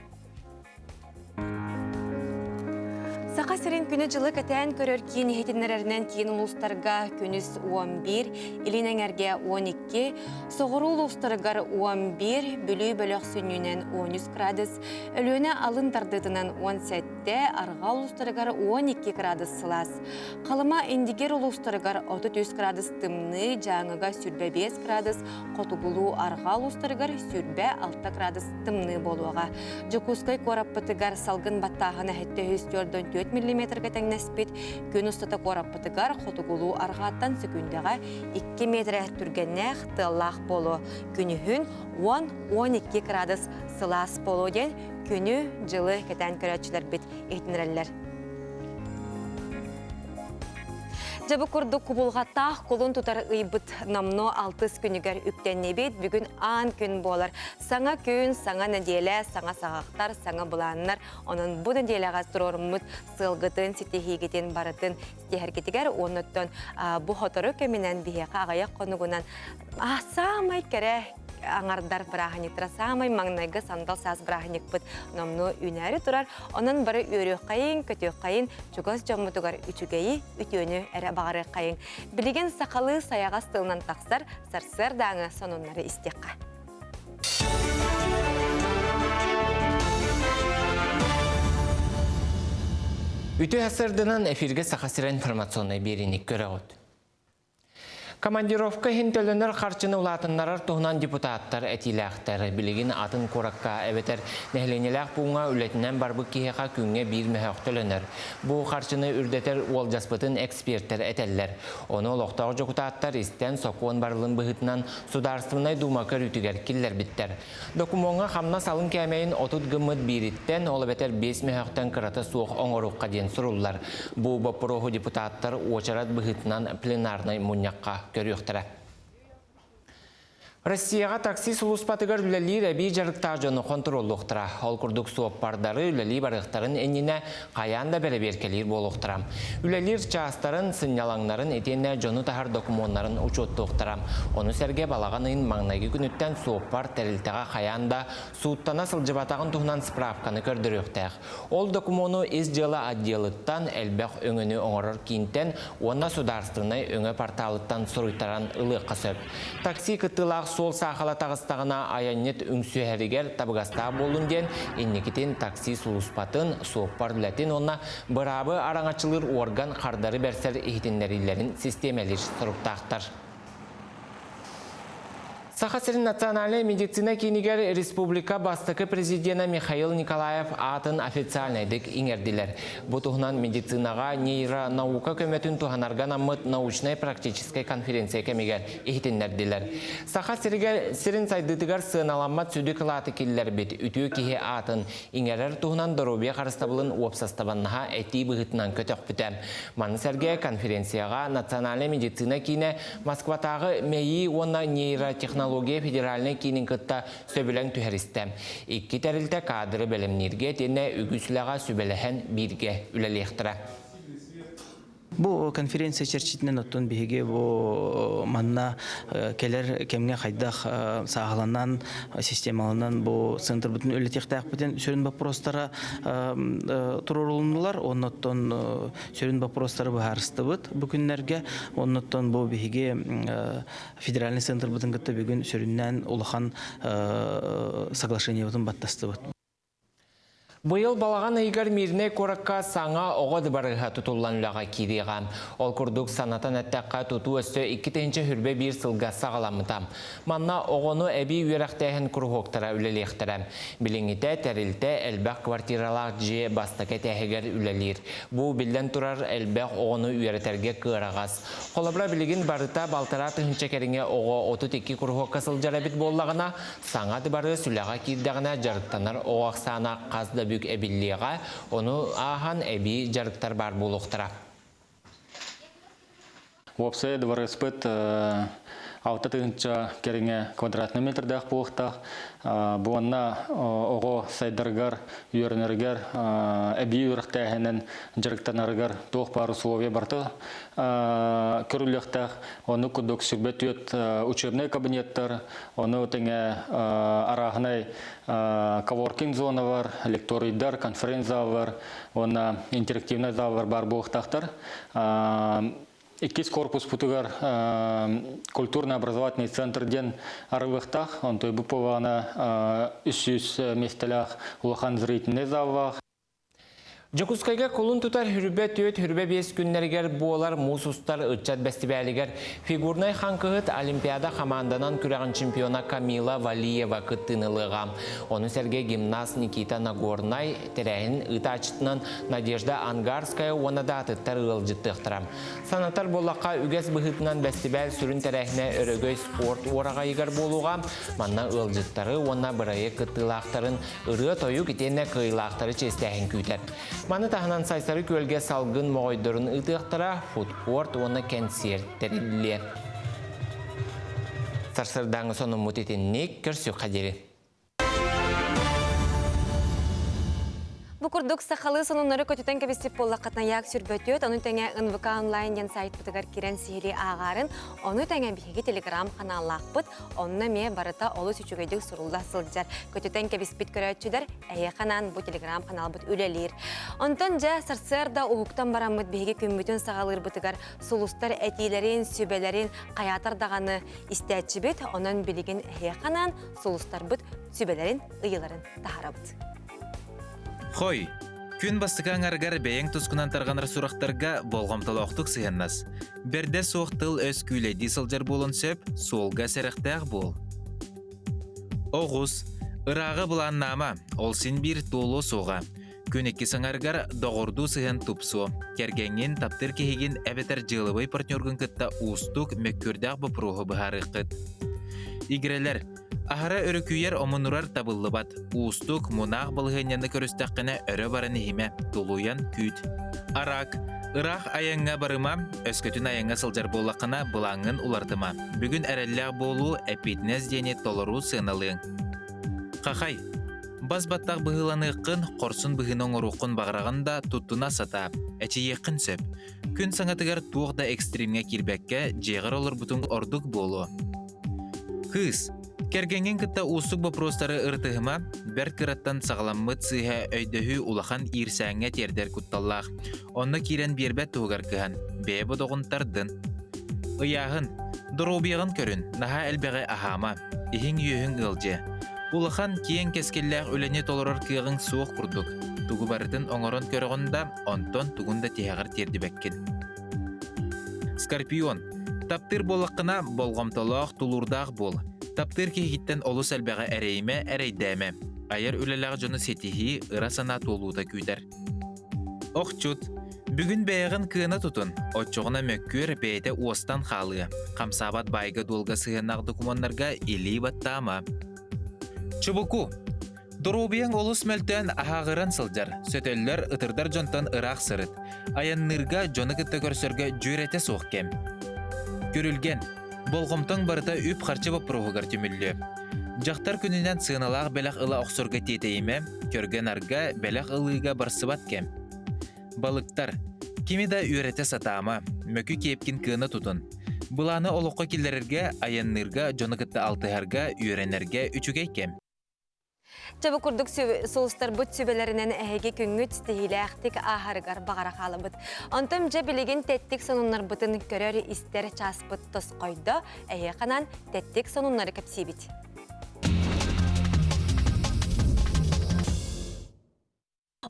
Сақа сирин күні жылы кәтән көрер кейін хетінлерінен кейін ұлыстарға күніс 11, илинәңерге 12, соғыру ұлыстарығар 11, бүлі бөліқ сүнінен 13 градус, өліні алын тардыдынан 17, арға ұлыстарығар 12 градус сылас. Қалыма индигер ұлыстарығар 33 градус тымны, жаңыға сүрбе 5 градус, қотуғылу арға ұлыстарығар сүрбе 6 градус тымны болуға. Жокускай кораппытығар салғын баттағына әтті 4 миллиметрге тәңнәспет, күн ұстата кораппытығар қотуғылу арғаттан секундеға 2 метрі түргеннәқ тыллақ болу. Күні хүн 10-12 градус сылас болу ден күні жылы кәтән көрәтшілер бет ехтінірәлілер. Жабы күрді құбылғаттақ қолын тұтар ұйбыт намно 6 күнігер үктен небет бүгін ан күн болар. Саңа күн, саңа неделе, саңа сағақтар, саңа бұланынар. Оның бұл неделеға тұрорымыд сылғытын, сетехегетін барытын стехеркетігер. Оныттан бұл хотыры көменен бейеқа ағаяқ қонығынан самай кәрі аңардар бірағынетіра самай маңнайғы сандал саз бірағынек бұд номну үнәрі тұрар. Оның бары өрі қайын, көті қайын, жүгіз жамытығар үтігейі, үтіөні әрі бағары қайын. Білеген сақалы саяға стылынан тақсар, сарсыр даңы сонынлары істеққа. Үті әсірдінен эфирге сақасыра информационный берінік көрі ғыд. Командировка хинтөлөнөр қарчыны улатыннарар туғынан депутаттар әтиләқтер білеген атын қораққа әветер нәхленеләқ бұңа үлетінен барбы кейеқа күнге бір мәхөқтөлөнөр. Бұл қарчыны үрдетер ол жаспытын эксперттер әтәлілер. Оны олықтағы жокутаттар істен соқуын барылын бұғытынан сударстывынай думакыр үтігер келлер біттер. Докумонға қамна салын кәмейін 30 гымыд бириттен ол бетер 5 мәхөқтен қыраты суық оңырыққа ден сұрулар. Бұл бапыроху депутаттар очарат бұғытынан пленарнай мұньяққа көріқтірі. Россияға такси сулуспатыгар үлелер әбей жарықтар жоны контроллуқтыра. Ол күрдік суоппардары үлелі барықтарын әніне қаянда бәрі беркелер болуқтыра. Үлелер частарын, сынялаңнарын етенне жоны тахар документарын учеттуқтыра. Оны сәрге балағанын маңнайғы күніттен суоппар тәрілтіға қаянда суыттана сылжыбатағын тұғынан справканы көрдіріқтәқ. Ол документы из дела отделыттан әлбәқ өңіні оңырыр кейінтен, онна сударстырнай өңі порталыттан сұруйтаран ұлы қасып. Такси кыттылақ сол сақала тағыстағына аянет үңсі әрігер табығаста болын ден, еннекетен такси сулуспатын, суоппар үләтен онна бұрабы араңачылыр орган қардары бәрсер ехтенлерілерін системелер сұрыптақтар. Сахасырын национальный медицина кейінігер республика бастықы президенті Михаил Николаев атын официальныйдық иңерділер. Бұтығынан медицинаға нейронаука көметін туғанарған аммыт научной практической конференция кемегер ехтенлерділер. Сахасырын сайдытығар сыналанмат сөді қылаты келілер бет үтіу кеге атын иңерер туғынан дұрубия қарыстабылын уапсастабаннаға әтті бұғытынан көтіқ бітем. Манысерге конференцияға национальный медицина кейіне Москватағы мейі онна нейротехнология федеральный кейінің күтті сөбілен түхәрістем. Икки тәрілті кадры бәлімнерге тені үгісіліға сөбіліхен бірге үлелектірі. Бу конференция черчитинен оттон биһиге бу манна келер кемге хайдах сагаланан системаланан бу центр бүтүн өлетектак бүтүн сөрүн вопростара турурулунулар. Оннотон сөрүн вопростары баарыстыбыт бу күннерге. Оннотон бу биһиге федеральный центр бүтүн гытта бүгүн сөрүннән улахан соглашение бүтүн баттастыбыт. Бұйыл балаған айгар мирне коракка саңа оғады барыға тұтуланлаға киріғам. Ол күрдік санатан әттәққа тұту өсті 2-тенчі хүрбе бір сылға сағаламытам. Манна оғыны әбі үйерақтайын күрғоқтара үлелектірім. Біліңіте тәрілті әлбәқ квартиралақ же бастаке тәхегер үлелер. Бұл білден тұрар әлбәқ оғыны үйеретерге кырағас. Қолабыра білігін барыта балтара тұхынчекеріңе оғы 32 күрғоқ қысыл бит боллағына саңады бары сүліға кирдіғына жарықтанар оғақсана қазды бүк әбіллеға, оны ахан әбі жарықтар бар болуқтыра. Опсы дворы спыт 6 кереңе квадратный метрдақ болуқтақ. Бұғанна оғы сайдарғар, үйерінергер, әбі үйіріқтәхінен жарықтанарғар тоқ бар условия барты. Көріліқтақ, оны күдік сүрбет өт учебный кабинеттер, оны өтіңе арағынай коворкинг зона бар, лекторийдар, конференция бар, оны интерактивный зал бар болуқтақтар. Иккис корпус путугар культурно-образовательный центр ден арывықтақ, он той бұпывағына 300 местелях улахан зрительный залвақ. Жокускайга колун тутар хүрбет өт хүрбе 5 күннергер болар мусустар ытчат бәстибәлігер фигурнай ханкығыт Олимпиада команданан күрәғын чемпиона Камила Валиева кыттынылыға. Оны сәрге гимнаст Никита Нагорнай тәрәйін ыта ачытынан Надежда Ангарская онада атыттар ылжыттықтырам. Санатар болаққа үгәс бұғытынан бәстибәл сүрін тәрәйіне өрөгөй спорт ораға егер болуға, манна ылжыттары онна бұрайы кыттылақтарын ұры тойу кетенне кыйлақтары честәхін күйтер. Маны тағынан сайсары көлге салғын моғойдырын ұтықтыра фудкорт оны концерттері. Сарсырдаңы соны мұтетіннек көрсі қадері. Букурдук сахалы сонунары көтүтен кебестеп боллаққатна яқ сүрбөтөт, оны тәңе НВК онлайн ден сайт бұтығар керен сихили ағарын, оны тәңе бігеге телеграм каналлақ бұт, онына ме барыта олы сүчігейдік сұрулда сылджар. Көтүтен кебеспет көрәтчүдер, әйе қанан бұ телеграм канал бұт үлелер. Онтан жа сарсырда уғуқтан барамыд бігеге көмбүтін сағалыр бұтығар сұлыстар әтейлерін, сөбелерін, қаятардағаны истәтчі бет, онын білеген әйе қанан сұлыстар бұт, сөбелерін, ұйыларын тахара бұт. Хой, күн бастықаң арғар бәйін тұскынан тарғаныр сұрақтарға болғамталы оқтық сыйыннас. Берде соқтыл өз күйлейді сылжар болын сөп, солға сәріқтәғ бол. Оғыз, ырағы бұлан нама, ол сен бір толы соға. Күн екі саңарғар доғырду сыйын тұпсу. Кергенген таптыр кехеген әбетер жылыбай партнергін күтті ұстық мөккөрдәғ бұпруғы бұхары қыт. Игрелер, ахара өрөкүйер омынурар табылы бат. Устук, мұнақ бұлғынянды көрістаққына өрі бараны химе, тулуян күт. Арак, Irak ayanga barıma, öskөтүн ayanga sıljar bolaqına bulangın ulartıma. Бүгін әрәлләғ болу әпетінез дене толыру сыналың. Қақай, базбаттақ бұғыланыққын, қорсын бұғының ұрыққын бағырағында тұттына сата, әчі еқін сөп. Күн саңатығар туғда экстримге кирбәкке жеғыр олыр бұтын ордық болу. Қыз, кәргенген кітта ұсық бопростары ұртығыма, бәрт кыраттан сағаламмыт сыға өйдөхі улахан ирсәңе тердер күтталлақ. Онны кирен бербәт туғар кыған, бәйбі доғынтардын. Ыяғын, дұробияғын көрін, наға әлбәғі ахама, ихің үйің ылжы. Улахан киен кескелләғ өлене толырар кығын суық күрдік. Туғы барытын оңырын көріғында, онтон туғында тияғыр тердібәккен. Скорпион, таптыр болаққына болғамталақ тулурдақ бол. Таптыр кегіттен олыс әлбәғі әрейме, әрейдәме. Айыр өлеләғ жоны сетихи ырасана толуыда күйдер. Оқчут, бүгін бәйіғін кыына тұтын, отчоғына мөккөр бәйті уостан қалы. Қамсабат байғы долға сығынақ документарға илей баттама. Чубуку, дұрубияң олыс мөлтен ағағыран сылдар, сөтеллер ұтырдар жонтан ырақ сырыт. Аяннырға жоны кітті көрсөргі жүрәте соқкем. Көрілген, болғымтың барыта үп қарчы боп проғығар түмілі. Жақтар күнінен сығыналақ бәләқ ұла оқсорға тетейме, көрген арға бәләқ ұлыға барсыбат кем. Балықтар, кеми да үйрәте сатама, мөкі кепкін кыны тұтын. Бұланы олыққа келдерерге, аяннырға, жоны кітті алтығарға, үйренерге үчіге кем. Чабы күрдік соғыстар бұт сөбелерінен әйге күнгіт стихилі әқтік ағарығар бағара қалыбыт. Онтым жа білеген тәттік сонунлар бұтын көрер істер часпыт тұс қойды, әйе қанан тәттік сонунлары көпсейбіт.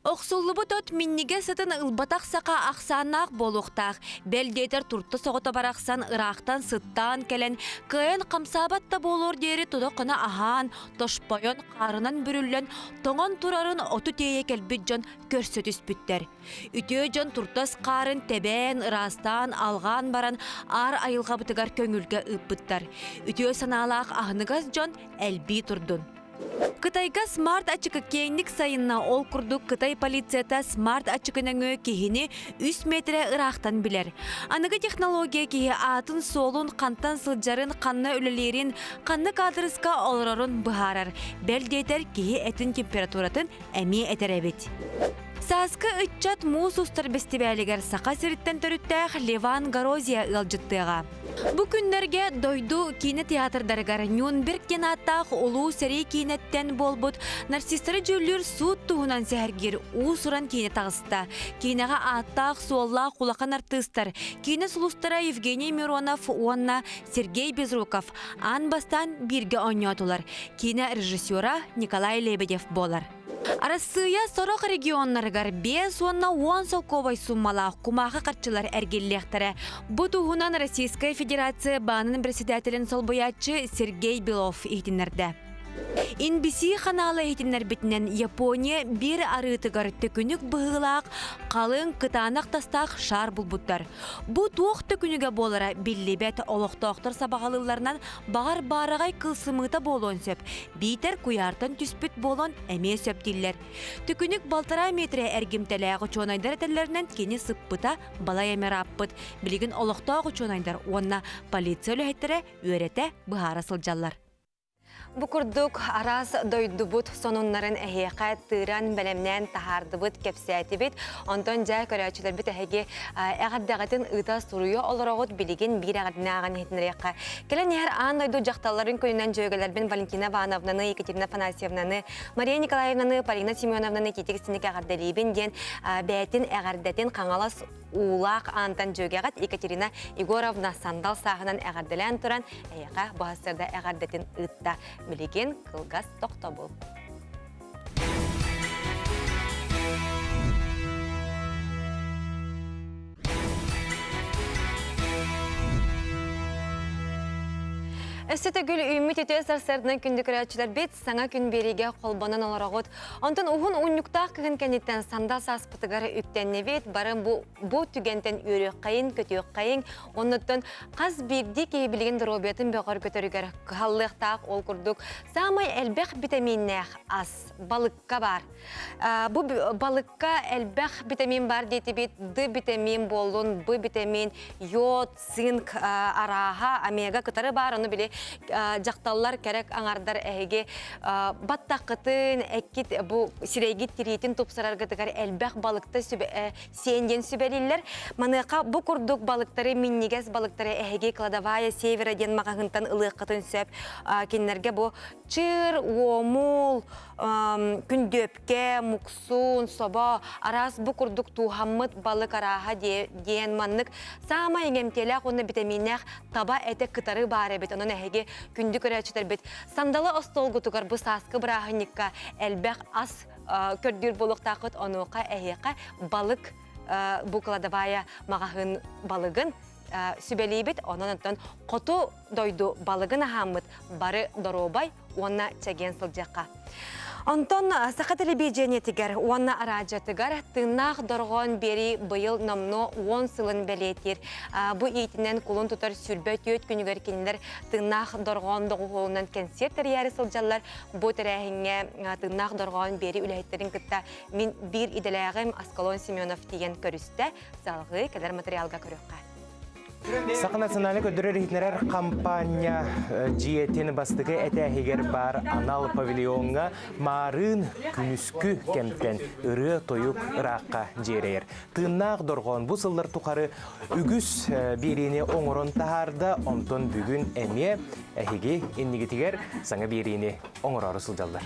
Оқсулы бұтот минниге сытын ылбатақ сақа ақсанақ болуқтақ. Бәлдетер тұртты соғыта барақсан ырақтан сыттан келен күйен қамсабатта болуыр дері тұдықына ахан, тошпайын қарынан бүрілен, тоңын тұрарын оту тейе келбіт жон көрсөт үспіттер. Үтіе жон тұртас қарын тебен, ырастан, алған баран ар айылға бұтығар көңілге ұппыттар. Үтіе саналақ ағынығыз жон әлбей тұрдын. Кытайга смарт ачыкы кейінік сайынна ол күрдік Кытай полицията смарт ачыкыныңы кейіні 3 метре ырақтан білер. Анығы технология кейі атын солун, қантан сылжарын, қанны өлелерін, қанны кадрыска олырарын бұхарар. Бәлдетер кейі әтін температуратын әме әтер әбет. Саскы үтчат муз устар бестебәлігер сақа сіріттен түріттәқ Леван Горозия ылжыттыға. Бұ күндерге дойду кейіні театрдарығар Нюнберг кенаттақ олу сәрей кейінеттен болбұд, нарцистары жүрлер суд туғынан сәргер ұсыран кейіні тағыста. Кейініға аттақ суолла құлақан артыстар. Кейіні сұлыстара Евгений Миронов, онна Сергей Безруков. Анбастан бірге ойнатылар. Кейіні режиссера Николай Лебедев болар. Арасыя сорок регионнарыгар 5-10 солковай суммалақ кумағы қатчылар әргеллектері. Бұтуғынан Российская Федерация банын председателін солбоятчы Сергей Белов ехтінерді. NBC каналы ехтінер бітінен Япония бір арытығар төкінік бұғылақ қалың кытанақ тастақ шар бұлбұттар. Бұ туық төкініге болара біллебет олықтақтыр сабағалыларынан бағар барағай қылсымыта болуын сөп. Бейтер куяртын түспіт болуын әме сөп дейлер. Төкінік балтара метре әргімтеләғі чонайдар әтелерінен кені сыппыта балай әмер аппыт. Білеген олықтағы чонайдар онна полиция өлі өрете бұхара сылжалар. Бұқырдық арас дойдубут сонунларын әйеқа тыран бәлемнен тахардыбыт кепсәтібіт. Онтон жа көрәчілер біт әйге әғаддағатын ұтас тұруы олырағыт білеген бір әғадынаған етінірекқа. Келен әр аң дойду жақталарын көнінен жөйгілербен Валентина Вановнаны, Екатерина Панасьевнаны, Мария Николаевнаны, Полина Семеновнаны кетекістінік әғардалейбін ден бәйтін әғардатын қаңалас улақ антан жөйгеғат Екатерина Егоровна сандал сағынан әғардалан тұран әйеқа бұғастырда әғардатын ұтта. Білеген қылғас тоқта бол. Өссөтө гүл үймі төтө сарсардынан күнді көрәтчілер бет саңа күн береге қолбанан оларағыт. Онтан уғын ұннюктақ кігін кәнеттен сандал саспытығары үктенне бет, барын бұ түгентен үйрек қайын, көтек қайын, оннаттан қаз бирді кейбілген дұробетін бөғар көтөрігер қаллықтақ ол күрдік. Самай әлбәқ витаминнәқ аз, балыққа бар. Бұ балыққа әлбәқ витамин бар дейті бет, Д витамин болуын, Б витамин, йод, цинк, араға, омега күтары бар, оны біле жақталлар керек аңардар әйге баттақытын, әккет бұл сирейгет тирейтін топсарарғытығар әлбәқ балықты сенден сүбәлілер. Маныққа бұл күрдік балықтары, миннигес балықтары әйге кладавая севераден мағағынтан ылыққытын сөп кенлерге бұл чыр, омул, күндөпке, муксун, соба, арас бұл күрдік туғаммыт балық араға дейін маннық. Сама еңемтелек оны витаминнәқ таба әтек кытары бар әбет, оның әйге күнді көрәчітер бет. Сандалы остолғытығар бұл сасқы бірағыныққа әлбәқ ас көрдір болық тақыт онуға әйеқа балық бұл кладавая мағағын балығын сүбәлей бет, оның ұнтан қоту дойду балығын ағамыт бары доробай, оны чәген сылжаққа. Антон сақа телевидение тигер, уанна араджа тигер, тынақ дорған бері бұйыл намно 10 сылын бәлетер. Бұ ейтінен құлын тұтар сүрбәт өт күнігер кенілер тынақ дорған доғылынан концерттер яры сылжалар. Бұ тәрәхіңе тынақ дорған бері үләйттерін күтті мен бір иделәғім Аскалон Семенов деген көрісті салғы кәдер материалға көріққа. Сақы националік өдірер етінерер кампания жиетін бастығы әтәхегер бар анал павильонға марын күнүскү кемттен ұры тойып ұраққа жерейер. Тыннақ дорған бұл сылдар тұқары үгіс беріне оңырын тағарды, онтон бүгін әме әхеге еннегетігер саңа беріне оңырары сылдалдар.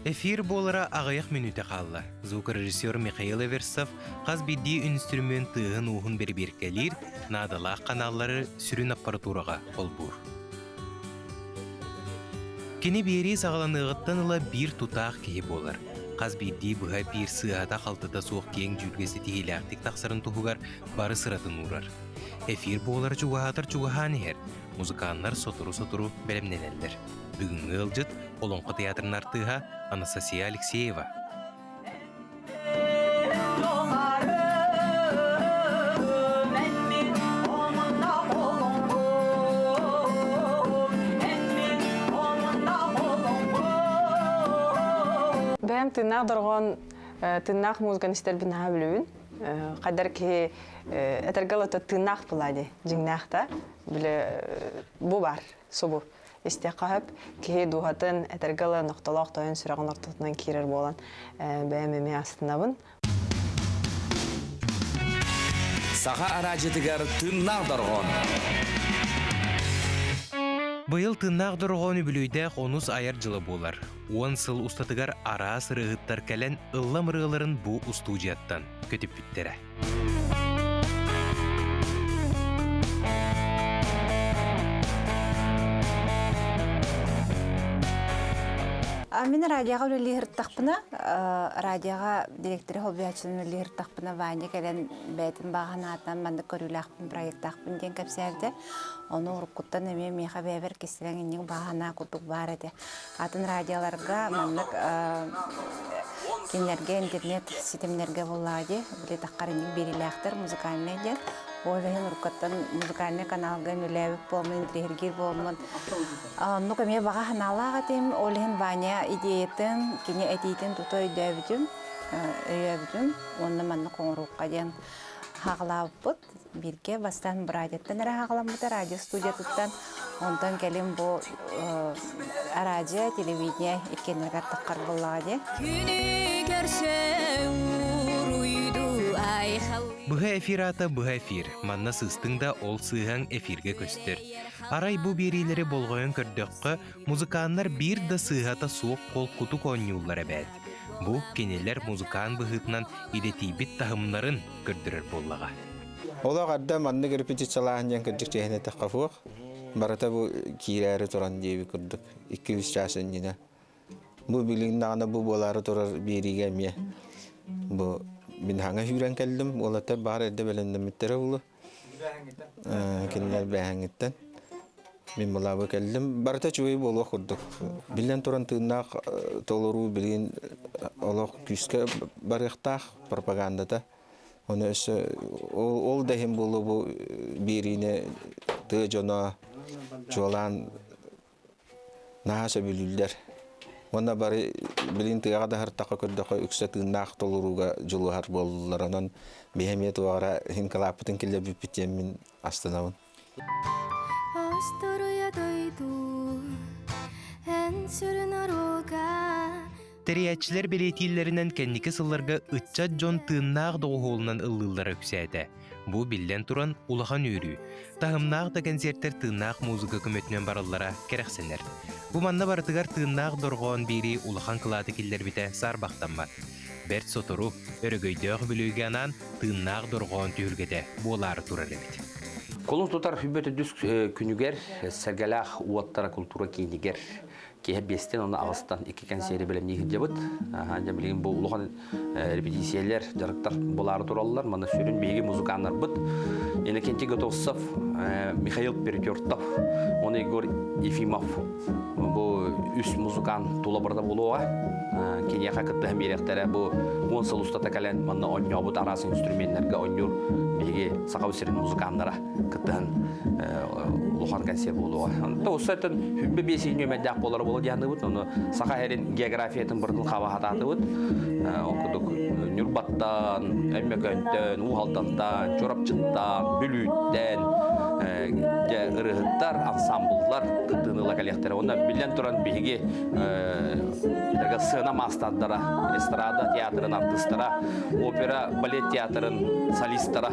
Эфир болара ағайық минуты қалла. Звукорежиссер Михаил Эверсов қаз бидді инструментығын уғын берберкелер, надалақ каналлары сүрін аппаратураға олбур. Кені бері сағаланығыттан ұла бір тұтақ кейі болар. Қаз бидді бұға бір сығада қалтыда соқ кең жүлгесі тегеләқтік тақсарын тұғығар бары сыратын ұрар. Эфир болар чуғатыр чуғаны әр. Музыканлар сотыру-сотыру бәлемненелдер. Бүгінгі ылжыт Олонқы театрын артыға Анастасия Алексеева. Бәм тынақ дұрған тынақ музыканы істер бін білуін. Қадар ке әтіргілі тынақ бұлады жыңнақта. Бұ бар, собу. Исте қағып, кей дұғатын әтіргілі нұқталақ тойын сүрағын ортатынан керер болан бәймеме астынабын. Саға аражетігер тыннақ дұрғын. Бұйыл тыннақ дұрғын үбілуйдәқ онус аяр жылы болар. 10 сыл ұстатығар арас рығыттар кәлін ыллам рығыларын бұ ұстудияттан көтіп біттері. Мен радиоға өлелер тақпына, радиоға директоры Холбиячының өлелер тақпына вайне кәлен бәйтін баған атынан манды көрілі ақпын проект ақпын ден көпсәрді. Оны ұрыққыттан әме меға бәвер кестіләңіннің бағана күтік бар әді. Атын радиоларға мандық кенлерге интернет сетемлерге болады. Біле таққарының берілі ақтыр музыкальный ден. Олеген ұрқаттан музыкальный каналға нөләвіп болмын, интригер болмын. Нұқа мен баға ханалаға тем, олеген ваня идеятын, кене әтейтін тұта өйдәбітім, онны манны қоңырыққа ден хағылап бұд. Бірге бастан бір радиоттан әрі хағыламыды, радио студия тұттан. Ондан кәлем бұл радио, телевидение екенлерге таққар болаға Бұға эфир ата бұға эфир, манна сыстыңда ол сыған эфирге көстер. Арай бұ берейлері болғайын көрдөққы, музыканлар бір да сығата суық қол құту конюлар әбәд. Бұ кенелер музыкан бұғытынан идетейбіт тағымларын көрдірір боллаға. Ола қадда манны репетициялағын жан көрдік жайыны таққафуық. Барата бұ кейләрі тұран дейбі көрдік. 200 часын жіне. Бұ білігін ағына бұ болары тұрар береге ме. Бұ Мен хаңа хүрен келдім, олата бар әді бәлендіметтері олы. Кенлер бәңіттен. Мен булабы келдим. Барта чуй болу курдук. Билен туран тыыннак толору билин олох күскө барыктак пропагандада. Оны ол да хем болу бу бирине ты жона жолан нааша билүлдер. Оны бары билин тыга да хартакка көрдөкө үксө тыыннак толоруга жолуар болларынан бехемет вара хинкалаптын келе бипитемин астанабын. Терiyatçiler belediyelerinin kendiki sıllarga ıtça John tığınnağı doğuğulundan ıllıllara ükseydi. Bu bilden turan ulahan yürü. Tahımnağı da konsertler tığınnağı muzika kümetinen barallara kereksenler. Bu manna barıtıgar tığınnağı dorğuan biri ulahan kıladı killer bite sarbaqtanmat. Bert sotoru, örgöydöğü bülüge anan tığınnağı dorğuan tühülgede boğuları turar emit. Kolun tutar hübbeti düz günüger, sergelağ uvattara kultura kiyiniger. Ki besten onu ağıstan iki konseri bilem nehir cebit. Hanca bilgin bu uluğan repetisiyeler, jarıktar boğuları turallar. Mana sürün beygi muzikanlar bit. Yine kenti Gotovsov, Mikhail Pertyortov, onu Igor Efimov. Bu üst muzikan tulabarda buluğa. Kenya hakikaten hem yerektere bu konsol ustata kalen mana onyo bu tarası instrumentlerge onyor beygi sakavsirin muzikanlara kıttan uluğan konser buluğa. Da o zaten hübbe besini medyak bolar bolu diyandı bud. Onu Sakarya'nın geografiyetin birden kavahatatı bud. Okuduk Nurbat'tan, Emmeköy'den, Uhaltan'dan, Çorapçık'tan, Bülüt'ten, ırıhıtlar, ansambullar kıttığını lakalektere. Onda bilen turan beygi sığına mastadlara, estrada teatrın artistlara, opera, balet teatrın solistlara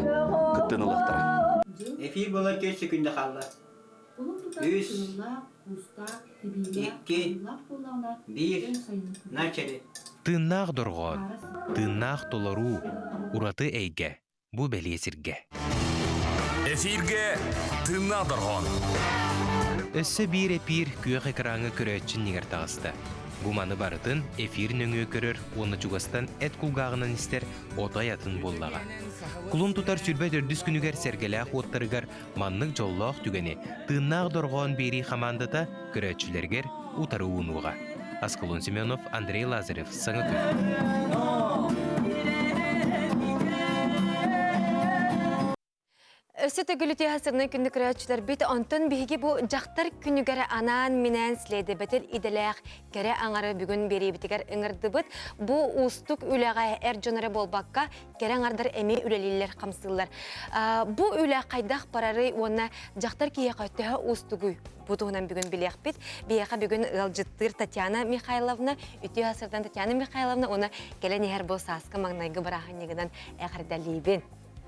kıttığını laktara. Efir bola 4 sekünde kaldı. 3, 2, 1, начали. Tığınnağı dorğuan, tığınnağı dolaru, uratı eyge, bu beliyesirge. Efirge tığınnağı dorğuan. Össe bir epir kүйek ekranı körötçün niger tağısты. Bu manı barıtın efir nöngü körür, onu çugastan et kulgağının ister otay atın bollağa. Kulun tutar sürbe dördüz günüger sergeleğ ottarıgar manlık jolloğ tügeni tığınnağı dorğuan beri xamandata körötçülerger utarı unuğa. Askulun Semyonov, Andrei Lazarev, Sanıköy. Өсі төгіліте хасырны күнді көрәтшілер бет онтын бігі бұл жақтар күнігері анан менен слейді бітіл иделәқ кәрі аңары бүгін бері бітігер ыңырды бұд. Бұл ұстық үләға әр жонары болбаққа кәрі аңардар әме үләлелер қамсылар. Бұл үлә қайдақ барары оны жақтар кие қайттығы ұстығы бұдығынан бүгін білеқ бет. Бияқа бүгін ғалжыттыр Татьяна Михайловна, үті хасырдан Татьяна Михайловна, оны кәлі нехер бұл сасқы маңнайғы бараған негідан әқірдәлейбен.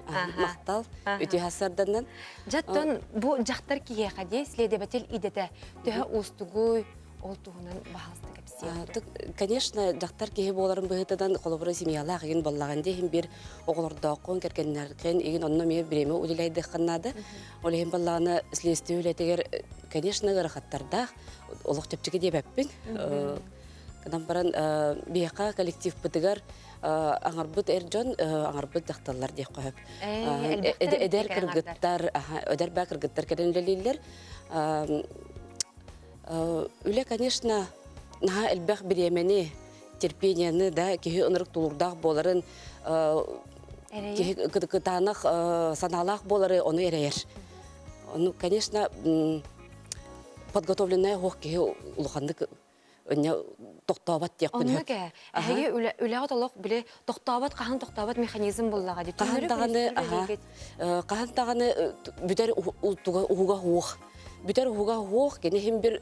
Мақтал, өте хасарданнан. Жаттон, бұл жақтар кие қаде, следе бәтел идеті, түхі ұстығы ол туғынан бағалысты кәпсия. Конечно, жақтар кие боларын бұғытадан қолыбыры семьялақ еген болағанде, хем бір оғылырда оқуын кәркенлерген, еген онына мейір біреме үлелайды қаннады. Ол еген болағаны слесті үлетегер, конечно, ғырықаттарда олық төпчіге деп әппін. Кадан баран бияқа коллектив бұтығар, аңарбыт әржон, аңарбыт дақталар дек қойып. Эдер кіргіттар, өдер бә кіргіттар кәрінлелейлер. Үлі, конечно, наға әлбәқ біремені, терпенияны да, кеге ұнырық тұлырдақ боларын, кеге күтанық саналақ болары оны әрейер. Оны, конечно, подготовленная хоқ кеге ұлғандық önne toxtabat diye bunu. Onu ki, hege üleğe tolok bile toxtabat, kahan toxtabat mexanizm bullağa diye. Kahan tağını büter uğuğa hoğ. Büter uğuğa hoğ, gene hem bir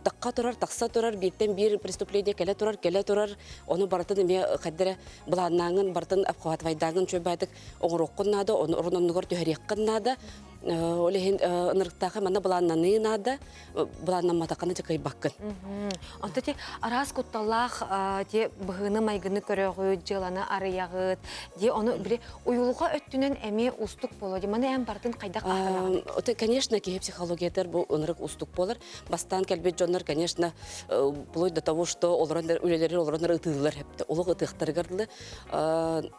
takka turar, taksa turar, birden bir prestüplediye kele turar. Onu baratın eme kaddere bulanağın, baratın apqavat vaydağın çöbeydik. Onu roqqunnadı, onu orunanlıgar tüheriyaqqınnadı. Олеген ынырықтағы мана бұланнаны нады, бұланнан матақаны жакай баққын. Онта те арас құтталақ те бұғыны майгыны көріғі, жыланы арыяғыд, де оны біле ұйылыға өттінен әме ұстық болады. Мана әм бардың қайдақ ақырағын? Конечно, кейі психологиятар бұл ынырық ұстық болар. Бастан кәлбет жонлар, конечно, бұлой до того, что оларандар үлелері оларандар ытығылар әпті. Олығы ытықтары ғардылы.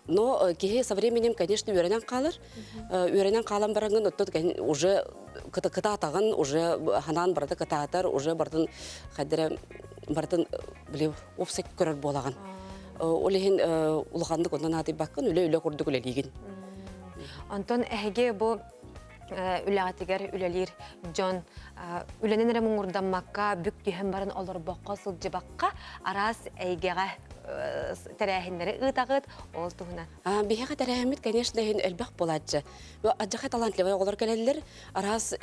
Но кейі со временем, конечно, үйренен қалыр. Үйренен қалан бараңын, уже кытатаган уже ханан барда кытатар уже бардын хадыра бардын биле опсек көрөр болаган. Олеген улганды кондан аты баккан үле курдук үлелиген. Антон эге бу үләгәтигәр үләлир Джон үләненере муңурданмакка бүк тиһәм барын олар бакка сылҗыбакка арас әйгәгә тәрәһиннәре ытагыт ол туһунан. Бихәгә тәрәһимит, конечно, элбәк буладҗы. Аҗаһа талантлы олар келәлләр арас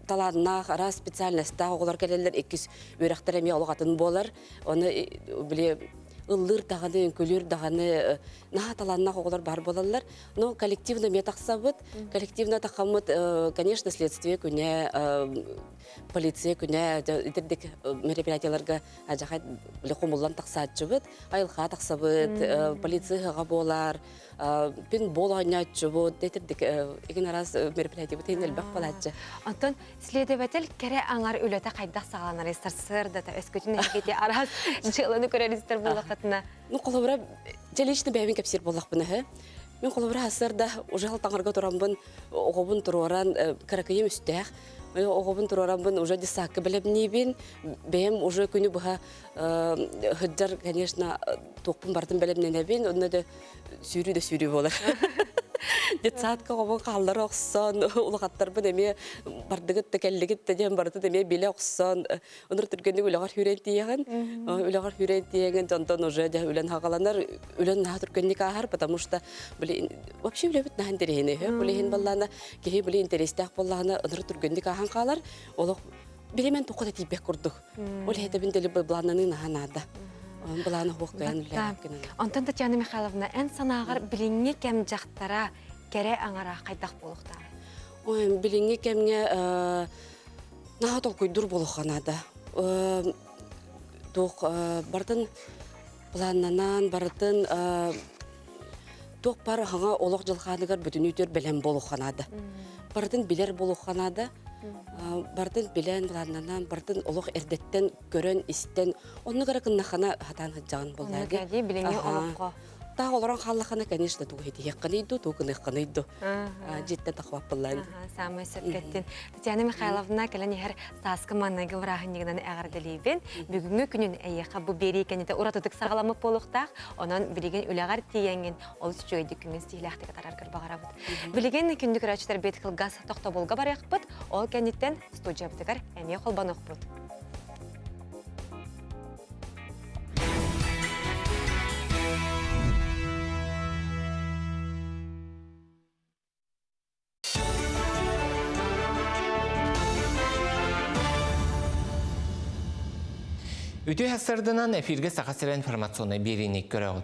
таланнах, арас специальността олар келәлләр икис үрәхтәре ми алгатын болар. Аны биле ыллыр даганы, көлөр даганы наха таланнах олар бар болалар. Но коллективно метаксабыт, коллективно тахамыт, конечно, следствие күнә полиция күнә иттердик мероприятияларга аҗаһа биле комуллан таксатчыбыт, айылга таксабыт, полицияга болар, пин болганячыбыт, иттердик иген арас мероприятие битен элбәк балаҗы. Антон, следователь кере аңар үләтә кайдак сагаланар истерсырда та өскөтүн хәкәте арас җылыны көрәлистер булакытна. Ну колобра җәлишне бәймен кепсир булакбыны һә. Мен колобра асырда уже таңырга торамбын, огобын туроран каракыем үстәх. Огобын туроран уже дисакы белебнибин, бәем уже күнү буга хыджар, конечно, токпун бардым белебненебин, онда да сүрү болар. Детсатка гобон калдыр оксон, улгаттар бу деме бардыгыт текеллигит дем барды деме биле оксон. Онда түргенде улгар хүрәтияган, улгар хүрәтияган тонтон уже да үлән хагаланар, үлән на түргенне кахар, потому что биле вообще биле бит нахан дерене, биле баллана ки биле интерестак боллагына онда түргенде кахан калар, олог билемен токота тибек курдук. Ол хәтә бинделе баллананы наханада. Баланы хоккан үлән. Антон Татьяна Михайловна, эн санагар билинге кем жактара кере аңара кайдак болуктар. Ой, билинге кемге наха толкуйдур болуханада. Тох бардын планнанан бардын тох бар хаңа олог жылханыгар бүтүн үтөр белем болуханада. Бардын билер болуханада. Бардын билен планнанан бардын олог эрдеттен көрөн истен онны гаракынна хана хатан хаджан болдагы. Онны билинге олокко. Та олорон халлахана, конечно, тугы хиякканайду, тугыныхканайду. Житте тахвап буллан. Самый сәткәттен. Татьяна Михайловна келәне һәр саскы маннагы врахыннигдан әгәрдәлибен. Бүгенге күнен әйәхә бу бери икәнне уратыдык сагаламы булуктак, онан билеген үләгәр тиеңген ол сөйди күмес тиләхтә тараргыр багарабыт. Билеген күндүк рәчләр бет кылгас тохта булга бар якпыт, ол кәнниттен студиябытыгар әме холбанок бут. Үтü həssərdənan əfirgə сақасырə информационный беринік көрəğіd.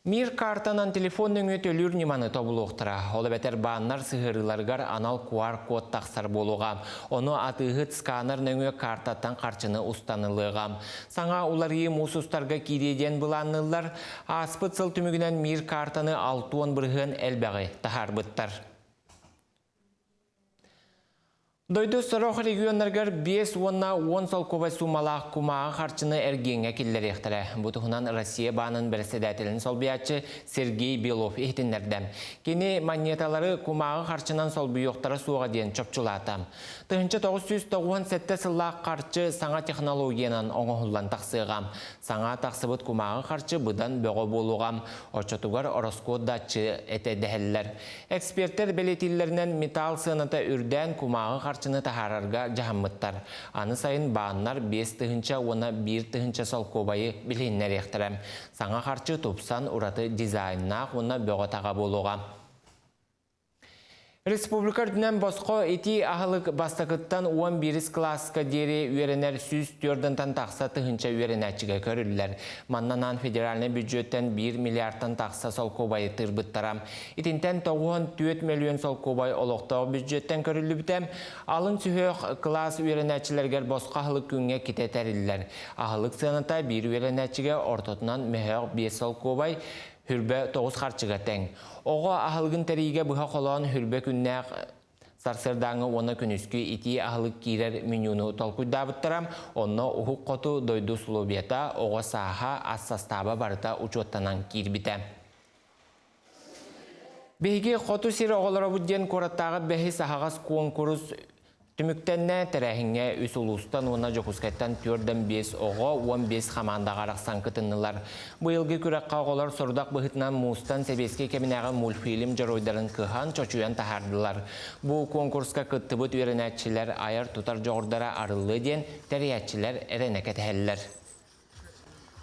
Мир картанан телефонның өт өлір неманы тобылуқтыра. Олы бәтер бағынлар сығырыларғар анал QR код тақсар болуға. Оны атығыт сканер нөңі картаттан қарчыны ұстанылыға. Саңа оларғы мұсустарға кейдеден бұланылар, аспыт сыл түмігінен мир картаны 6-10 бірғын әлбәғі тахар бұттар. Дойду сұрық регионларғар 5-10 сол көбай сумалақ күмаға қарчыны әргенге келдер ектірі. Бұтығынан Россия бағының бірседәтілін сол биятчы Сергей Белов ехтінлерді. Кені монеталары күмаға қарчынан сол бұйоқтары суға дейін чөпчулаты. Тұхынчы 997 сыллақ қарчы саңа технологиянан оңғылан тақсыға. Саңа тақсыбыт күмаға қарчы бұдан бөғі болуға. Очотуғар ороскод датчы әті дәхелілер. Эксперттер белетілерінен металл сыната үрден күмаға қарчыны тахарарға жахаммыттар. Аны сайын бағынлар 5 тұхынча, оны 1 тұхынча сол көбайы біліннер ектірі. Саңа қарчы топсан ұраты дизайннақ, оны бөғі таға болуға. Республикар дүнен босқо эти ағылық бастақыттан 11 класска дері үйеренер сүз түрдінтан тақса тұхынча үйеренәчіге көрілілер. Маннанан федеральный бюджеттен 1 миллиардтан тақса сол көбайы тұрбыттарам. Итінтен 94 миллион сол көбай олықтау бюджеттен көрілі бітем. Алын сүйек класс үйеренәчілергер босқа ағылық күнге кететәрілілер. Ағылық сыныта 1 үйеренәчіге ортотынан мехеғ 5 сол көбай хүрбе 9 қарчыға тәң. Оға ағылғын тәрейге бұға қолуан хүрбе күннәқ сарсырдаңы оны күніскі ити ағылық кейрер менюны толкуйдабыттарам, оны ұхық қоту дойду сұлубета оға саға ассастаба барыта ұчуаттанан кейрбіті. Беги хоту сири оғылары бұдден қораттағы бәхи сағағас конкурс түміктенне тәрәхіңе үс ұлыстан оны жоқускайттан 4-5 оғы 15 қамандаға арақсан кітінілар. Бұйылғы күрәққа оғылар сұрдақ бұхытынан мұстан сәбеске кемінәғы мультфилм жаройдарын кыхан чочуян тахардылар. Бұл конкурска күтті бұт өрінәтчілер айыр тұтар жоғырдара арылы ден тәріятчілер әренекет әлілер.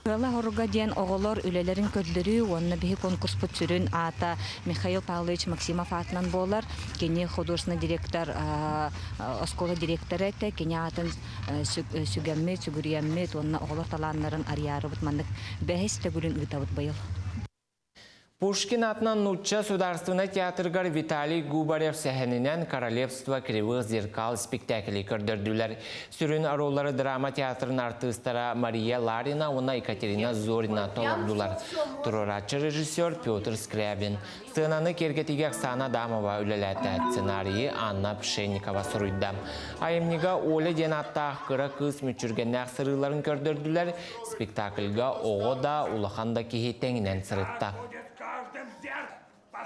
Кыла хорга ден оголор үлелерин көддөрү онна бихи конкурс бүтүрүн ата Михаил Павлович Максимов атынан болар. Кене художественный директор оскола директоры те кене атын сүгәмме сүгүриямме онна оголор таланнарын арияры бутмандык бәхис төгүрүн үтабыт быйыл. Пушкин атынан Нучча Сударственный театргар Виталий Губарев сәхенінен Королевство Кривых зеркал спектакли көрдірділер. Сүрін аролары драма театрын артыстара Мария Ларина, она Екатерина Зорина толырдылар. Туроратчы режиссер Петр Скрябин. Сценаны кергетіге Оксана Дамова үлеләті. Сценарийі Анна Пшенникова сұруйды. Айымниға Оля ден аттақ қыра қыз мүчіргеннәқ сырыларын көрдірділер. Спектакльға оғы да улаханда кейтеңінен сырытта.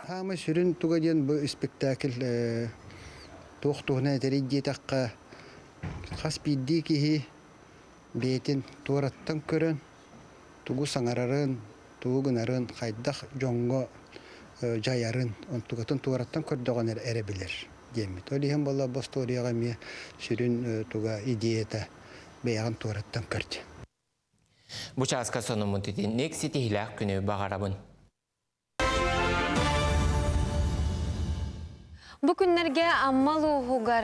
Хама сүрін тугаден бұл спектакль тоқтуғына тәрейде таққа қас бидді кейі бейтін туараттан көрін, тугу саңарарын, тугу гынарын, қайдақ жоңғы жайарын, онтуғатын туараттан көрдіған әрі білер. Олиғын бола бұл сторияға ме сүрін туға идеята бейаған туараттан көрді. Бұчасқа соны мұнтетін нексі тейіләқ күні бағарабын. Бу күннерге аммал уғугар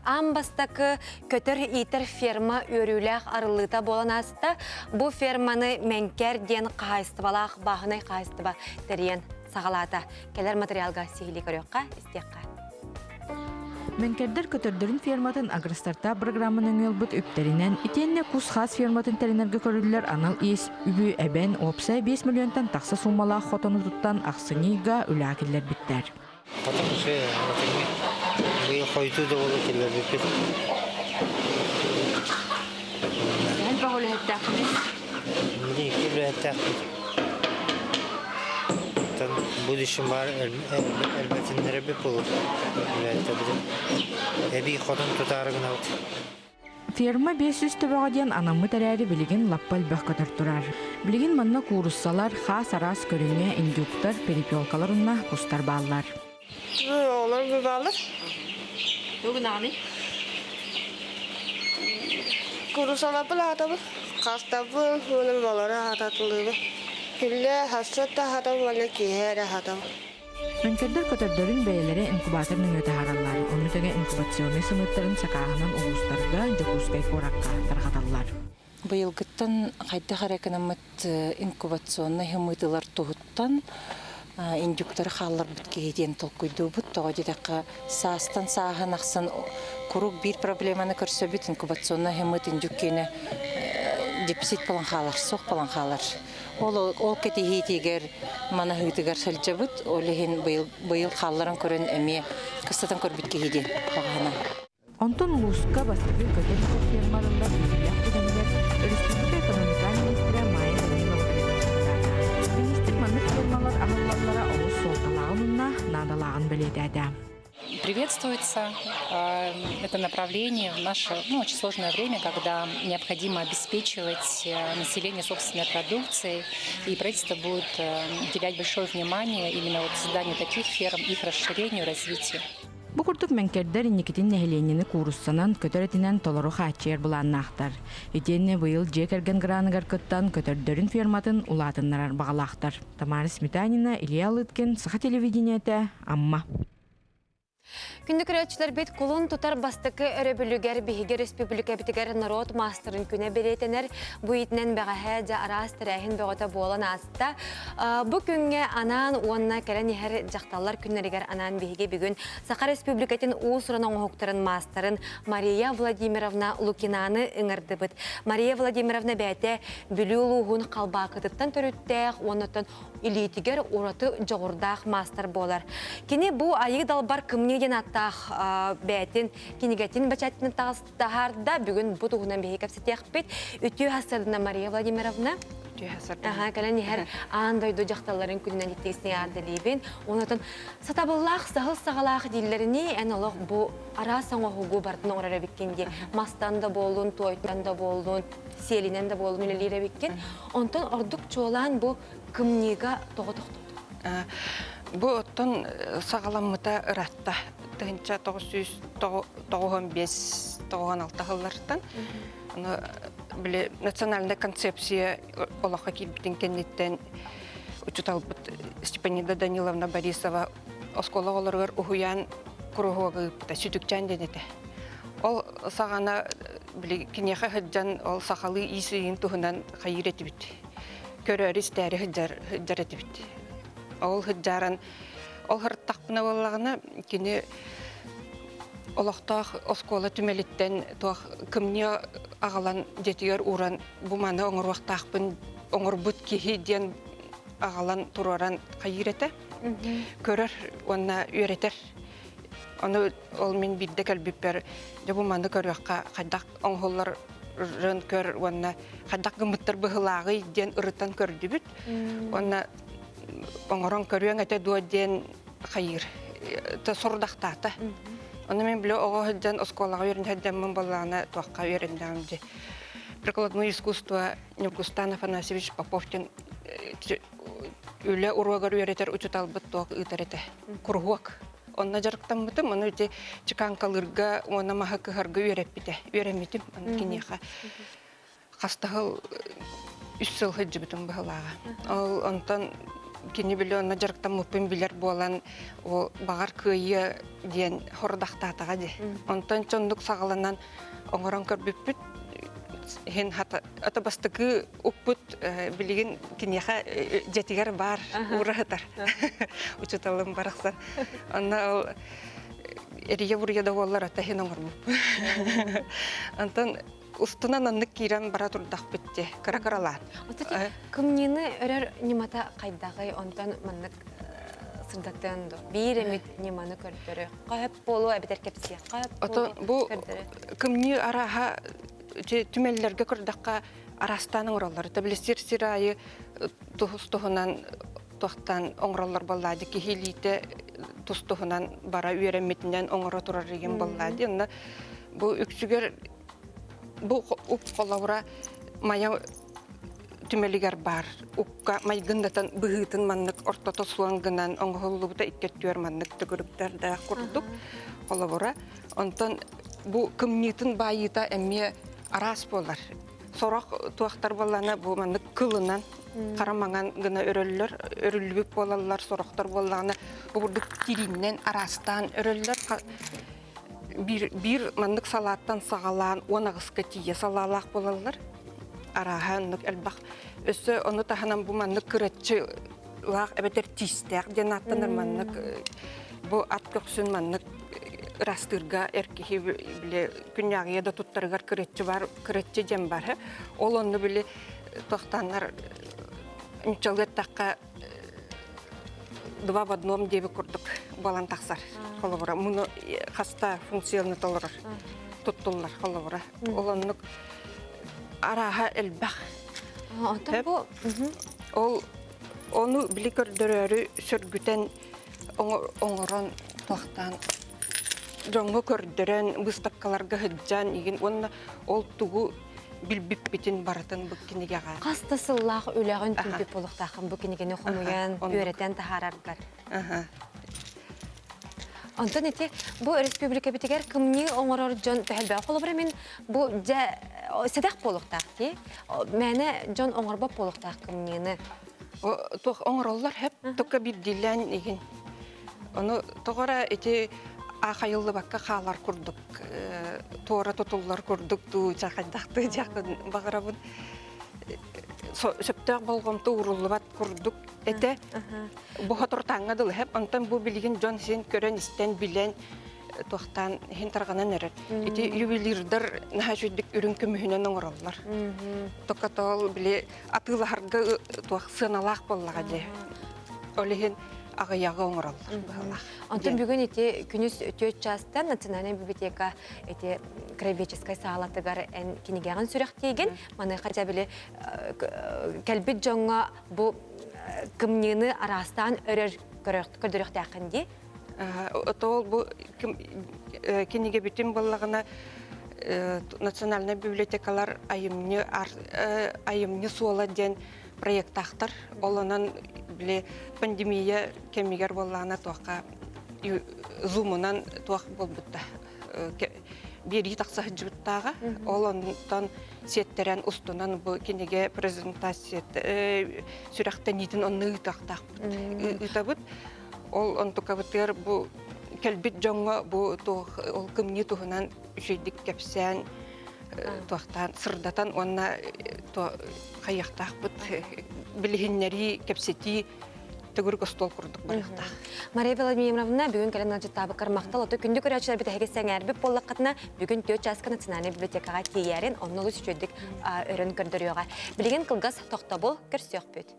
амбастакы көтір итер ферма өріләқ арылыта болан асыта, бу ферманы мәнкер ден қайыстыбалақ бағынай қайыстыба тәрен сағалата. Келер материалға сейілі көріққа істеққа. Мәнкердер көтөрдөрүн ферматын агростарта программының өлбіт өптерінен итенне кус хас ферматын тәрінерге көрілілер анал ес үбі әбән опса 5 миллионтан тақса сумалақ хотону туттан ақсыниға үләкілер біттер. Потому что мы ходим до волокилла бит. Хәл багылы хәттәхме? Мне кило хәттәхме. Там будущем бар әлбәттә нәрбе булып. Әлбәттә бит. Әби ходым тутарыгына. Ферма 500 төбәгәдән анамы тәрәре билеген лаппал бәхкәтер турар. Билеген манна куруссалар хас арас көрүнгә индуктор перепелкаларына кустар баллар. Олар баллар. Тугнаны. Куруссалар булатабы. Кастабы хонын балары хататылыбы. Күлле хасатта хатабы вале киһәре хатабы. Мәнкердер көтөрдөрүн бәяләре инкубаторның өтә хараллар. Оны тәгә инкубационный сымыттарын сакаһынан угустарга жокускай коракка тархаталлар. Быйылгыттан кайда хараканамыт инкубационный хымытылар туһуттан индуктор халлар бүткеһиден толкуйду бут тогодыдакка саастан саахан аксан курук бир проблеманы көрсөбүт инкубационный хымыт индуккене депсит балан халар, сох балан халар. Ол кетихитигер мана хытыгар сылжабыт, олехин быйыл халларын көрөн эме кыстатан көрбүткеһиден багана. Антон Луска бастыгы көтөр фермаларында билгелер республика экономика министрі Майя Данилова кредитовала. Министр мамыр фермалар агылларына олус солталағынына надалағын білетеді. Приветствуется это направление в наше очень сложное время, когда необходимо обеспечивать население собственной продукцией, и правительство будет уделять большое внимание именно созданию таких ферм, их расширению, развитию. Бу курдук мәнкердер инникитин нәһиленини куруссанан көтөрөтинен толору хачер буланнахтар. Итенне быйыл жекерген граныгар кыттан көтөрдөрүн ферматын улатыннарар багалахтар. Тамара Сметанина, Илья Лыткен, Саха телевидениете, Амма. Күнді көрәтшілер бет қолын тұтар бастықы өрі бігіге республика бітігер народ мастерын күні беретінер бұйытнен бәғәхә жа арас тірәхін бәғыта болан асыта. Бұ күнге анан уанна кәрін ехер жақталар күннерігер анан бігіге бүгін Сақа республикатын ұсырының оғықтырын мастерын Мария Владимировна Лукинаны үңірді бұд. Мария Владимировна бәйті бүлі ұлығын қалбақытыттан төріттәқ, онытын илетігер ораты жоғырдақ мастер болар. Кені бұ айы далбар кімнеден аттақ бәйтін кенегетін бәчәттін тағарда бүгін бұтығынан бейі кәпсетеқ бет. Үтіу хастырдына Мария Владимировна. Aha, kalen her andaydo jaqtaların күннән иттесіне ардылыбын. Онатын сатабыллақ, сағыл-сағалақ диллеріні әналық bu ара саңа хугу бардын оңрара беккенде. Мастан да болун, тойтан да болун, селинен да болун үлелері беккен. Онтан ордук чолан bu кымнига тоғы-тоқты. Bu ottun sağlamıda ıratta. Tığınca 995-96 yıllardan. Bile nasyonalda konsepsiya olaqa kilbitten kennetten uçutalbıt Степанида Даниловна Борисова оскола оларгар уhuyan kuruhuağı da sütükcan denete. Ol sağana bile kinyaha hıccan ol sakalı iyisiyin tuhunan hayır etibit. Köröris tari hıccar etibit. Ol hıccaran ol hırttakpına olağına kini olaqtaq oskola tümelitten tuaq kımnya ağalan jetiyor uğran bu mana oңor waqtaqpın oңor but kihi diyen ağalan turaran hayırete körör ona öğreter onu ol min bidde kalbipper bu mana köröqqa qaddaq oңholların kör ona qaddaq gımıttır bıhılagı diyen ırıtan kördübüt ona oңoron körüyen ete duwa diyen hayır ta sordaqtata. Onu men bile oğa hıccan oskolağa öğrendim balağına tuaqqa öğrendim. Прикладное искусство Невгустан Афанасьевич Поповкин үле уруагар öğreter uçutalbıt tuaq ıtarete. Kurhuak. Onna jarıqtan mıtım, onu öte çıkan kalırga, ona maha kıharga öğretbite. Öğrenmedim, onu kinyaqa. Qastahıl 3 yıl hıccı bütün bıhılağa. Ondan kini bile ona jarıqtan mıpın biler bolan o bağar kıyı diyen hordaqtatağa de. Ondan çonduk sağlanan oңoron körbüppüt hen atabastıkı upput bilgin kinyaqa jetiger bar uğrahıtar. Uçutalım baraqsan. Ona eriye buraya da ollar ata hen oңormup. Ondan ustunan anlık kiran bara turdaq bitti. Kara-karalan. Kımnini örər nimata qaydağı ondan manlık sırdatığındı. Bir emit nimanı kördürü. Qayıp bolu əbidər kepsiyə. Qayıp bolu bu kördürü. kımni araha tümellerge kırdaqqa arastanın oraları. Tabili sir-sirayı tuhunan tuaqtan oңrollar balladı ki hilite tustuhunan bara öğrenmetinden oңra turar egen balladı. Bu üksüger bu qolavra maya tümeliger bar. Ukka maygındatan bıhıtın manlık orta tosuangınan oңhollubuta ikkettiyor manlık tügürükler de kurduk. Qolavra. Ondan bu kımnitin bayıta emme aras bolar. Sorak tuaqtar ballana bu manlık kılınan qaramagan gına örüllübüp bolallar soraktar ballana bu burduk tirinden arastan örüller bir manlık salattan sağalan ona qısqa tiye salalaq bolallar. Arahanlık elbaq. Ösü onu tahanan bu manlık kıratçı laq ebeter tistaq denattanır manlık bu at köksün manlık rastırga erkeği bile künyağıya da tuttarıgar kıratçı var, kıratçı cem var. Ol onu bile toxtanlar müçalıet taqqa два в одном деби курдук балан тақсар. Холобра. Муну хаста функционны толырар. Туттулар холобра. Олоннук араха элбах. Ол onu били көрдөрөрү сөргүтен оңорон тоқтан жоңго көрдөрөн выставкаларга хыджан иген онна ол тугу билбип битин баратын буккинигега. Кастасыллах үлөгөн түлбүп болуктакын буккинигени хомуян өретен тахараргар. Антон эти бу республика битигер кымны оңорор жон тәһәлбә холобра мен бу седак болуктак ди. Мәне жон оңорба болуктак кымныны. Тох оңороллар хеп токка бир дилен иген. Аны тогора эти ахайылы бакка халар курдук. Тора тотуллар курдук ту чакайдакты жакын багырабын. Сөптөк болгомту урулубат курдук. Эте бу хатортаңадыл хеп антан бу билген жон сен көрөн истен билен тохтан хин тарганан эрет. Эти ювелирдер нахажыдык үрүн көмүһүнөн оңороллар. Токатол биле атыларга тох сыналак боллага де. Олеген ағаяғы оңыралар. Антон бүгін эти күнүс өтөт частан национальная библиотека эти кровеческой саалатыгар эн кинигеген сүрәктеген маны хажа биле кәлбит жоңга бу кымныны арастан өрөр көрдөрөк тәкинди. Отол бу киниге битим баллагына национальный библиотекалар айымны суола ден проекттахтар. Олонан биле пандемия кемигер баллагына туакка зумунан туак болбутта. Бери такса жуттага олонтон сеттерен устунан бу киниге презентация сүрәктен итин онны тактак. Итабыт ол онтукабытыр бу келбит жоңго бу ол кымны туһунан үчөйдик кепсен туактан сырдатан онна каяктак бут билихиннери кепсети төгүр костол курдук барыкта. Мария Владимировна бүгүн календарчы табыкар мактал ото күндү көрөчүлөр бит хеге сеңерби боллакатына бүгүн 4 часка национальный библиотекага тиерин оннолу сүчөдүк өрөн көрдөрүгө. Билген кылгас токтобол көрсөкпүт.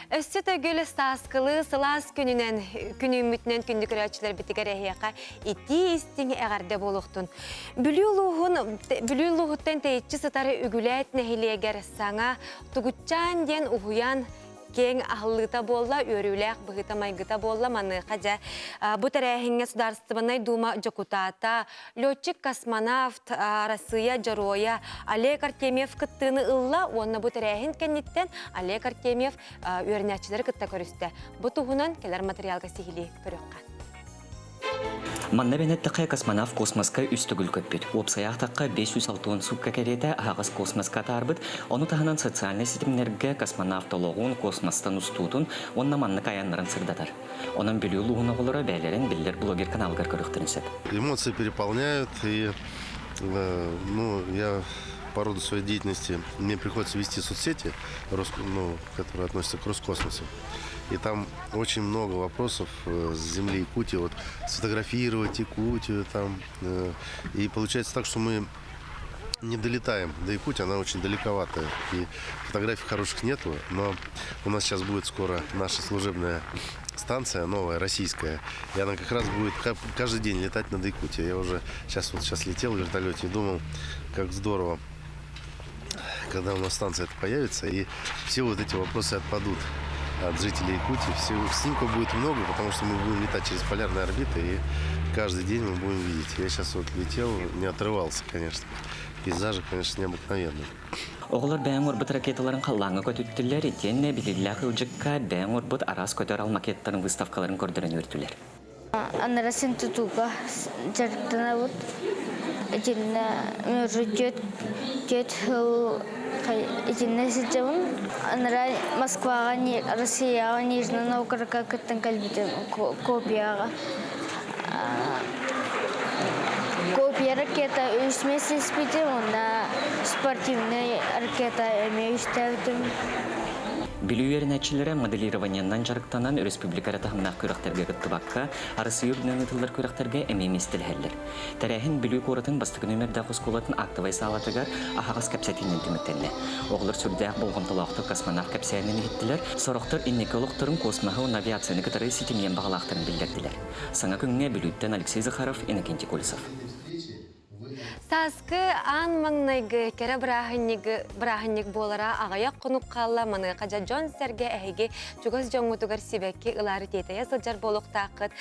Өссі төгілі стаскылы сылас күнінен, күн үмітінен күнді көрәтшілер бітігер әйеқа итті істің әғарда болуқтын. Бүлі ұлығыттен тәйітші сытары үгіләт нәхилегер саңа тұғытчан ден ұғыян кең ахыллыта болла, өрүләк бұғыта майгыта болла, маны қажа. Бұ тәрәхіңе сударыстыбынай дума жокутата, летчик космонавт, Россия жароя, Олег Артемьев кыттыны ылла, онна бұ тәрәхін кәнеттен Олег Артемьев өрнәтчілер кытта көрісті. Бұ тұғынан келер материалға сихили көріққан. Манна бенеттіқе космонавт космоска үстігіл көппет. Опсаяқтаққа 560 сутка кереті ағыз космоска тарбыт, оны тағынан социальный сетімнерге космонавтологуын космостан ұстутын, онна манны каянларын сырдатар. Onun білі ұлығына қолыра бәлерін білдер блогер каналғар көріқтірінсет. Эмоции переполняют, и я по роду своей деятельности, мне приходится вести соцсети, которые относятся к Роскосмосу. И там очень много вопросов с земли Якутии, вот сфотографировать Якутию там. И получается так, что мы не долетаем до Якутии, она очень далековатая. И фотографий хороших нету, но у нас сейчас будет скоро наша служебная станция, новая, российская. И она как раз будет каждый день летать над Якутией. Я уже сейчас летел в вертолете и думал, как здорово, когда у нас станция это появится, и все вот эти вопросы отпадут от жителей Якутии. Снимков будет много, потому что мы будем летать через полярные орбиты, и каждый день мы будем видеть. Я сейчас вот летел, не отрывался, конечно. Пейзажи, конечно, необыкновенные. Оғылар бәң орбыт ракеталарын қаллаңы көтүттілер, етенне білілләқы ұжыққа бәң орбыт арас көтер ал макеттарын выставкаларын көрдірін өртілер. Анарасин тутуға жарықтана бұд. Ежінна мөрі көт хыл ежінна сетжауын. Анара Москваға, Россияға, Нижна Новгородқа көттін кәлбетін копияға. Копия ракета үсмесі іспейді, онда спортивный ракета әме үстәвдім. Білуерін әтшілері моделированияннан жарықтанан республикары тағымнақ көріқтерге күттібаққа, арысы үрдінен ұтылар көріқтерге әмеместіл әлілер. Тәрәхін білу қорытын бастығы нөмірді қосқолатын актывай салатығар ағағыз кәпсәтінен түміттенне. Оғылар сүрдәқ болған толақты космонавт кәпсәйінен еттілер, сорықтар иннекологтарын космағы авиацияны кітары сетімген бағалақтарын білдерділер. Саңа күніне білуттен Алексей Захаров, Иннокентий Кольцов. Саскы ан маңнайгы кәрі бірағынник болара ағаяқ құнық қалла маны қажа Джон Серге әйге жүгіз жоңғытығыр сибәкке ұлары тейтая сылжар болуқ тақыт.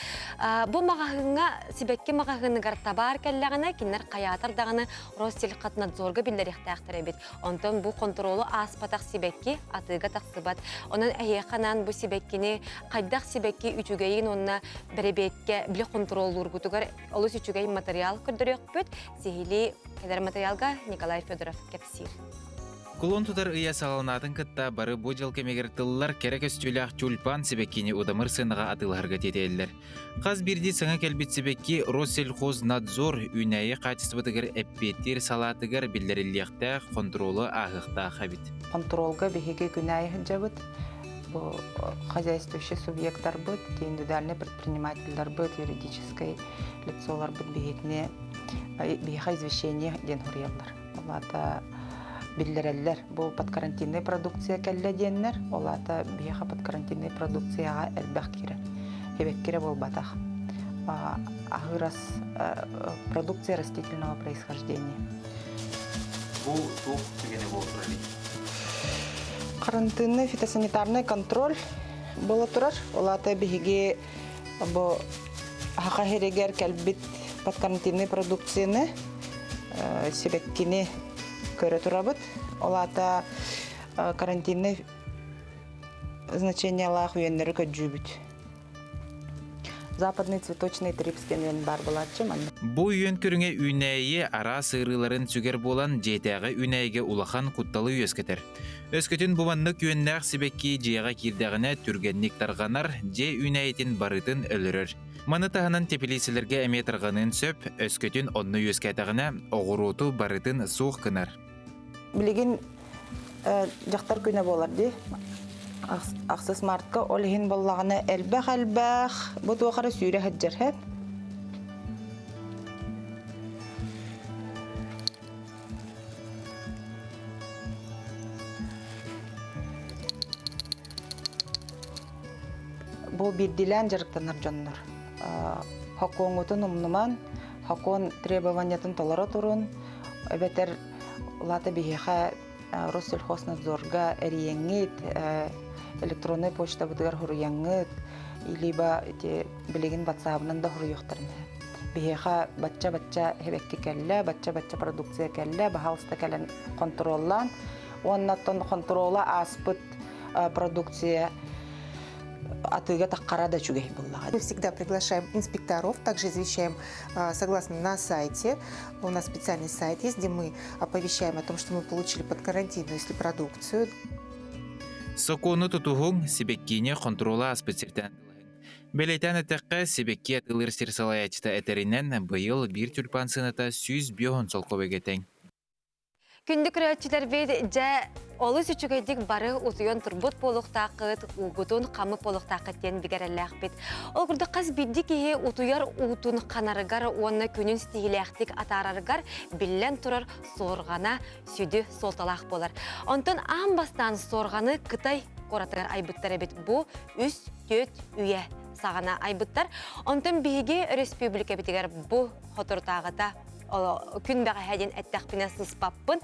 Бұл мағағыңа сибәкке мағағынығар табар кәлләғіна кенер қаятардағыны Россельхатнадзорғы білдер ектәқтір әбет. Онтан бұл контролы аспатақ сибәкке атыға тақсыбат. Онын әйеқанан бұл сибәккені қайдақ сибәкке үчігейін онына біребекке білі контролы ұрғытығыр олыс үчігей материал күрдірек бүт. Сихили кедер материалга Николай Федоров кепсир. Кулон тутар ыя сағаланатын кытта бары божал кемегер тыллар керек өстүлях тюльпан себеккини удамыр сыныға атыларга тетелдер. Қаз бирди саңа келбет себекки Россельхознадзор үнәйі качествотыгер эппеттер салатыгер билдерилияқта контролы ағықта қабит. Контролга бихеге күнәйі жабыт. бу хозяйствующий субъекттар быт, индивидуальный предпринимательдар быт, юридическое лицолар быт бигетне биха извещение ден хуриялар. Олата биллереллер бу подкарантинный продукция келле деннер, олата биха подкарантинный продукцияга элбах кире. Эбек кире болбатах. Агырас продукция растительного происхождения. Бу тух тигене болтурали. Карантинный фитосанитарный контроль было турар. Олата биге бу хахерегер келбит подкарантинный продукцияны себеккини көрө турабыт. Олата карантинный значение лах уеннери көджүбүт. Западный цветочный трипскен бар булатчы ман. Бу үйен көріңе үнәйе ара сырыларын сүгер болан жетәғы үнәйге улахан құтталы өскетер. Өскетін бұманнық үйеннәқ себекки жеға кирдәғіне түргенник тарғанар, же үнәйетін барытын өлірір. Маны тағынан тепелесілерге әметірғанын сөп, өскетін онны өскетәғіне оғыруту барытын суық кынар. Білеген жақтар көне болар де. Ақсыз мартқа олығын болағына әлбәқ, бұд оғары сүйре хаджар хәп. Бұл бірділән жарықтанар жоннар. Хақуын ұтын ұмныман, хақуын требованиятын толара тұрын, өбәтер латы бігеға Россельхознадзорга әриеңет, электронный почта бұдығар хұрыяңыт, илиба білеген батсабынан да хұрыяқтарына. Бігеға батча-батча хебекке кәлі, батча-батча продукция кәлі, бағалыста кәлін контроллан, оннаттан контролла аспыт продукция атыга таққара да чугей боллага. Мы всегда приглашаем инспекторов, также извещаем согласно на сайте. У нас специальный сайт есть, где мы оповещаем о том, что мы получили под карантинную, если продукцию. Сокону тутуғың себеккине контрола аспетсерден. Белетен әтәққа себекке атылыр серсалаятыта әтерінен бұйыл бір тюльпан сыната 100 биоғын солқовегетен. Күнді күрәтчілер бейді жа олы сүчігейдік бары ұтыйон тұрбұт болуқтақыт, ұғытын қамы болуқтақыттен бігерелләқ бет. Ол күрді қаз бидді кейі ұтыяр ұтын қанарығар, онына күнін стихиләқтік атарарығар, біллән тұрар сорғана сүді солталақ болар. Онтын аң бастан сорғаны Қытай қоратығар айбыттар әбет бұ үс төт үйе сағана айбыттар. Онтын біге республика бетігер бұ хотыртағыта күн бәғі әден әттәқпіне сыспаппын,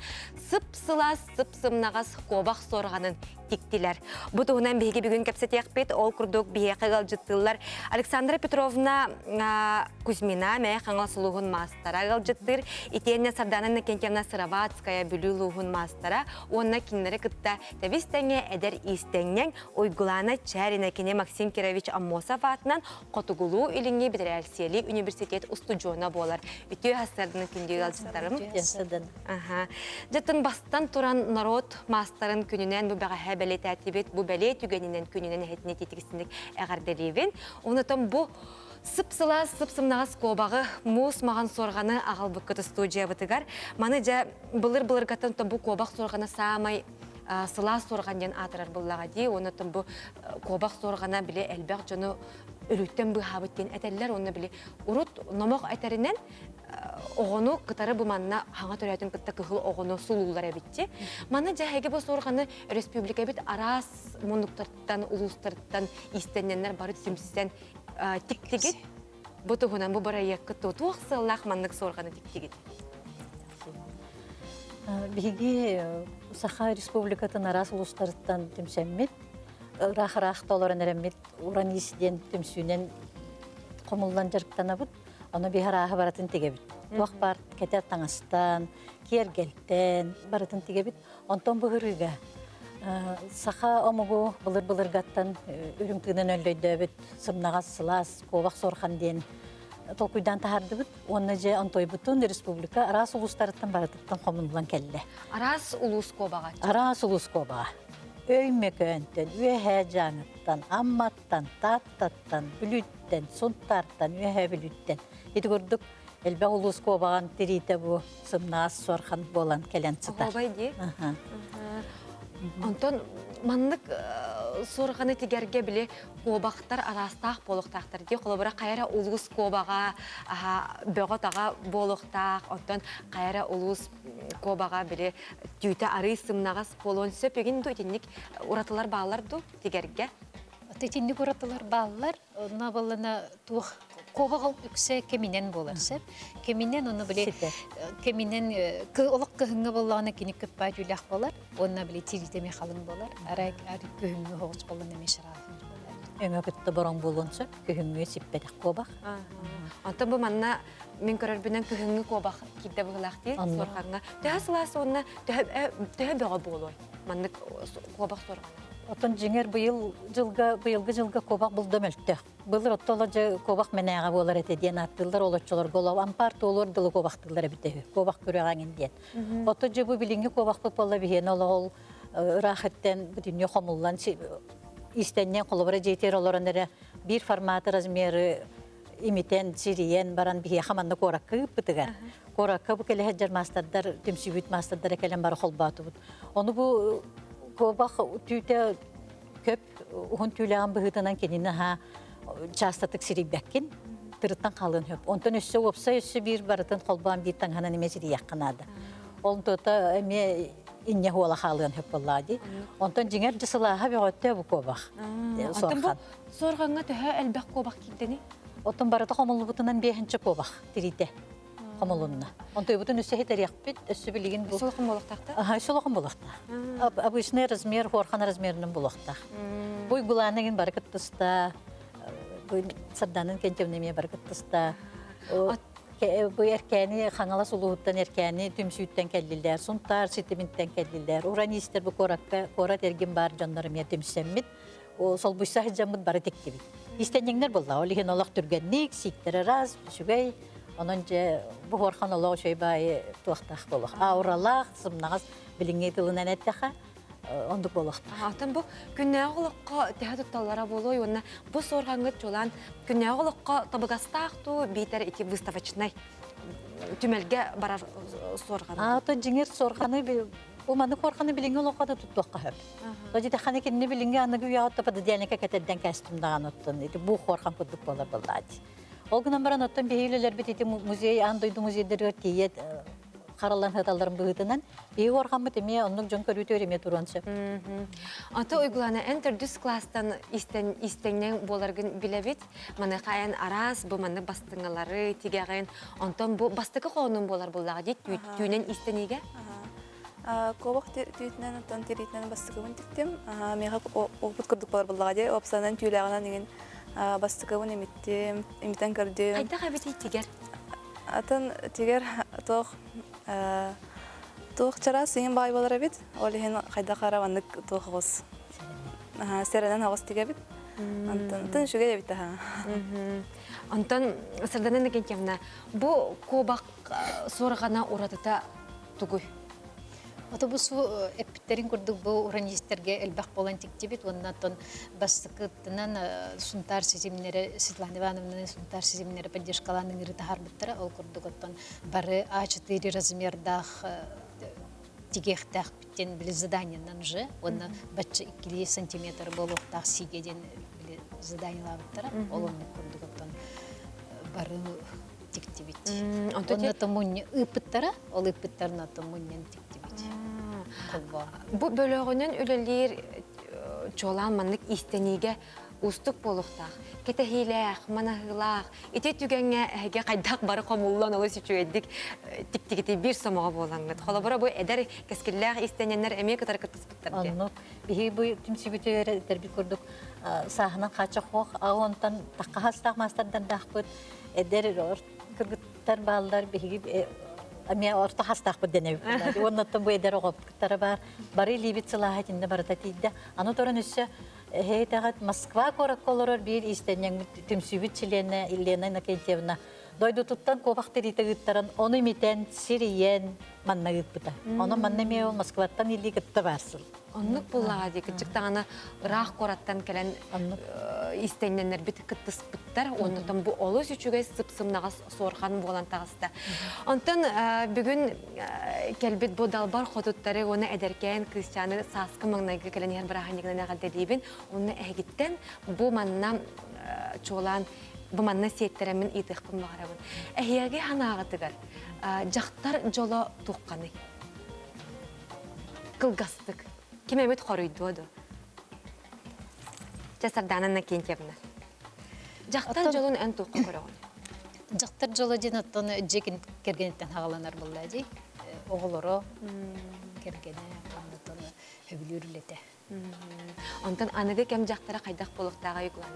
сып-сылас, сып-сымнағас қобақ сорғанын тіктілер. Бұтығынан бейге бүгін кәпсетек бет, ол күрдік бейе қағал жыттылар. Александра Петровна Кузьмина мәе қаңал сұлуғын мастара қағал жыттыр. Итенне Сарданана Кентьевна Сыраватская бүлі луғын мастара. Онына кенлері күтті тәвістәңе әдер истәңнен ойгулана чәрінәкене Максим Кирович Аммосов атынан Қотугулу үліңе Бедрәлсиели университет устуджуына болар. Үтіе хастардың күндегі алжыстарым. Жатын бастан тұран народ мастарын күнінен бұл бәға бәле тәтібет, бұл бәле түгенінен күнінен әтіне тетігісіндік әғардеревен. Онытым бұл сып-сылас, сып-сымнағыз қобағы мұс маған сорғаны ағал бұққыты студия бұтығар. Маны жа бұлыр-бұлыр ғаттан бұл қобақ сорғаны саамай сыла сорғанден атырар бұллаға дей. Онытым бұл қобақ сорғана біле әлбәқ жоны өліттен бұл хабыттен әтәлілер. Оны біле ұрыт номақ әтәрінен оғыну қытары бұманына хаңа төрәтін қытта қығыл оғыну сұлулар әбітте. Маны жәйге бұл сорғаны республика бет арас мұндықтарттан, ұлыстарттан истенненлер бары түмсізден тіктігет. Бұтығынан бұл бара еққы тұту ақсылақ мандық сорғаны тіктігет. Бігі Саха республикатын арас ұлыстарттан түмсәммет, рах-рах толырын әрәммет, уранисиден түмсүйінен қомылдан жарықтана бұд. Оны бихарағы баратын тегебіт. Уақ бар, кәтер таңастан, кергелтен баратын тегебіт. Онтон бұғырыға. Саха омығы бұлыр-бұлырғаттан үрімтігінен өллөйді біт. Сымнағас сылас, қобақ сорхан ден. Толкуйдан тахарды біт. Оны же онтой бұтын республика арас ұлыстарыттан баратыптан қомынылан кәлі. Арас ұлыс қобаға? Арас ұлыс қобаға. Өйме көнтен, өйе жаңыттан, амматтан, таттаттан, бүліттен, сұнттарттан, өйе бүліттен. Еті көрдік, әлбә ұлыс қобаған тірейті бұ сымнағас сорхан болан кәлен цытар. Қобай де? Онтон маннык сорғаны тигерге біле кобақтар арастақ болуқтақтар де қолыбыра қайра улус кобаға бөғатаға болуқтақ, онтон қайра улус кобаға біле түйті ары сымнағас болуын сөп еген дөйтінік ұратылар бағалар ду тигерге? Тетинник уратылар баллар, на балына тух кобагал үксе кеминен болар сеп. Кеминен оны биле кеминен олық кыһыңга боллагына киник көппай жүләх болар. Онна биле тиритеме халын болар. Арай кыһыңга хогыс болан эмешара. Эңе кытты борон болонса кыһыңга сиппедек кобак. Антон бу манна мен көрөр бинен кыһыңга кобак кидде булахти сорганга. Тәһәслас онна тәһәбәгә болой. Манны кобак сорган. Отон жеңер быйылгы жылга кобак булдым элтте. Былыр оттола же кобак менәгә болар эте диен аттылар олоччолар голов ампар толор дылы кобактылар бите. Кобак күрәгән диен. Ото же бу билинге кобак болла биһен ол рахаттан бүтүнө хомуллан истеннен колобра жетер олорнере бир форматы размеры имитен сириен баран бие хаманны коракы битиге. Коракы бу келе хаҗар мастардар темсибит мастардар келен бар холбату. Оны бу кобак түйте көп ухун түләгән быһытынан кенене ха частатык сирибәккин тырыттан калын хөп. Онтон өссө опса өссө бир барытын холбан бир таңхана немесири якканады. Онтота эме инне хола халын хөп боллади. Онтон жиңер жысылаха бөгөттө бу кобак. Онтон бу сорганга төһө элбек кобак килдени. Отон барыта хомулбутунан 5-нче кобак тирите. Хомулунна. Онтой бутун өссө хетериякпит, өссө билигин бу. Солохун болуктакта? Аха, солохун болукта. Обычный размер, хорхан размеринен болукта. Буй буланын баркыттыста, бу сарданын кентемнеме баркыттыста. Бу эркәни хаңала сулууттан эркәни түмсүттен келдилер, сунтар ситимиттен келдилер. Уранистер бу кора терген бар жаннары ме темсеммит. О сол буйса хҗаммыт бары теккеби. Истеннеңнер булла, олиген олак түргәнник, сиктер раз, шугай. Onun ce bu horkan olağı şey bay tuğtaq bolaq. Auralaq, sımnağız bilingey tılınan etteqa, onduk bolaq. Atan bu günnəğılıqqa təhdü tutallara boluy, ona bu sorğanğıt çolan günnəğılıqqa tabıqastaqtu biter iki выставочный tümelge barar sorğanı. Atan jinger sorğanı bu manı horkanı bilingey olağı da tuttuqqa höp. Soji taxane kinni bilingey anıgı yağıt tapadı diyaneka ketedden kəstimdağın ottun. Bu horkan kudduk bolar bolladı. Olgunan baran ottan behiyleler bititi muzey, andoydu muzeyleri tiyet karalan hataların bıhıtınan beyi organ bitimiye onluk jon körütü öğremeye turansı. Ata uygulana enter düz klastan istenen bolargın bilebit. Mana kayan aras, bu mana bastıngaları, tigağın. Ondan bu bastıkı qoğunun bolar bollağı deyit, tüyünen istenige? Kobak tüyütünen, ondan tiritinen bastıkıvın tiktim. Meğe oğut kırdık bolar bollağı deyit, opsanan tüylağından degen бастыгын имитен көрдүм. Кайда кабити тигер? Атын тигер тох чара син бай болар бит. Олehen кайда караваннык тохос. Серенен хагыс тиге бит. Антан шуга бит ха. Антан сырданын кентемна. Бу кобак соргана уратыта тугуй. Otobüsü epitlerin kurduk bu uranistlerge elbaq bolan tiktibit. Ondan bastıkıtından suntar seçimleri, Svetlana Ivanovna'nın suntar seçimleri поддержкаланын ырыта харбыттара. Ол курдук оттон бары А4 размердах тигехтах биттен били заданиянан уже. Онна бачча 2 сантиметр болуктах сигеден били заданиялабыттара. Ол онны курдук оттон бары тиктибит. Онна томуння ыпыттара, ол ыпыттарына томуннян тиктибит. Bu bölüğünün ülelер çoğulan manlık isteniğe ustuk boluqtaq. Kete hilaq, manahılaq, ete tügenge əgə qaydaq barı qomullan olu süçü eddik. Tik-tikiti bir somağa bolanğıd. Xolabura bu eder keskillaq istenenler əmək kadar kıtıspıttar. Anlık. Bihi bu tümsibiti öğretler bir kurduk. Sahının qaça qoq, ağontan taqqa hastaq mastardan daqbıd. Eder kırgıttar bağlar bihi Ами орта хастах беденев. Оннаттан бу эдер огоп кыттары бар. Бары либит сылахатинде барыта тийди. Аны торон үссө хейтагат Москва коракколорор бир истенен түмсүбүт чилене Елена Иннокентьевна Дойдутуттан кобахтерите гыттаран, оны митен сириен манна гытпыта. Оны манна мео Москваттан или гытта барсыл. Оннук буллага ди кычыктаганы ырах кораттан келен истенненер бит кыттыспыттар. Онтон бу олус үчүгө сыпсымнага сорган болан тагыста. Онтон бүгүн келбит бу далбар хотуттары оны эдеркен Кристианы саскы маңнайга келен яр бараханигына гаддебин. Оны эгиттен бу манна чолан бу манна сеттеремин итыхпын багарабын. Эхияге ханагатыгар жактар жоло тукканы. Кылгастык. Ким эмет хорuydu оду. Жасарданан кентебна. Жактар жолун эн тукка көрөгөн. Жактар жолу ден аттан жекин кергенеттен хагаланар буллажы. Оголоро кергене, онтон хөбүлүрлете. Онтон аныгы кем жактара кайдак болуктага юклана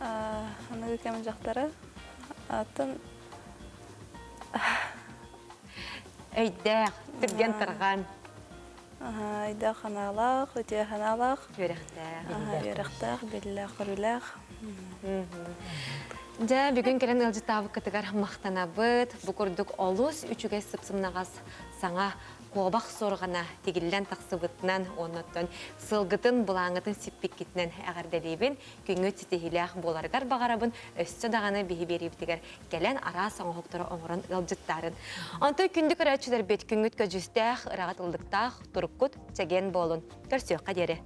ханаган. Аныгы кем жактара атын Өйдәк, түрген тұрған. Өйдәк ханалақ, өте ханалақ. Өріқтәк. Белләқ, үріләқ. Жа, бүгін келен ылжы табы кітігар мақтанабыд. Бұқырдық олыс үчіге сыпсымнағас саңа қоғбақ сорғана тегілден тақсыбытынан оныттын сылғытын бұлаңытын сиппеккетінен әғардалейбін күңіт сетехилях боларғар бағарабын өсті дағаны бейі беребдігер келен ара саңа хоқтары оңырын ылжыттарын. Анты күндік әрәтшілер бет күңіт көжістәқ, ырағат ылдықтақ, тұрыққыт, чәген болын. Көрсеуққа дере.